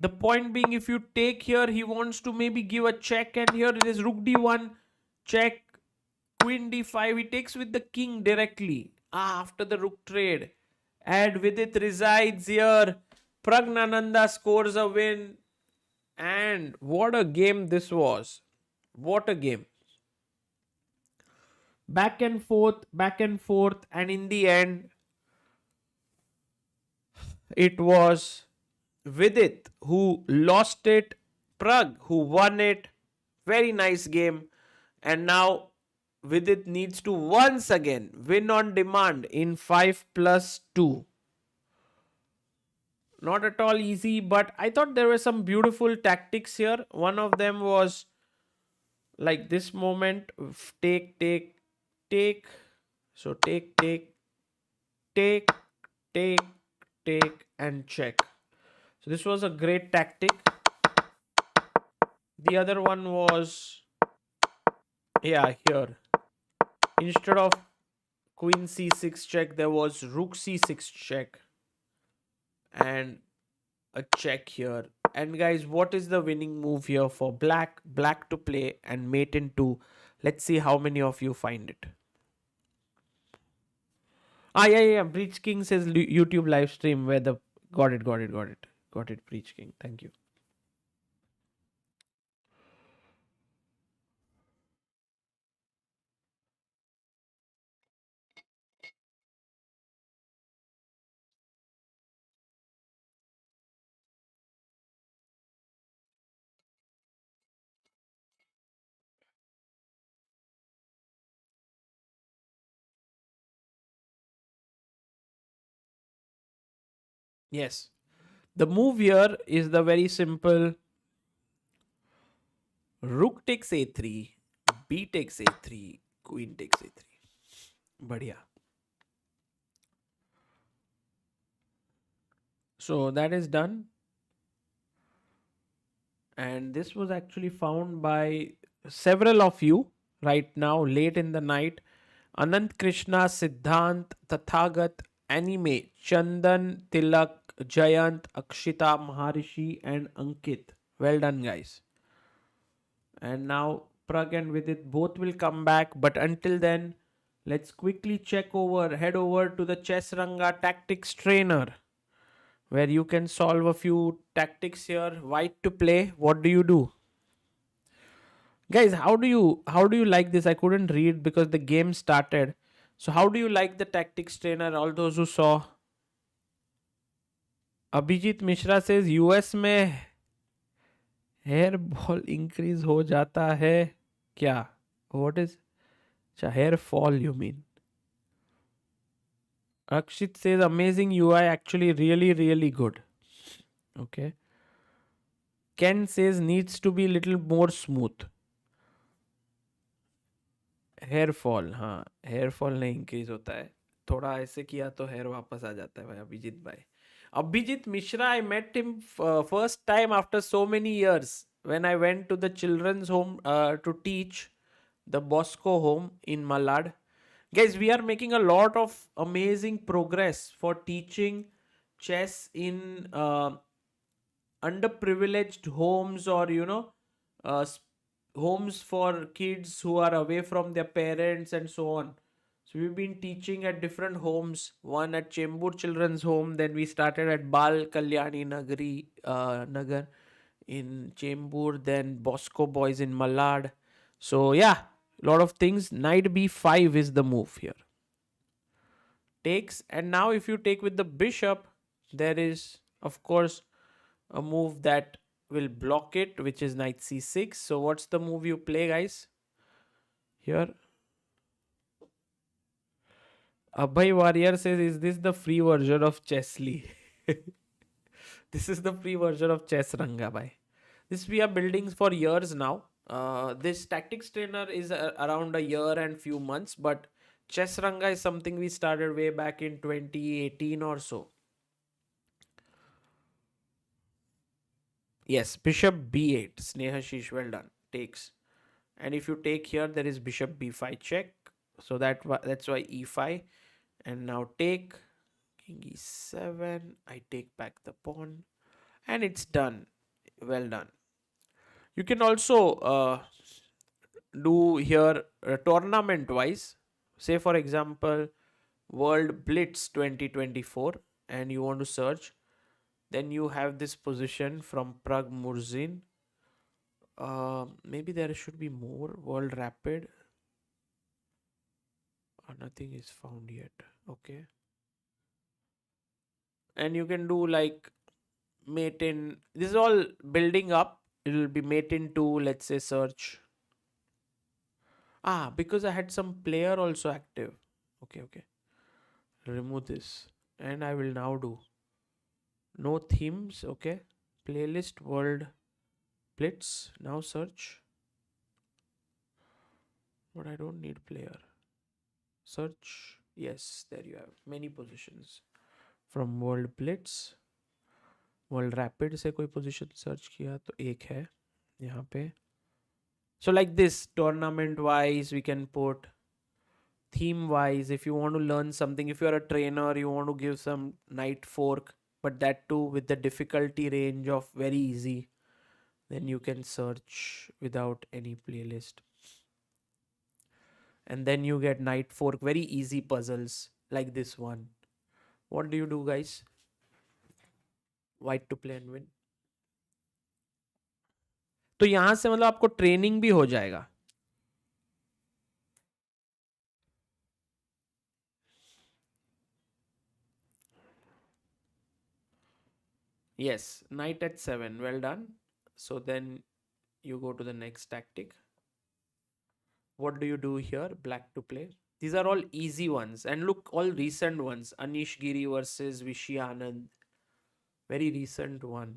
The point being, if you take here, he wants to maybe give a check, and here it is rook d1, check, queen d5. He takes with the king directly after the rook trade. And Vidit resides here. Praggnanandhaa scores a win. And what a game this was. What a game. Back and forth, and in the end, it was Vidit who lost it, Pragg who won it. Very nice game. And now Vidit needs to once again win on demand in 5 plus 2. Not at all easy, but I thought there were some beautiful tactics here. One of them was like this moment, take, take, take. So take, take, take, and check. So this was a great tactic. The other one was, yeah, here. Instead of queen c6 check, there was rook c6 check. And a check here. And guys, what is the winning move here for black? Black to play and mate in 2. Let's see how many of you find it. Yeah. Breach King says YouTube live stream where the... Got it. Got it, Breach King. Thank you. Yes. The move here is the very simple rook takes a3, b takes a3, queen takes a3. Badhiya. So that is done. And this was actually found by several of you right now, late in the night. Anant Krishna, Siddhant, Tathagat, Anime, Chandan, Tilak, Jayant, Akshita, Maharishi, and Ankit. Well done, guys. And now Pragg and Vidit both will come back. But until then, let's quickly head over to the Chess Ranga Tactics Trainer, where you can solve a few tactics here. White to play. What do you do? Guys, how do you like this? I couldn't read because the game started. So how do you like the tactics trainer? All those who saw. Abhijit Mishra says US में hair ball increase हो जाता है क्या? What is hair fall you mean? Akshit says amazing UI, actually really good. Okay. Ken says needs to be little more smooth. Hair fall, हाँ, hair fall नहीं increase होता है. थोड़ा ऐसे किया तो हेयर वापस आ जाता है भाई. अभिजीत भाई, Abhijit Mishra, I met him first time after so many years when I went to the children's home to teach, the Bosco home in Malad. Guys, we are making a lot of amazing progress for teaching chess in underprivileged homes, or uh, homes for kids who are away from their parents and so on. So we've been teaching at different homes. One at Chembur Children's Home. Then we started at Bal Kalyani Nagari Nagar in Chembur. Then Bosco Boys in Malad. So yeah, a lot of things. Knight b5 is the move here. Takes, and now if you take with the bishop, there is of course a move that will block it, which is knight c6. So what's the move you play, guys? Here, Abhay Warrior says, is this the free version of Chessly? This is the free version of Chess Ranga, bhai. This we are building for years now. This tactics trainer is around a year and few months, but Chess Ranga is something we started way back in 2018 or so. Yes, bishop b8. Snehashish, well done. Takes. And if you take here, there is bishop b5 check. So that's why e5. And now take king e7. I take back the pawn. And it's done. Well done. You can also do here tournament wise. Say, for example, World Blitz 2024, and you want to search. Then you have this position from Pragg Murzin. Maybe there should be more. World Rapid. Nothing is found yet. Okay. And you can do like mate in. This is all building up. It will be mate in 2. Let's say search. Because I had some player also active. Okay, okay. Remove this. And I will now do no themes. Okay. Playlist World Blitz. Now search. But I don't need player. Search. Yes, there you have many positions. From World Blitz, World Rapid से कोई position search किया तो एक है यहाँ पे. So like this, tournament wise, we can put theme wise. If you want to learn something, if you're a trainer, you want to give some knight fork, but that too with the difficulty range of very easy, then you can search without any playlist. And then you get knight fork, very easy puzzles like this one. What do you do, guys? White to play and win. तो यहां से मतलब आपको training भी हो जाएगा. Yes, knight at 7. Well done. So then you go to the next tactic. What do you do here? Black to play. These are all easy ones. And look, all recent ones. Anish Giri versus Vishy Anand. Very recent one.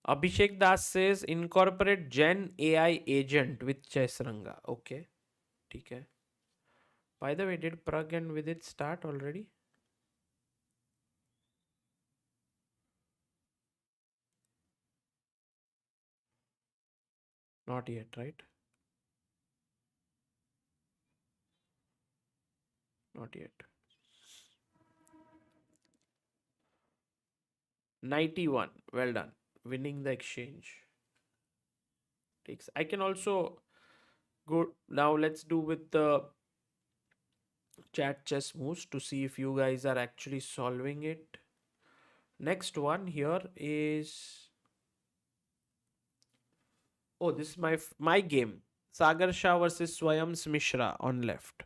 Abhishek Das says incorporate Gen AI agent with Chessranga. Okay. Okay. By the way, did Pragg and Vidit start already? Not yet, right? Not yet. 91. Well done. Winning the exchange. Takes. I can also go now. Let's do with the chat chess moves to see if you guys are actually solving it. Next one here is, oh, this is my game. Sagar Shah versus Swayams Mishra on left.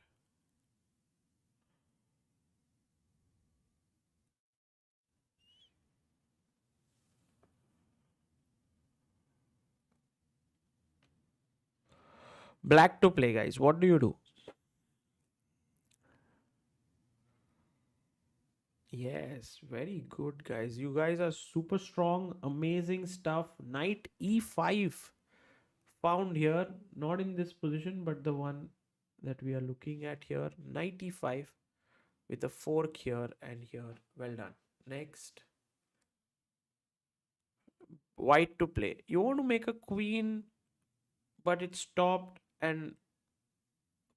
Black to play, guys. What do you do? Yes, very good, guys. You guys are super strong. Amazing stuff. Knight e5 found here. Not in this position, but the one that we are looking at here. Knight e5 with a fork here and here. Well done. Next. White to play. You want to make a queen, but it's stopped, and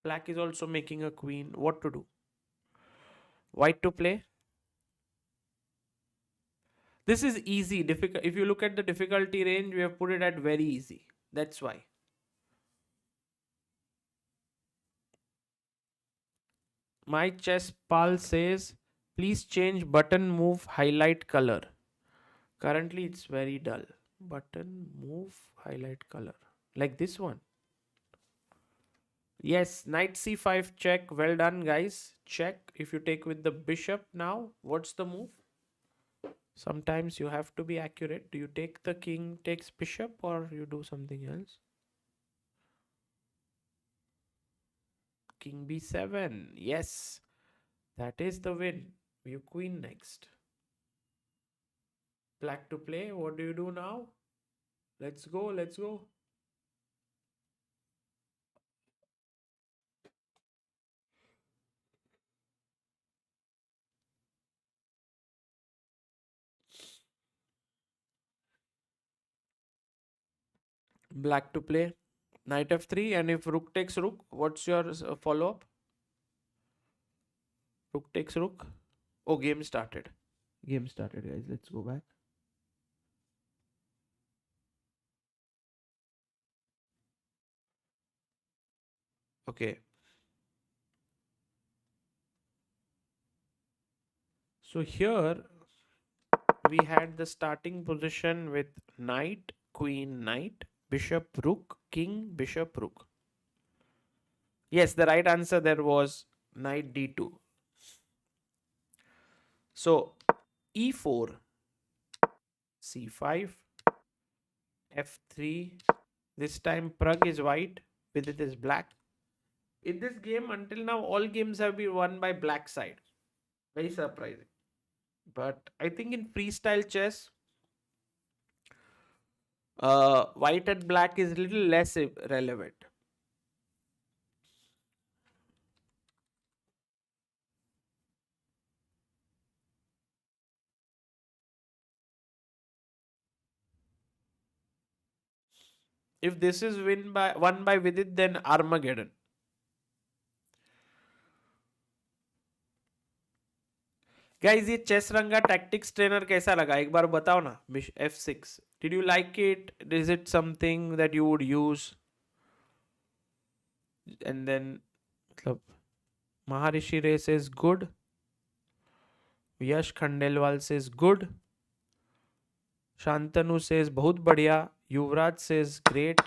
black is also making a queen. What to do? White to play. This is easy. Difficult. If you look at the difficulty range, we have put it at very easy. That's why. My chess pal says, please change button move highlight color. Currently, it's very dull. Button move highlight color. Like this one. Yes, knight c5 check. Well done, guys. Check. If you take with the bishop now, what's the move? Sometimes you have to be accurate. Do you take the king takes bishop or you do something else? King b7. Yes, that is the win. You queen next. Black to play. What do you do now? Let's go. Let's go. Black to play. Knight f3. And if rook takes rook, what's your follow up? Rook takes rook. Oh, game started. Game started, guys. Let's go back. Okay. So here we had the starting position with knight, queen, knight, bishop, rook, king, bishop, rook. Yes, the right answer there was knight d2. So e4, c5, f3. This time Pragg is white, Vidit is black. In this game, until now, all games have been won by black side. Very surprising. But I think in freestyle chess, white and black is a little less relevant. If this is won by Vidit, then Armageddon. गाइस ये chess रंगा tactics trainer कैसा लगा एक बार बताओ ना F6 did you like it is it something that you would use and then मतलब Maharishi Ray says good. Yash Khandelwal says good. Shantanu says बहुत बढ़िया. Yuvraj says great.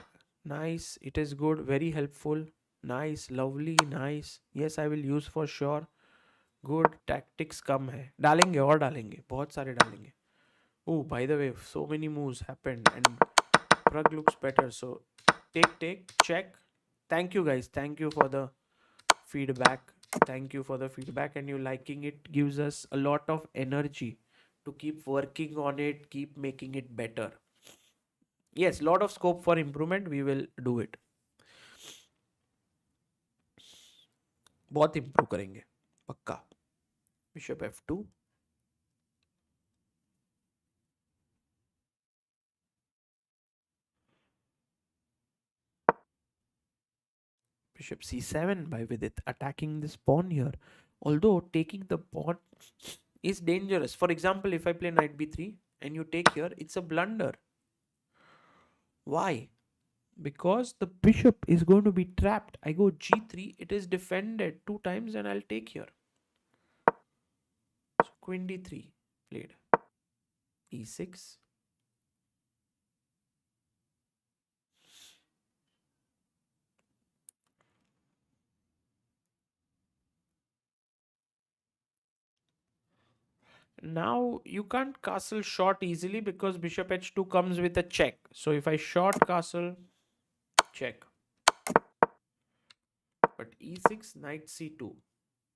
Nice. It is good. Very helpful. Nice. Lovely. Nice. Yes, I will use for sure. Good. Tactics कम है. डालेंगे और डालेंगे. बहुत सारे डालेंगे. Oh, by the way, so many moves happened and Pragg looks better. So take, check. Thank you guys. Thank you for the feedback. Thank you for the feedback and you liking it gives us a lot of energy to keep working on it, keep making it better. Yes, lot of scope for improvement. We will do it. बहुत improve करेंगे पक्का. Bishop f2. Bishop c7 by Vidit attacking this pawn here. Although taking the pawn is dangerous. For example, if I play knight b3 and you take here, it's a blunder. Why? Because the bishop is going to be trapped. I go g3, it is defended 2 times and I'll take here. So queen d3 played. e6. Now you can't castle short easily because bishop h2 comes with a check. So if I short castle, check. But e6, knight c2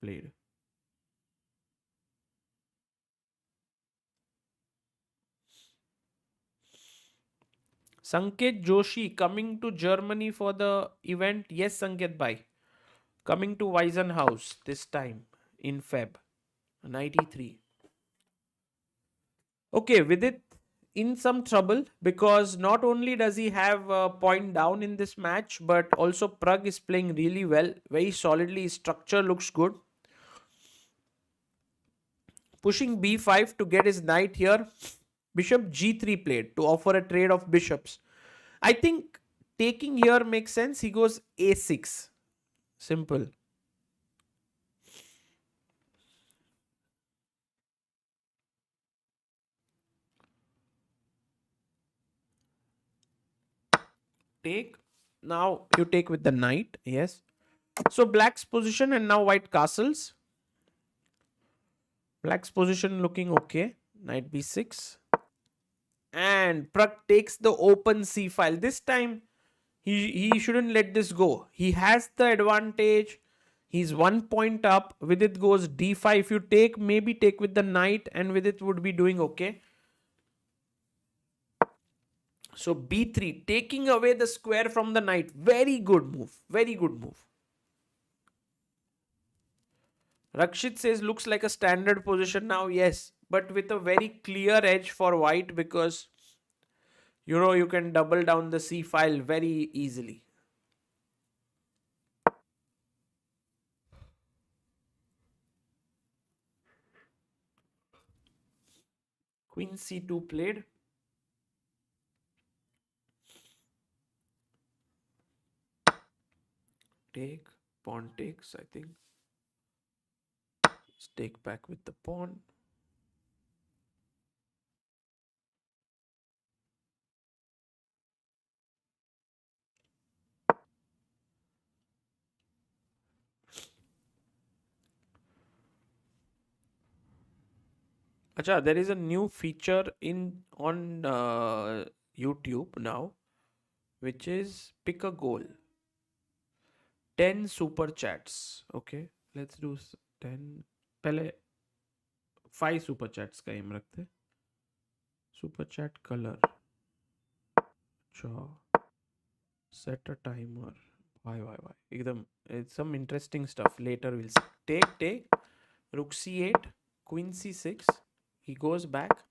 played. Sanket Joshi coming to Germany for the event. Yes, Sanket bhai. Coming to Weissenhaus this time in Feb. Knight e3. Okay, with it in some trouble because not only does he have a point down in this match, but also Pragg is playing really well, very solidly. His structure looks good. Pushing b5 to get his knight here. Bishop g3 played to offer a trade of bishops. I think taking here makes sense. He goes a6. Simple. Take. Now you take with the knight. Yes. So black's position and now white castles. Black's position looking okay. Knight b6. And Pragg takes the open c file. This time he shouldn't let this go. He has the advantage. He's 1 point up. With it goes d5. If you take, maybe take with the knight and with it would be doing okay. So b3, taking away the square from the knight. Very good move. Very good move. Rakshit says looks like a standard position now. Yes, but with a very clear edge for white because you can double down the c file very easily. Queen c2 played. take, pawn takes, I think. Let's take back with the pawn. Acha, there is a new feature in on YouTube now, which is pick a goal. 10 super chats. Okay, let's do 10. पहले 5 super chats का aim रखते हैं. Super chat color. अच्छा. Set a timer. Why. एकदम it's some interesting stuff. Later we'll see. Take. Rook c8, Queen c6. He goes back.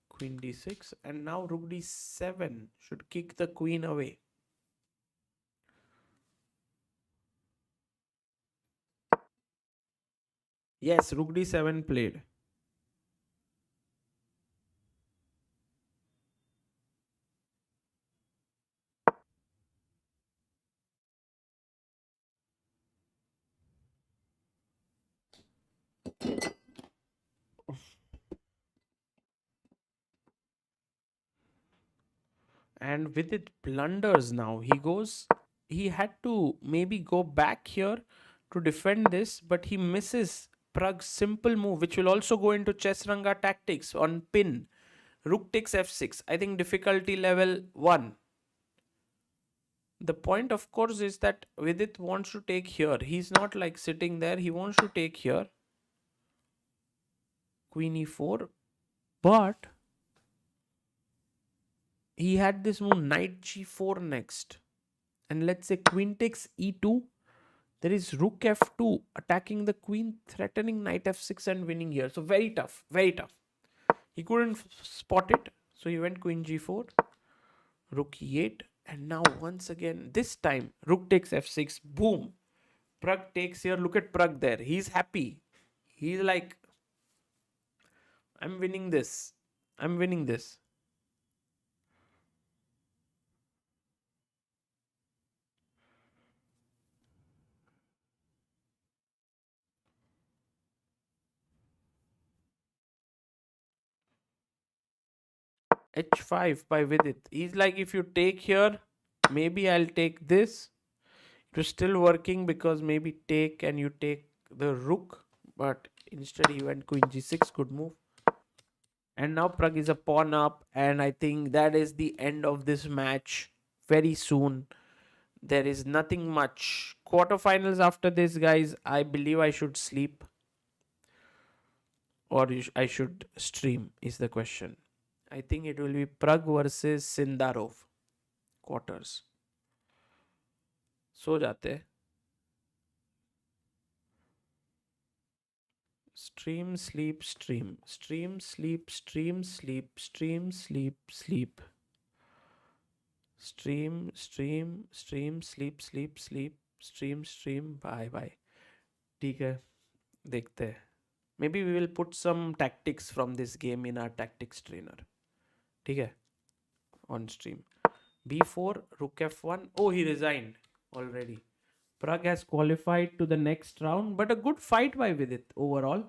Queen d6, and now Rook d7 should kick the queen away. Yes, Rook d7 played. And with it blunders now, he had to maybe go back here to defend this, but he misses Pragg's simple move, which will also go into Chess Ranga tactics on pin. Rook takes f6. I think difficulty level 1. The point, of course, is that Vidit wants to take here. He's not like sitting there. He wants to take here. Queen e4. But he had this move knight g4 next. And let's say queen takes e2. There is rook f2 attacking the queen, threatening knight f6 and winning here. So very tough, very tough. He couldn't spot it. So he went queen g4, rook e8. And now once again, this time, rook takes f6. Boom. Pragg takes here. Look at Pragg there. He's happy. He's like, I'm winning this. I'm winning this. h5 by Vidit. He's like, if you take here, maybe I'll take this. It was still working because maybe take and you take the rook, but instead he went queen g6. Good move. And now Pragg is a pawn up, and I think that is the end of this match. Very soon. There is nothing much. Quarterfinals after this, guys. I believe I should sleep or I should stream, is the question. I think it will be Pragg versus Sindarov quarters. सो जाते हैं. Stream, sleep, stream. Stream, sleep, stream, sleep, stream, sleep, sleep. Stream, sleep, sleep, sleep. Stream, bye. ठीक है, देखते हैं. Maybe we will put some tactics from this game in our tactics trainer. ठीक है, on stream. b4, rook f1. Oh, he resigned already. Pragg has qualified to the next round, but a good fight by Vidit overall.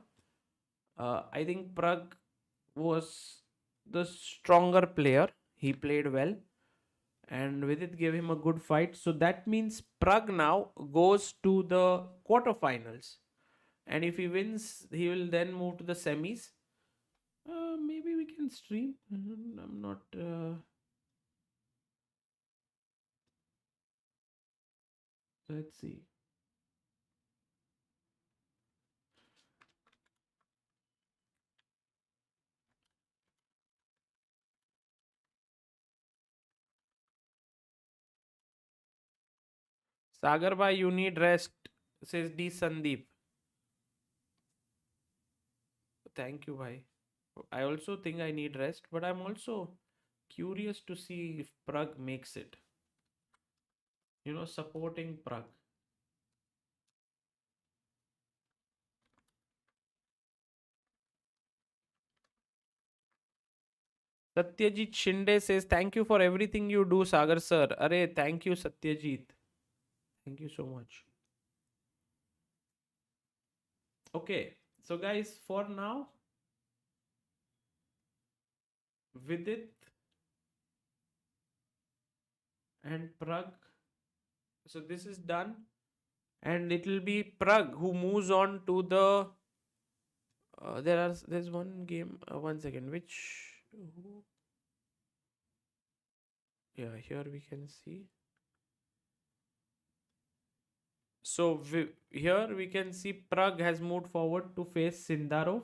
I think Pragg was the stronger player. He played well, and Vidit gave him a good fight. So that means Pragg now goes to the quarterfinals, and if he wins, he will then move to the semis. Maybe we can stream. I'm not. Let's see. Sagar bhai, you need rest, says D Sandeep. Thank you, bhai. I also think I need rest, but I'm also curious to see if Pragg makes it. Supporting Pragg. Satyajit Shinde says, thank you for everything you do, Sagar sir. Arey, thank you, Satyajit. Thank you so much. Okay, so guys, for now, Vidit and Pragg. So this is done, and it will be Pragg who moves on to the. There's one game. One second. Yeah, here we can see. So here we can see Pragg has moved forward to face Sindarov.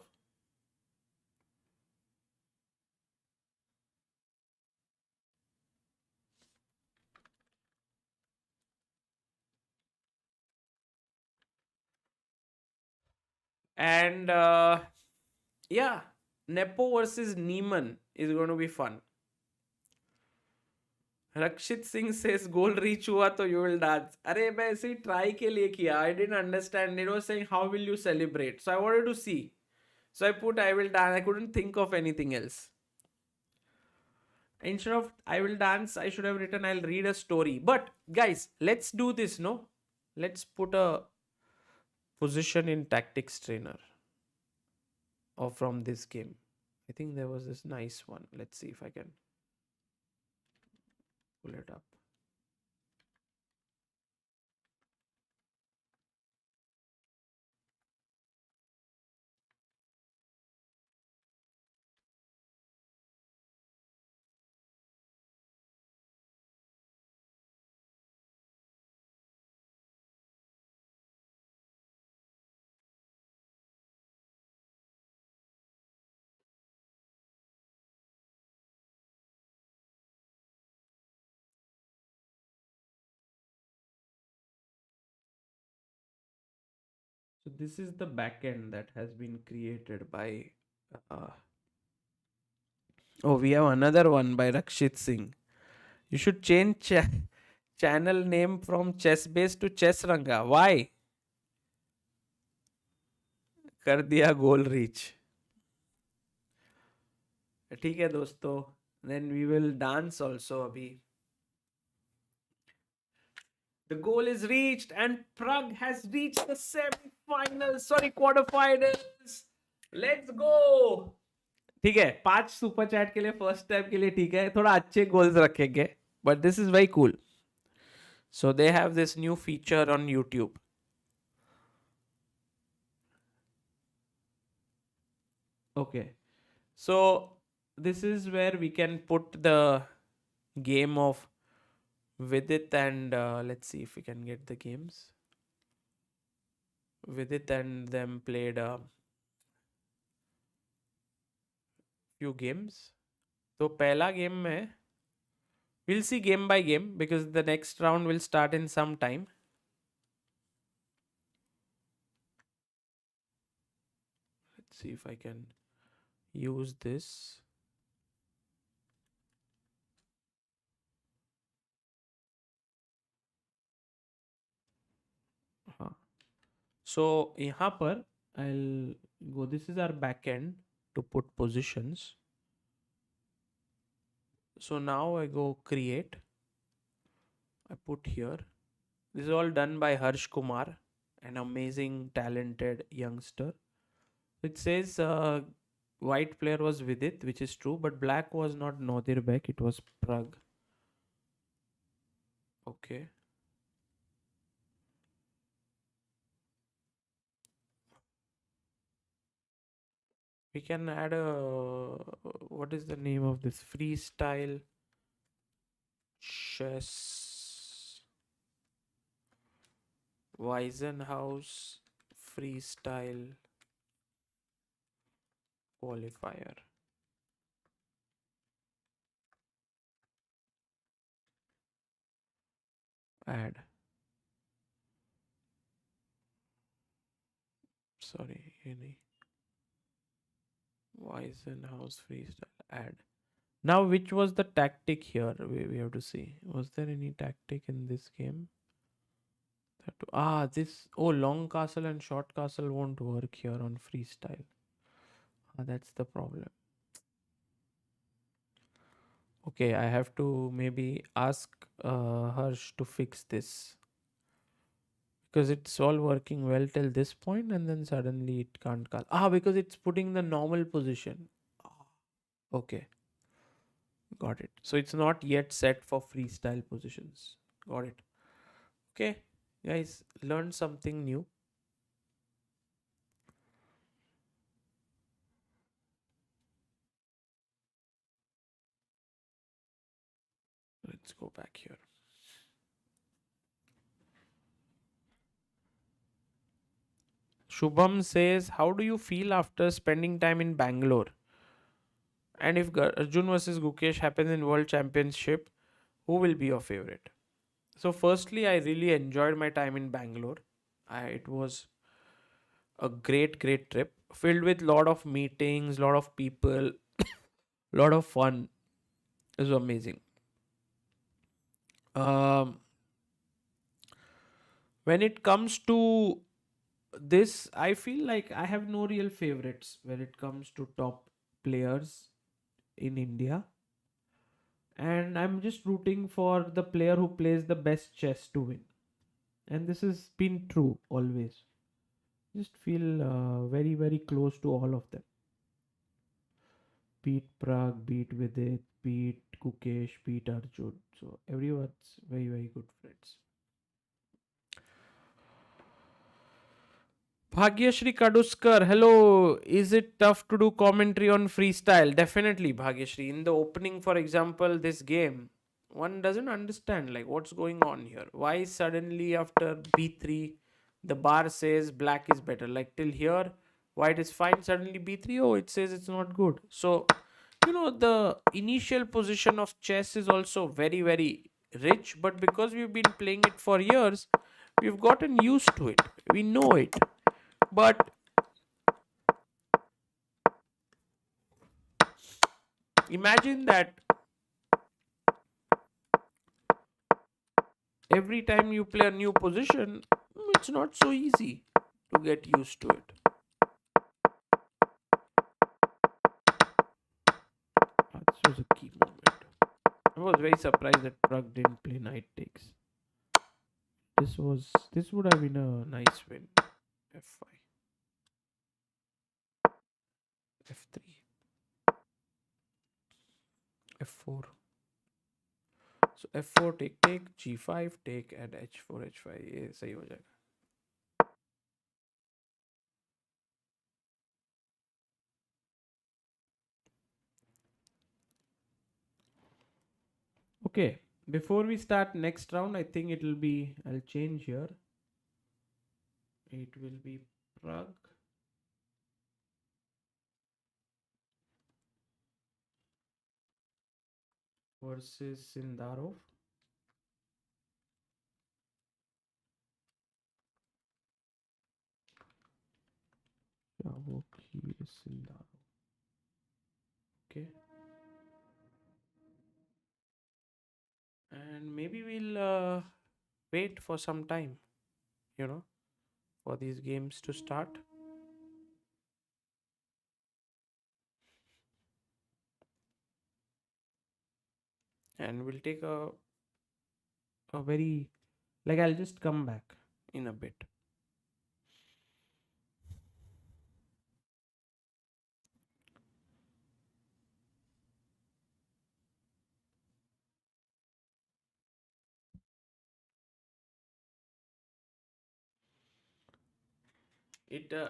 And yeah, Nepo versus Neiman is going to be fun. Rakshit Singh says goal reach हुआ तो you will dance. अरे मैं ऐसे ही try के लिए किया. I didn't understand. It was saying how will you celebrate. So I wanted to see. So I put I will dance. I couldn't think of anything else. Instead of I will dance, I should have written I'll read a story. But guys, let's do this, no? Let's put a position in tactics trainer or from this game. I think there was this nice one. Let's see if I can pull it up. So this is the backend that has been created by. Uh, oh, we have another one by Rakshit Singh. You should change channel name from ChessBase to Chess Ranga. Why? कर दिया goal reach. ठीक है दोस्तों. Then we will dance also अभी. The goal is reached and Pragg has reached the semi-finals. Sorry, quarterfinals. Let's go. ठीक है 5 super chat के लिए फर्स्ट टाइम के लिए ठीक है थोड़ा अच्छे गोल्स रखेंगे but this is very cool so they have this new feature on YouTube okay so this is where we can put the game of Vidit and let's see if we can get the games Vidit and them played a few games तो पहला game में we'll see game by game because the next round will start in some time let's see if I can use this हाँ so यहाँ पर I'll go this is our backend to put positions so now I go create I put here this is all done by Harsh Kumar an amazing talented youngster it says white player was Vidit which is true but black was not Nodir Bek it was Pragg okay we can add a what is the name of this freestyle chess Weissenhaus freestyle qualifier add sorry any Weissenhaus freestyle add now which was the tactic here we have to see was there any tactic in this game this long castle and short castle won't work here on freestyle that's the problem okay I have to maybe ask Harsh to fix this because it's all working well till this point and then suddenly it can't call. Because it's putting the normal position. Ah, okay, got it. So it's not yet set for freestyle positions. Got it. Okay, guys, learn something new. Let's go back here. Shubham says, how do you feel after spending time in Bangalore? And if Arjun versus Gukesh happens in World Championship, who will be your favorite? So, firstly, I really enjoyed my time in Bangalore. It was a great trip filled with lot of meetings, lot of people, lot of fun. It was amazing. Um, when it comes to this, I feel like I have no real favorites when it comes to top players in India. And I'm just rooting for the player who plays the best chess to win. And this has been true always. Just feel very close to all of them. Beat Pragg, beat Vidit, beat Kukesh, beat Arjun. So everyone's very good friends. Bhagyashri Kaduskar, hello. Is it tough to do commentary on freestyle? Definitely, Bhagyashri. In the opening, for example, this game, one doesn't understand like what's going on here. Why suddenly after B3 the bar says black is better? Like till here, white is fine. Suddenly B3, oh, it says it's not good. So the initial position of chess is also very rich, but because we've been playing it for years, we've gotten used to it. We know it. But imagine that every time you play a new position, it's not so easy to get used to it. This was a key moment. I was very surprised that Pragg didn't play knight takes. This would have been a nice win. F5, F3, F4. So F4 take, G5 take and H4 H5 ये सही हो जाएगा. Okay, before we start next round, I think it will be, I'll change here. It will be Pragg versus Sindarov. Chavo Sindarov. Okay. And maybe we'll wait for some time, you know, for these games to start. And we'll take a very, like, I'll just come back in a bit.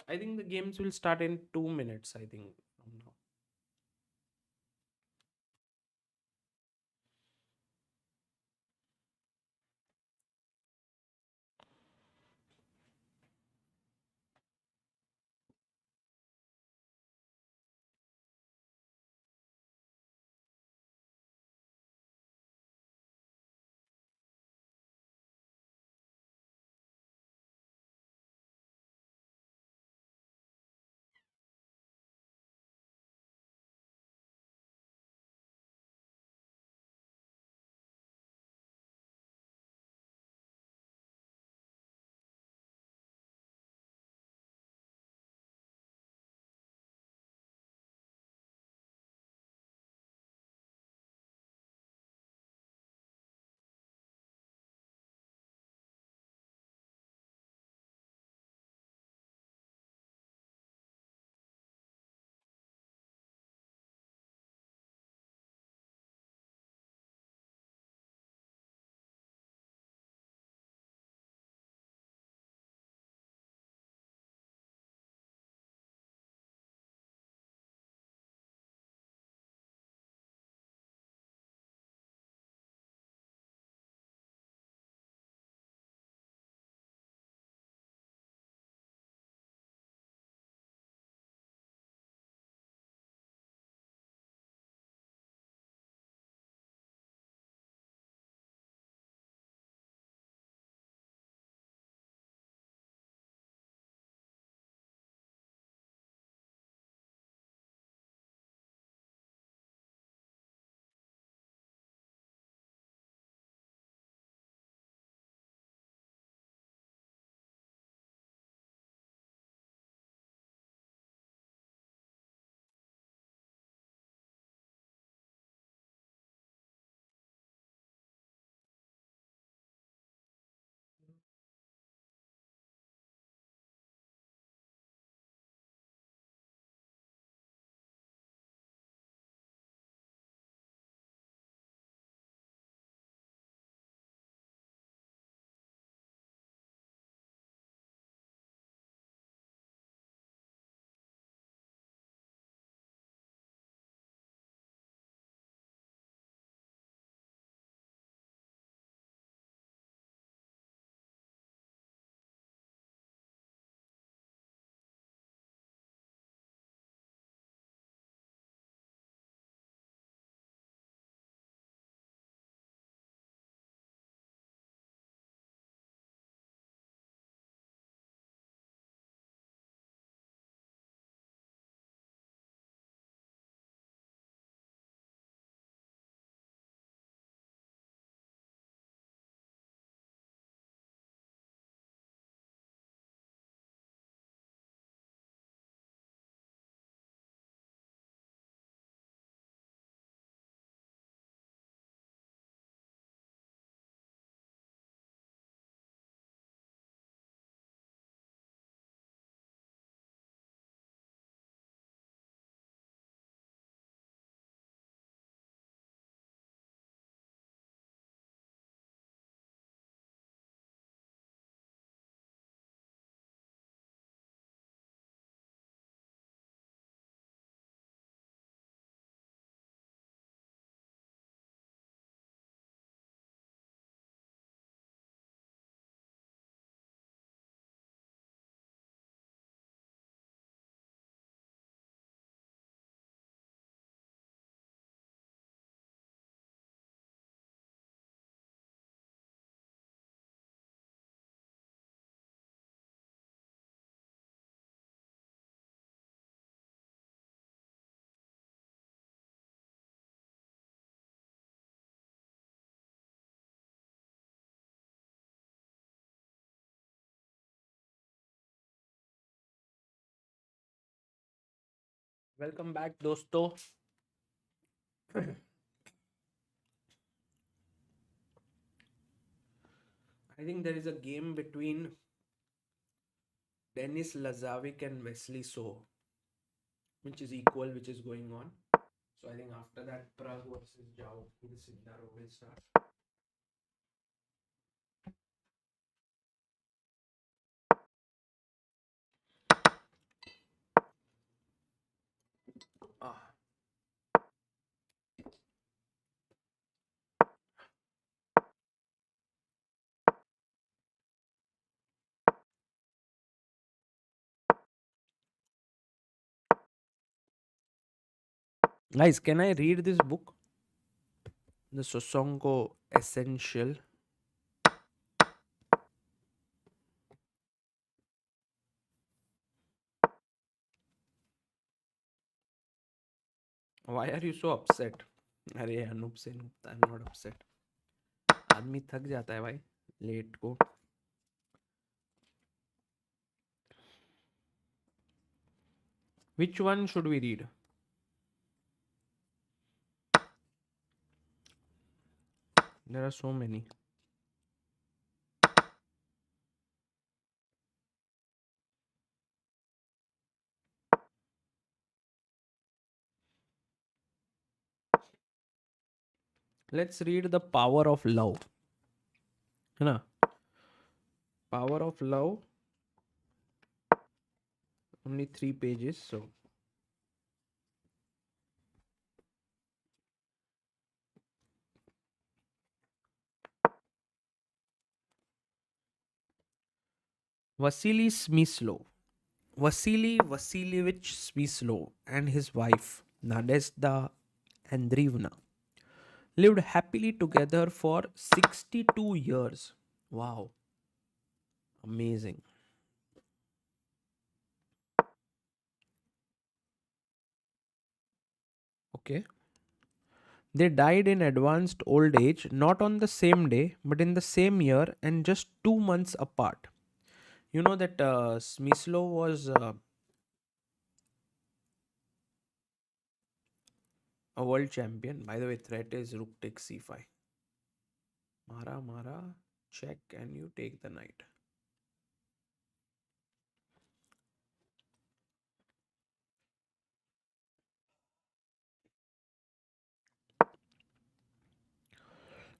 I think the games will start in 2 minutes, I think, from now. Welcome back, dosto. I think there is a game between Denis Lazavic and Wesley So, which is equal, which is going on. So I think after that, Pragg versus Jao, the Sindaro will start. Ah, guys, can I read this book? The Sosonko Essential. Why are you so upset? अरे अनूप से I'm not upset. आदमी थक जाता है भाई late को. Which one should we read? There are so many. Let's read The Power of Love. है ना? Power of Love. Only 3 pages. So Vasily Smyslov. Vasily Vasilievich Smyslov and his wife Nadezhda Andreevna lived happily together for 62 years. Wow, amazing. Okay. They died in advanced old age, not on the same day, but in the same year and just 2 months apart. You know that Smyslov was a world champion. By the way, threat is rook takes c5. Mara, Mara, check, and you take the knight.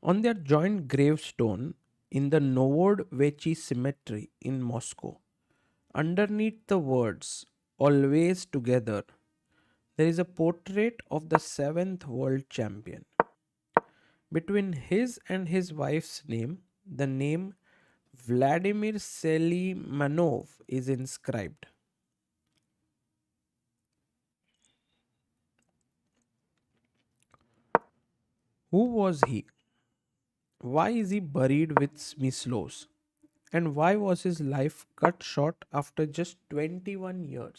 On their joint gravestone in the Novodevichy Cemetery in Moscow, underneath the words "Always Together," there is a portrait of the seventh world champion. Between his and his wife's name, the name Vladimir Selimanov is inscribed. Who was he? Why is he buried with Smyslovs? And why was his life cut short after just 21 years?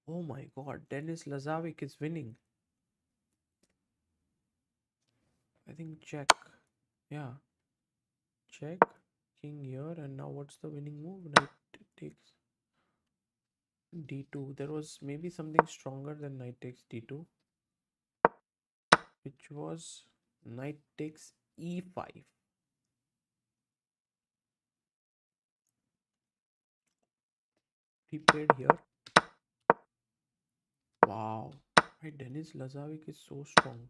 Oh my god, Denis Lazavic is winning. I think check. Yeah, check. King here, and now what's the winning move? Knight takes d2. There was maybe something stronger than knight takes d2, which was knight takes e5. He played here. Wow. Right, Denis Lazavic is so strong.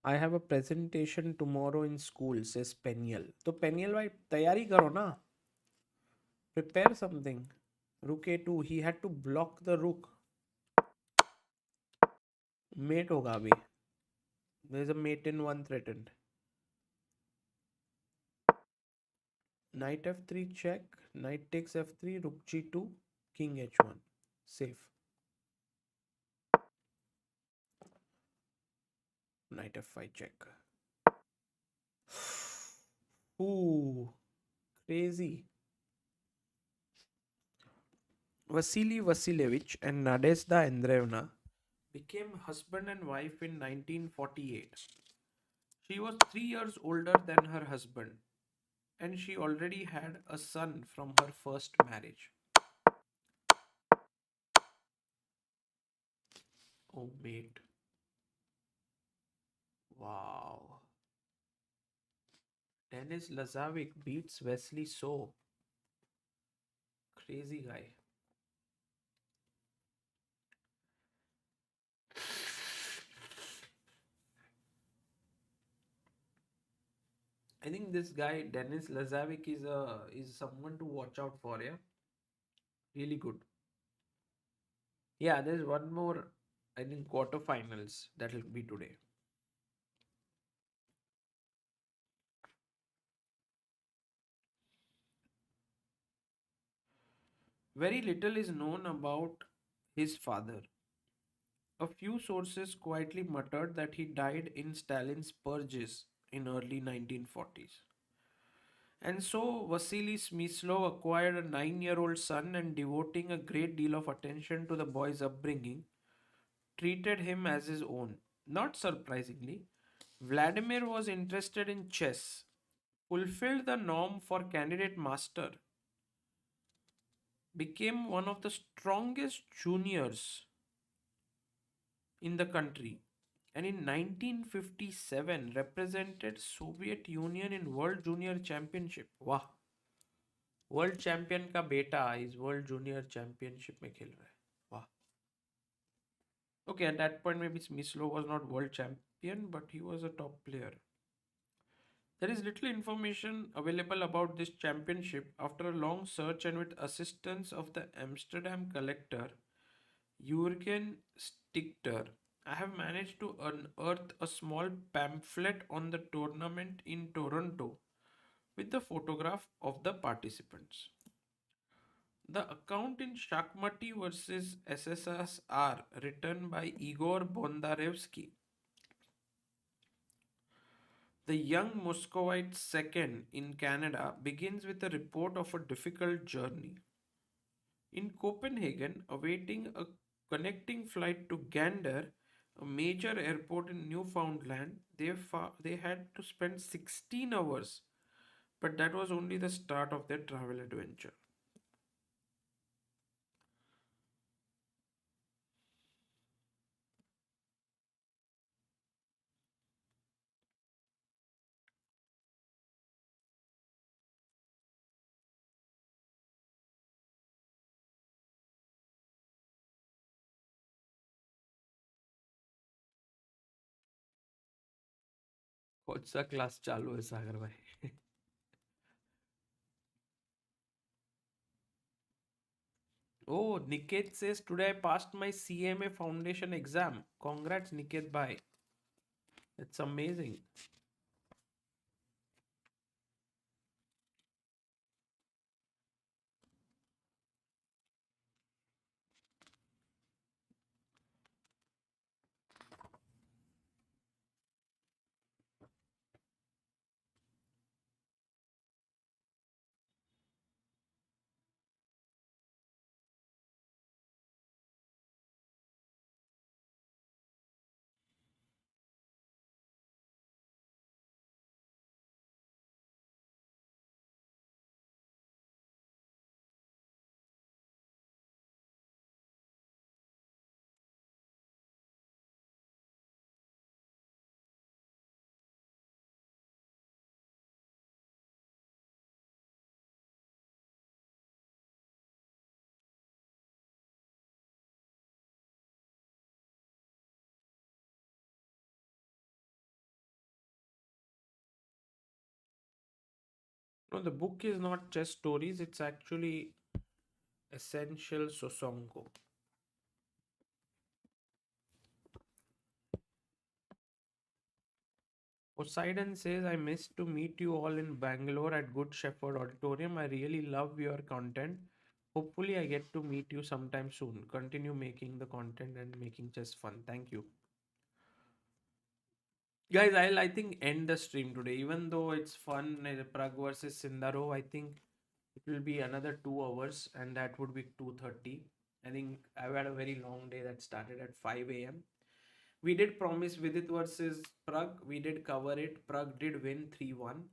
I have a presentation tomorrow in school, says Peniel. तो Peniel भाई तैयारी करो ना. Prepare something. Rook a2. He had to block the rook. Mate होगा अभी. There is a mate in one threatened. Knight f3 check. Knight takes f3. Rook g2. King h1. Safe. Knight f5 check. Ooh, crazy. Vasily Vasilievich and Nadezhda Andreevna became husband and wife in 1948. She was 3 years older than her husband, and she already had a son from her first marriage. Oh, mate. Wow. Denis Lazavic beats Wesley So. Crazy guy. I think this guy Denis Lazavic is someone to watch out for. Yeah, really good. Yeah, there's one more. I think quarterfinals that will be today. Very little is known about his father. A few sources quietly muttered that he died in Stalin's purges in early 1940s. And so Vasily Smyslov acquired a 9-year-old son and devoting a great deal of attention to the boy's upbringing, treated him as his own. Not surprisingly, Vladimir was interested in chess, fulfilled the norm for candidate master, became one of the strongest juniors in the country, and in 1957 represented Soviet Union in World Junior Championship. वाह, world champion का बेटा इस world junior championship में खेल रहा है. वाह. Okay, at that point maybe Smyslow was not world champion, but he was a top player. There is little information available about this championship. After a long search and with assistance of the Amsterdam collector Jürgen Stichter, I have managed to unearth a small pamphlet on the tournament in Toronto with the photograph of the participants. The account in Shakhmati versus SSSR, written by Igor Bondarevsky, the young Muscovite second in Canada, begins with a report of a difficult journey. In Copenhagen, awaiting a connecting flight to Gander, a major airport in Newfoundland, they had to spend 16 hours, but that was only the start of their travel adventure. कौन सा class चालू है सागर भाई? Oh, Niket says today I passed my CMA foundation exam. Congrats, Niket bhai. It's amazing. No, the book is not just stories, it's actually essential Sosonko. Poseidon says, I missed to meet you all in Bangalore at Good Shepherd Auditorium. I really love your content. Hopefully, I get to meet you sometime soon. Continue making the content and making chess fun. Thank you. Guys, I think end the stream today. Even though it's fun, Pragg versus Sindaro, I think it will be another 2 hours, and that would be 2:30. I think I've had a very long day that started at 5 a.m. We did promise Vidit versus Pragg. We did cover it. Pragg did win 3-1,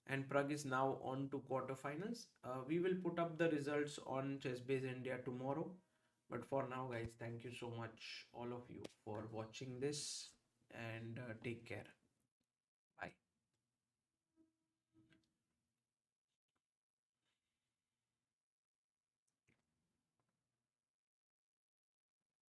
and Pragg is now on to quarterfinals. We will put up the results on ChessBase India tomorrow. But for now, guys, thank you so much, all of you, for watching this, and take care.